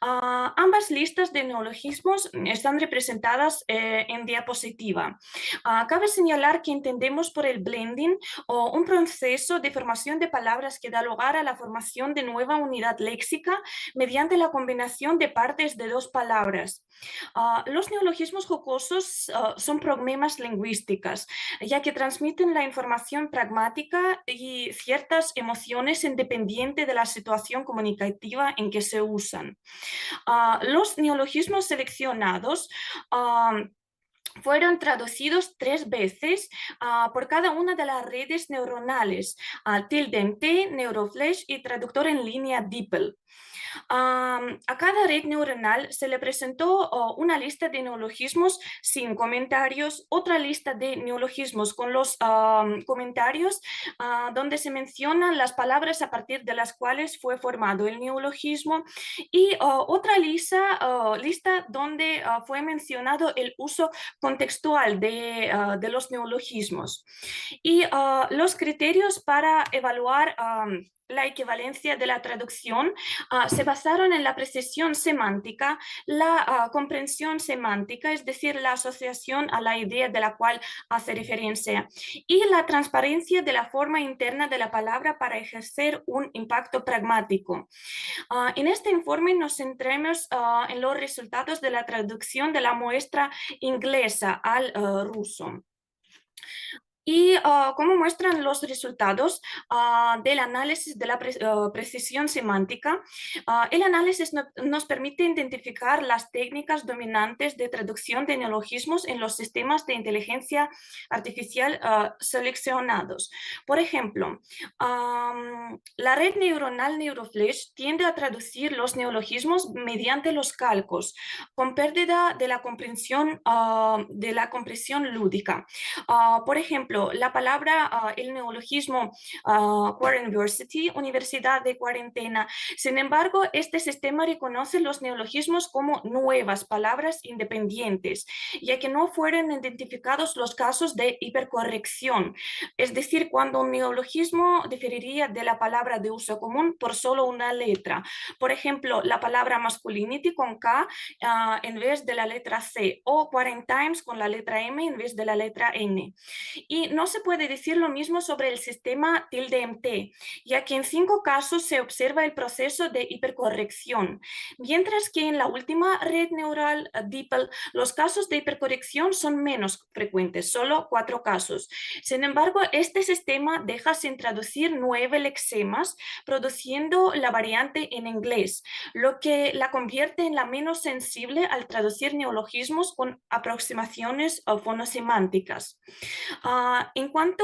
Ambas listas de neologismos están representadas en diapositiva. Cabe señalar que entendemos por el blending un proceso de formación de palabras que da lugar a la formación de nueva unidad léxica mediante la combinación de partes de dos palabras. Los neologismos jocosos son progmemas lingüísticas, ya que transmiten la información pragmática y ciertas emociones independiente de la situación comunicativa en que se usan. Los neologismos seleccionados fueron traducidos 3 veces por cada una de las redes neuronales, TildeNT, Neuroflash y traductor en línea DeepL. A cada red neuronal se le presentó una lista de neologismos sin comentarios, otra lista de neologismos con los comentarios donde se mencionan las palabras a partir de las cuales fue formado el neologismo, y otra lista donde fue mencionado el uso contextual de los neologismos. Y los criterios para evaluar la equivalencia de la traducción se basaron en la precisión semántica, la comprensión semántica, es decir, la asociación a la idea de la cual hace referencia, y la transparencia de la forma interna de la palabra para ejercer un impacto pragmático. En este informe nos centramos en los resultados de la traducción de la muestra inglesa al ruso. Y como muestran los resultados del análisis de la precisión semántica, el análisis nos permite identificar las técnicas dominantes de traducción de neologismos en los sistemas de inteligencia artificial seleccionados. Por ejemplo, la red neuronal Neuroflash tiende a traducir los neologismos mediante los calcos, con pérdida de la comprensión lúdica. Por ejemplo, ejemplo, la palabra, el neologismo quaranversity, universidad de cuarentena. Sin embargo, este sistema reconoce los neologismos como nuevas palabras independientes, ya que no fueron identificados los casos de hipercorrección, es decir, cuando un neologismo diferiría de la palabra de uso común por solo una letra. Por ejemplo, la palabra masculinity con K en vez de la letra C, o quarantimes con la letra M en vez de la letra N. Y no se puede decir lo mismo sobre el sistema tilde-MT, ya que en 5 casos se observa el proceso de hipercorrección, mientras que en la última red neural DeepL los casos de hipercorrección son menos frecuentes, solo 4 casos. Sin embargo, este sistema deja sin traducir 9 lexemas, produciendo la variante en inglés, lo que la convierte en la menos sensible al traducir neologismos con aproximaciones fonosemánticas. En cuanto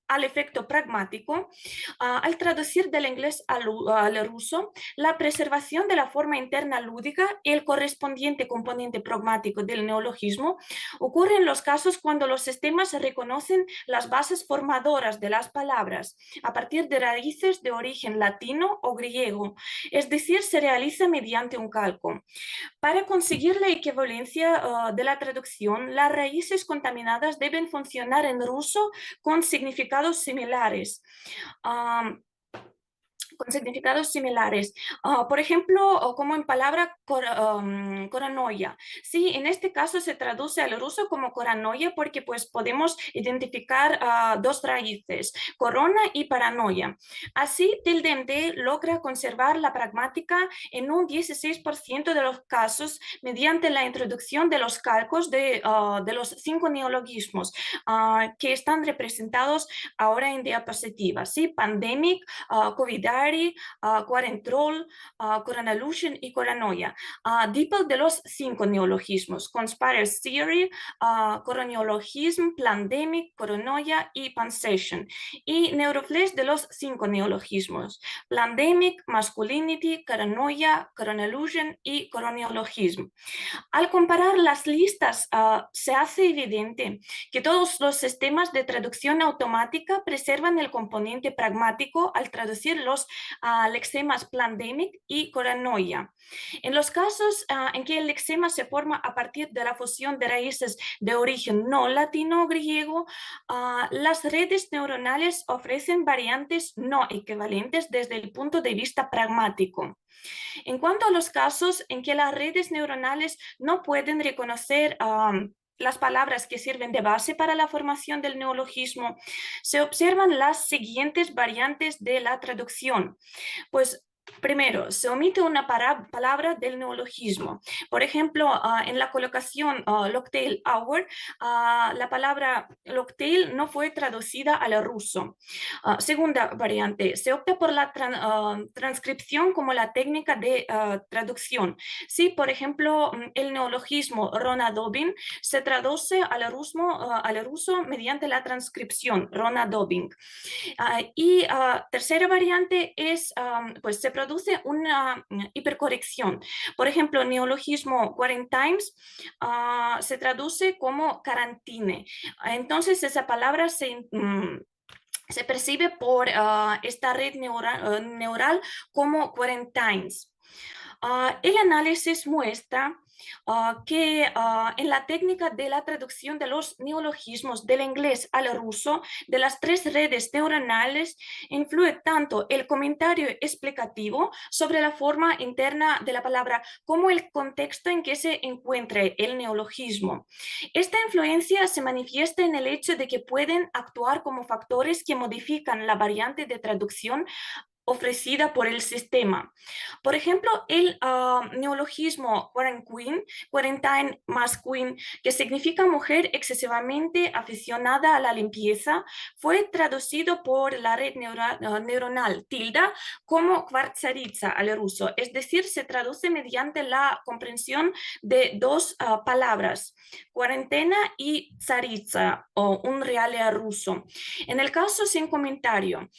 al efecto pragmático, al traducir del inglés al ruso, la preservación de la forma interna lúdica y el correspondiente componente pragmático del neologismo ocurre en los casos cuando los sistemas reconocen las bases formadoras de las palabras a partir de raíces de origen latino o griego, es decir, se realiza mediante un calco. Para conseguir la equivalencia de la traducción, las raíces contaminadas deben funcionar en ruso con significados similares. Por ejemplo, como en palabra coranoia. Sí, en este caso se traduce al ruso como coranoia porque pues podemos identificar 2 raíces, corona y paranoia. Así, tilde-MT logra conservar la pragmática en un 16% de los casos mediante la introducción de los calcos de los 5 neologismos que están representados ahora en diapositiva. ¿Sí? Pandemic, Covidari, Quarentrol, Coronallusion y Coranoia. DeepL de los 5 neologismos, Conspiracy Theory, Coroneologism, Plandemic, Coronoia y Pansation. Y Neuroflash de los 5 neologismos, Plandemic, Masculinity, Coronoia, Coronallusion y Coroneologism. Al comparar las listas, se hace evidente que todos los sistemas de traducción automática preservan el componente pragmático al traducir los lexemas plandemic y coranoia. En los casos en que el lexema se forma a partir de la fusión de raíces de origen no latino o griego, las redes neuronales ofrecen variantes no equivalentes desde el punto de vista pragmático. En cuanto a los casos en que las redes neuronales no pueden reconocer las palabras que sirven de base para la formación del neologismo, se observan las siguientes variantes de la traducción. Pues primero, se omite una palabra del neologismo. Por ejemplo, en la colocación Locktail Hour, la palabra Locktail no fue traducida al ruso. Segunda variante, se opta por la transcripción como la técnica de traducción. Si, por ejemplo, el neologismo Ronadobin se traduce al ruso mediante la transcripción Ronadobin. Y tercera variante es, pues se produce una hipercorrección. Por ejemplo, el neologismo quarantimes se traduce como carantine. Entonces, esa palabra se percibe por esta red neural como quarantines. El análisis muestra que en la técnica de la traducción de los neologismos del inglés al ruso de las 3 redes neuronales influye tanto el comentario explicativo sobre la forma interna de la palabra como el contexto en que se encuentre el neologismo. Esta influencia se manifiesta en el hecho de que pueden actuar como factores que modifican la variante de traducción ofrecida por el sistema. Por ejemplo, el neologismo quarantine masculine, que significa mujer excesivamente aficionada a la limpieza, fue traducido por la red neuronal tilda como kvartsaritsa al ruso, es decir, se traduce mediante la comprensión de 2 palabras, cuarentena y tsaritsa, o un real ruso. En el caso sin comentario,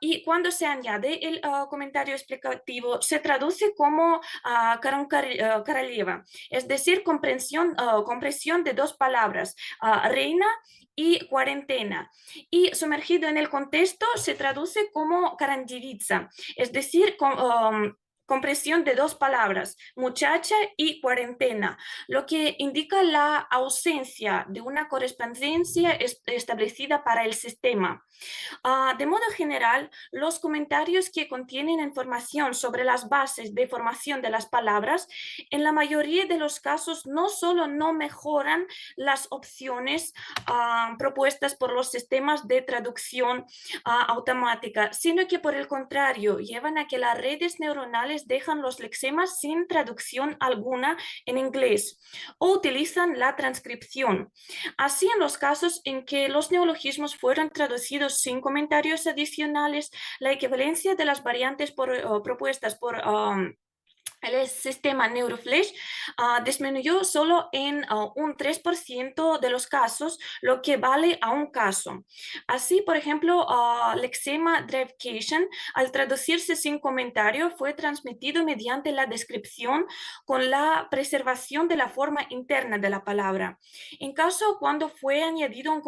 y cuando se añade añade el comentario explicativo, se traduce como Karalieva, es decir, compresión de dos palabras, reina y cuarentena. Y sumergido en el contexto se traduce como Karandivitsa, es decir, compresión de dos palabras, muchacha y cuarentena, lo que indica la ausencia de una correspondencia establecida para el sistema. De modo general, los comentarios que contienen información sobre las bases de formación de las palabras, en la mayoría de los casos no solo no mejoran las opciones propuestas por los sistemas de traducción automática, sino que por el contrario llevan a que las redes neuronales dejan los lexemas sin traducción alguna en inglés o utilizan la transcripción. Así, en los casos en que los neologismos fueron traducidos sin comentarios adicionales, la equivalencia de las variantes propuestas por el sistema NeuroFlash disminuyó solo en un 3% de los casos, lo que vale a un caso. Así, por ejemplo, lexema Drivecation, al traducirse sin comentario, fue transmitido mediante la descripción con la preservación de la forma interna de la palabra. En caso cuando fue añadido un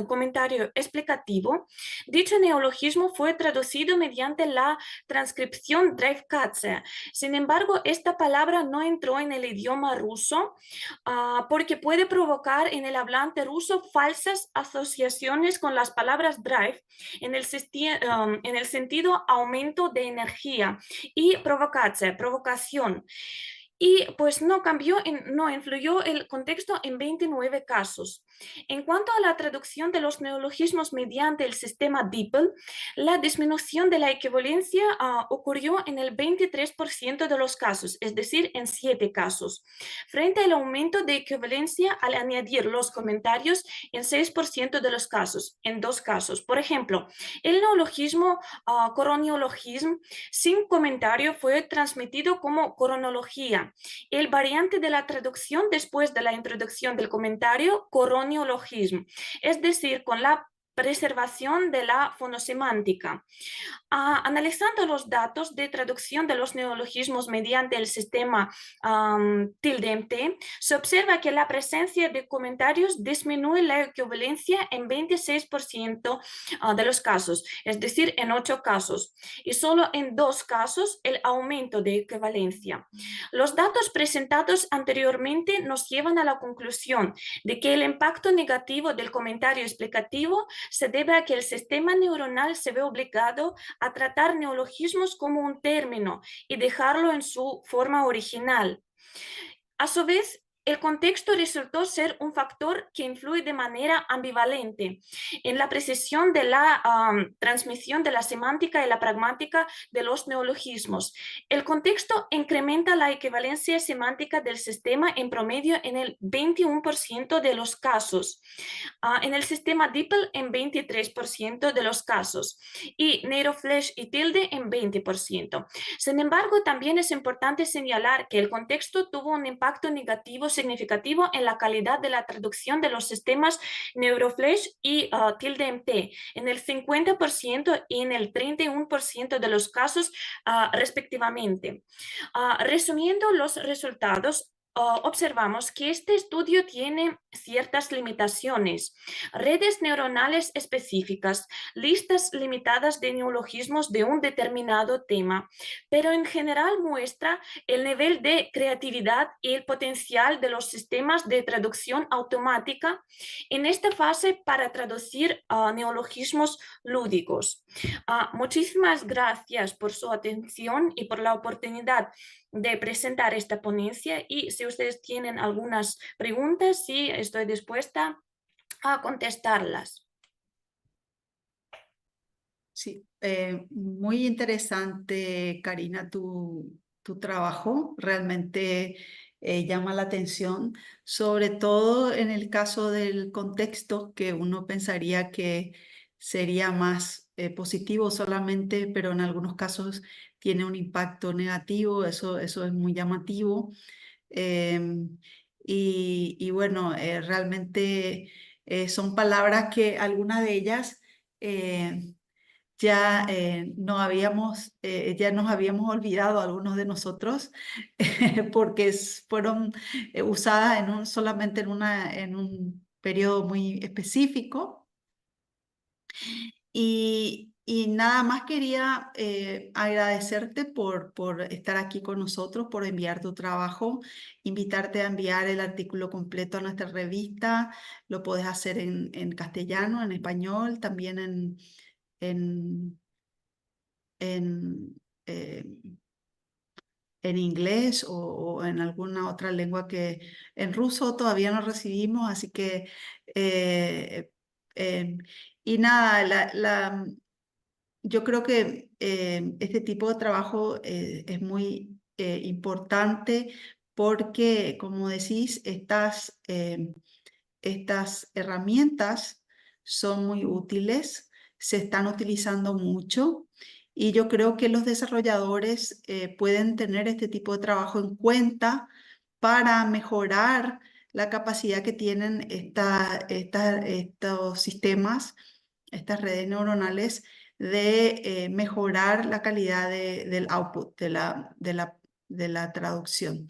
comentario explicativo, dicho neologismo fue traducido mediante la transcripción Drivekatse. Sin embargo, esta palabra no entró en el idioma ruso porque puede provocar en el hablante ruso falsas asociaciones con las palabras drive en el sentido aumento de energía y provocación. Y pues no influyó el contexto en 29 casos. En cuanto a la traducción de los neologismos mediante el sistema DeepL, la disminución de la equivalencia ocurrió en el 23% de los casos, es decir, en 7 casos, frente al aumento de equivalencia al añadir los comentarios en 6% de los casos, en 2 casos. Por ejemplo, el neologismo coroniologismo sin comentario fue transmitido como coronología. El variante de la traducción después de la introducción del comentario, coroniologismo, es decir, con la preservación de la fonosemántica. Analizando los datos de traducción de los neologismos mediante el sistema tilde-MT, se observa que la presencia de comentarios disminuye la equivalencia en 26% de los casos, es decir, en 8 casos, y solo en 2 casos el aumento de equivalencia. Los datos presentados anteriormente nos llevan a la conclusión de que el impacto negativo del comentario explicativo se debe a que el sistema neuronal se ve obligado a tratar neologismos como un término y dejarlo en su forma original. A su vez, el contexto resultó ser un factor que influye de manera ambivalente en la precisión de la transmisión de la semántica y la pragmática de los neologismos. El contexto incrementa la equivalencia semántica del sistema en promedio en el 21% de los casos, en el sistema DeepL en 23% de los casos y NeuroFlash y tilde en 20%. Sin embargo, también es importante señalar que el contexto tuvo un impacto negativo significativo en la calidad de la traducción de los sistemas NeuroFlash y tilde-MT en el 50% y en el 31% de los casos respectivamente. Resumiendo los resultados, observamos que este estudio tiene ciertas limitaciones, redes neuronales específicas, listas limitadas de neologismos de un determinado tema, pero en general muestra el nivel de creatividad y el potencial de los sistemas de traducción automática en esta fase para traducir neologismos lúdicos. Muchísimas gracias por su atención y por la oportunidad de presentar esta ponencia, y si ustedes tienen algunas preguntas, sí, estoy dispuesta a contestarlas. Sí, muy interesante, Karina, tu trabajo. Realmente llama la atención, sobre todo en el caso del contexto, que uno pensaría que sería más positivo solamente, pero en algunos casos tiene un impacto negativo. Eso es muy llamativo. Y bueno, realmente son palabras que algunas de ellas ya, ya nos habíamos olvidado algunos de nosotros porque fueron usadas solamente en un periodo muy específico. Y nada más quería agradecerte por estar aquí con nosotros, por enviar tu trabajo, invitarte a enviar el artículo completo a nuestra revista. Lo puedes hacer en castellano, en español, también en, eh, en inglés o en alguna otra lengua que en ruso todavía no recibimos, así que y nada, yo creo que este tipo de trabajo es muy importante porque, como decís, estas herramientas son muy útiles, se están utilizando mucho y yo creo que los desarrolladores pueden tener este tipo de trabajo en cuenta para mejorar la capacidad que tienen estos sistemas, estas redes neuronales, de mejorar la calidad del output, de la traducción.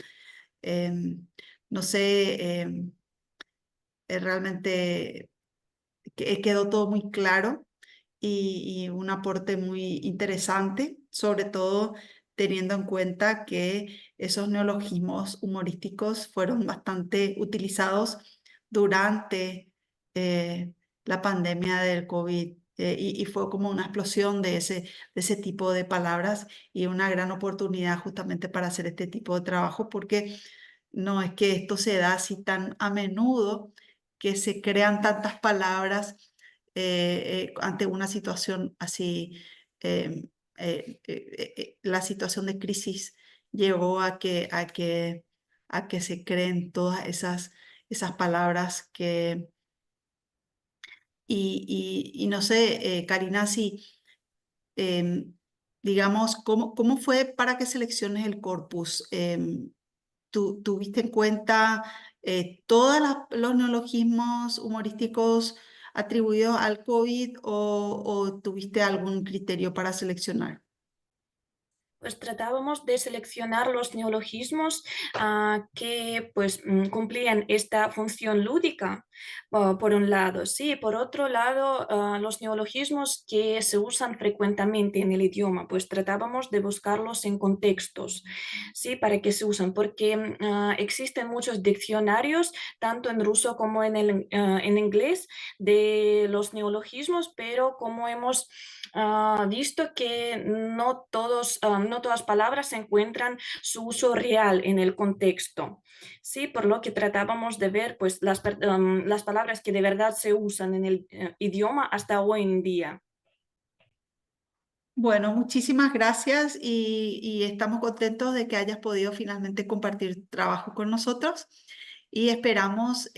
No sé, realmente quedó todo muy claro y un aporte muy interesante, sobre todo teniendo en cuenta que esos neologismos humorísticos fueron bastante utilizados durante la pandemia del COVID. Y fue como una explosión de ese tipo de palabras y una gran oportunidad justamente para hacer este tipo de trabajo, porque no es que esto se da así tan a menudo, que se crean tantas palabras ante una situación así. La situación de crisis llevó a que se creen todas esas palabras y no sé, Karina, si digamos, ¿cómo fue para que selecciones el corpus? ¿Tuviste en cuenta todos los neologismos humorísticos atribuidos al COVID o tuviste algún criterio para seleccionar? Pues tratábamos de seleccionar los neologismos que pues cumplían esta función lúdica, por un lado, sí, por otro lado, los neologismos que se usan frecuentemente en el idioma, pues tratábamos de buscarlos en contextos, sí, para qué se usan, porque existen muchos diccionarios, tanto en ruso como en inglés, de los neologismos, pero como hemos visto que no todas palabras encuentran su uso real en el contexto, ¿sí? Por lo que tratábamos de ver pues, las palabras que de verdad se usan en el idioma hasta hoy en día. Bueno, muchísimas gracias y estamos contentos de que hayas podido finalmente compartir tu trabajo con nosotros y esperamos,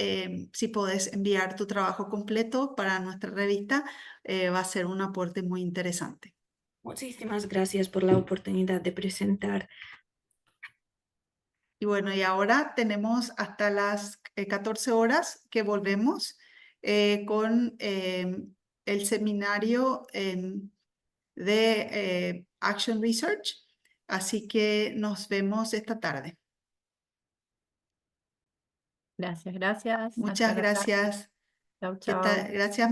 si podés enviar tu trabajo completo para nuestra revista, va a ser un aporte muy interesante. Muchísimas gracias por la oportunidad de presentar. Y bueno, y ahora tenemos hasta las 14 horas que volvemos con el seminario de Action Research. Así que nos vemos esta tarde. Gracias, gracias. Muchas Hasta la tarde. gracias. Chau, chau. Gracias.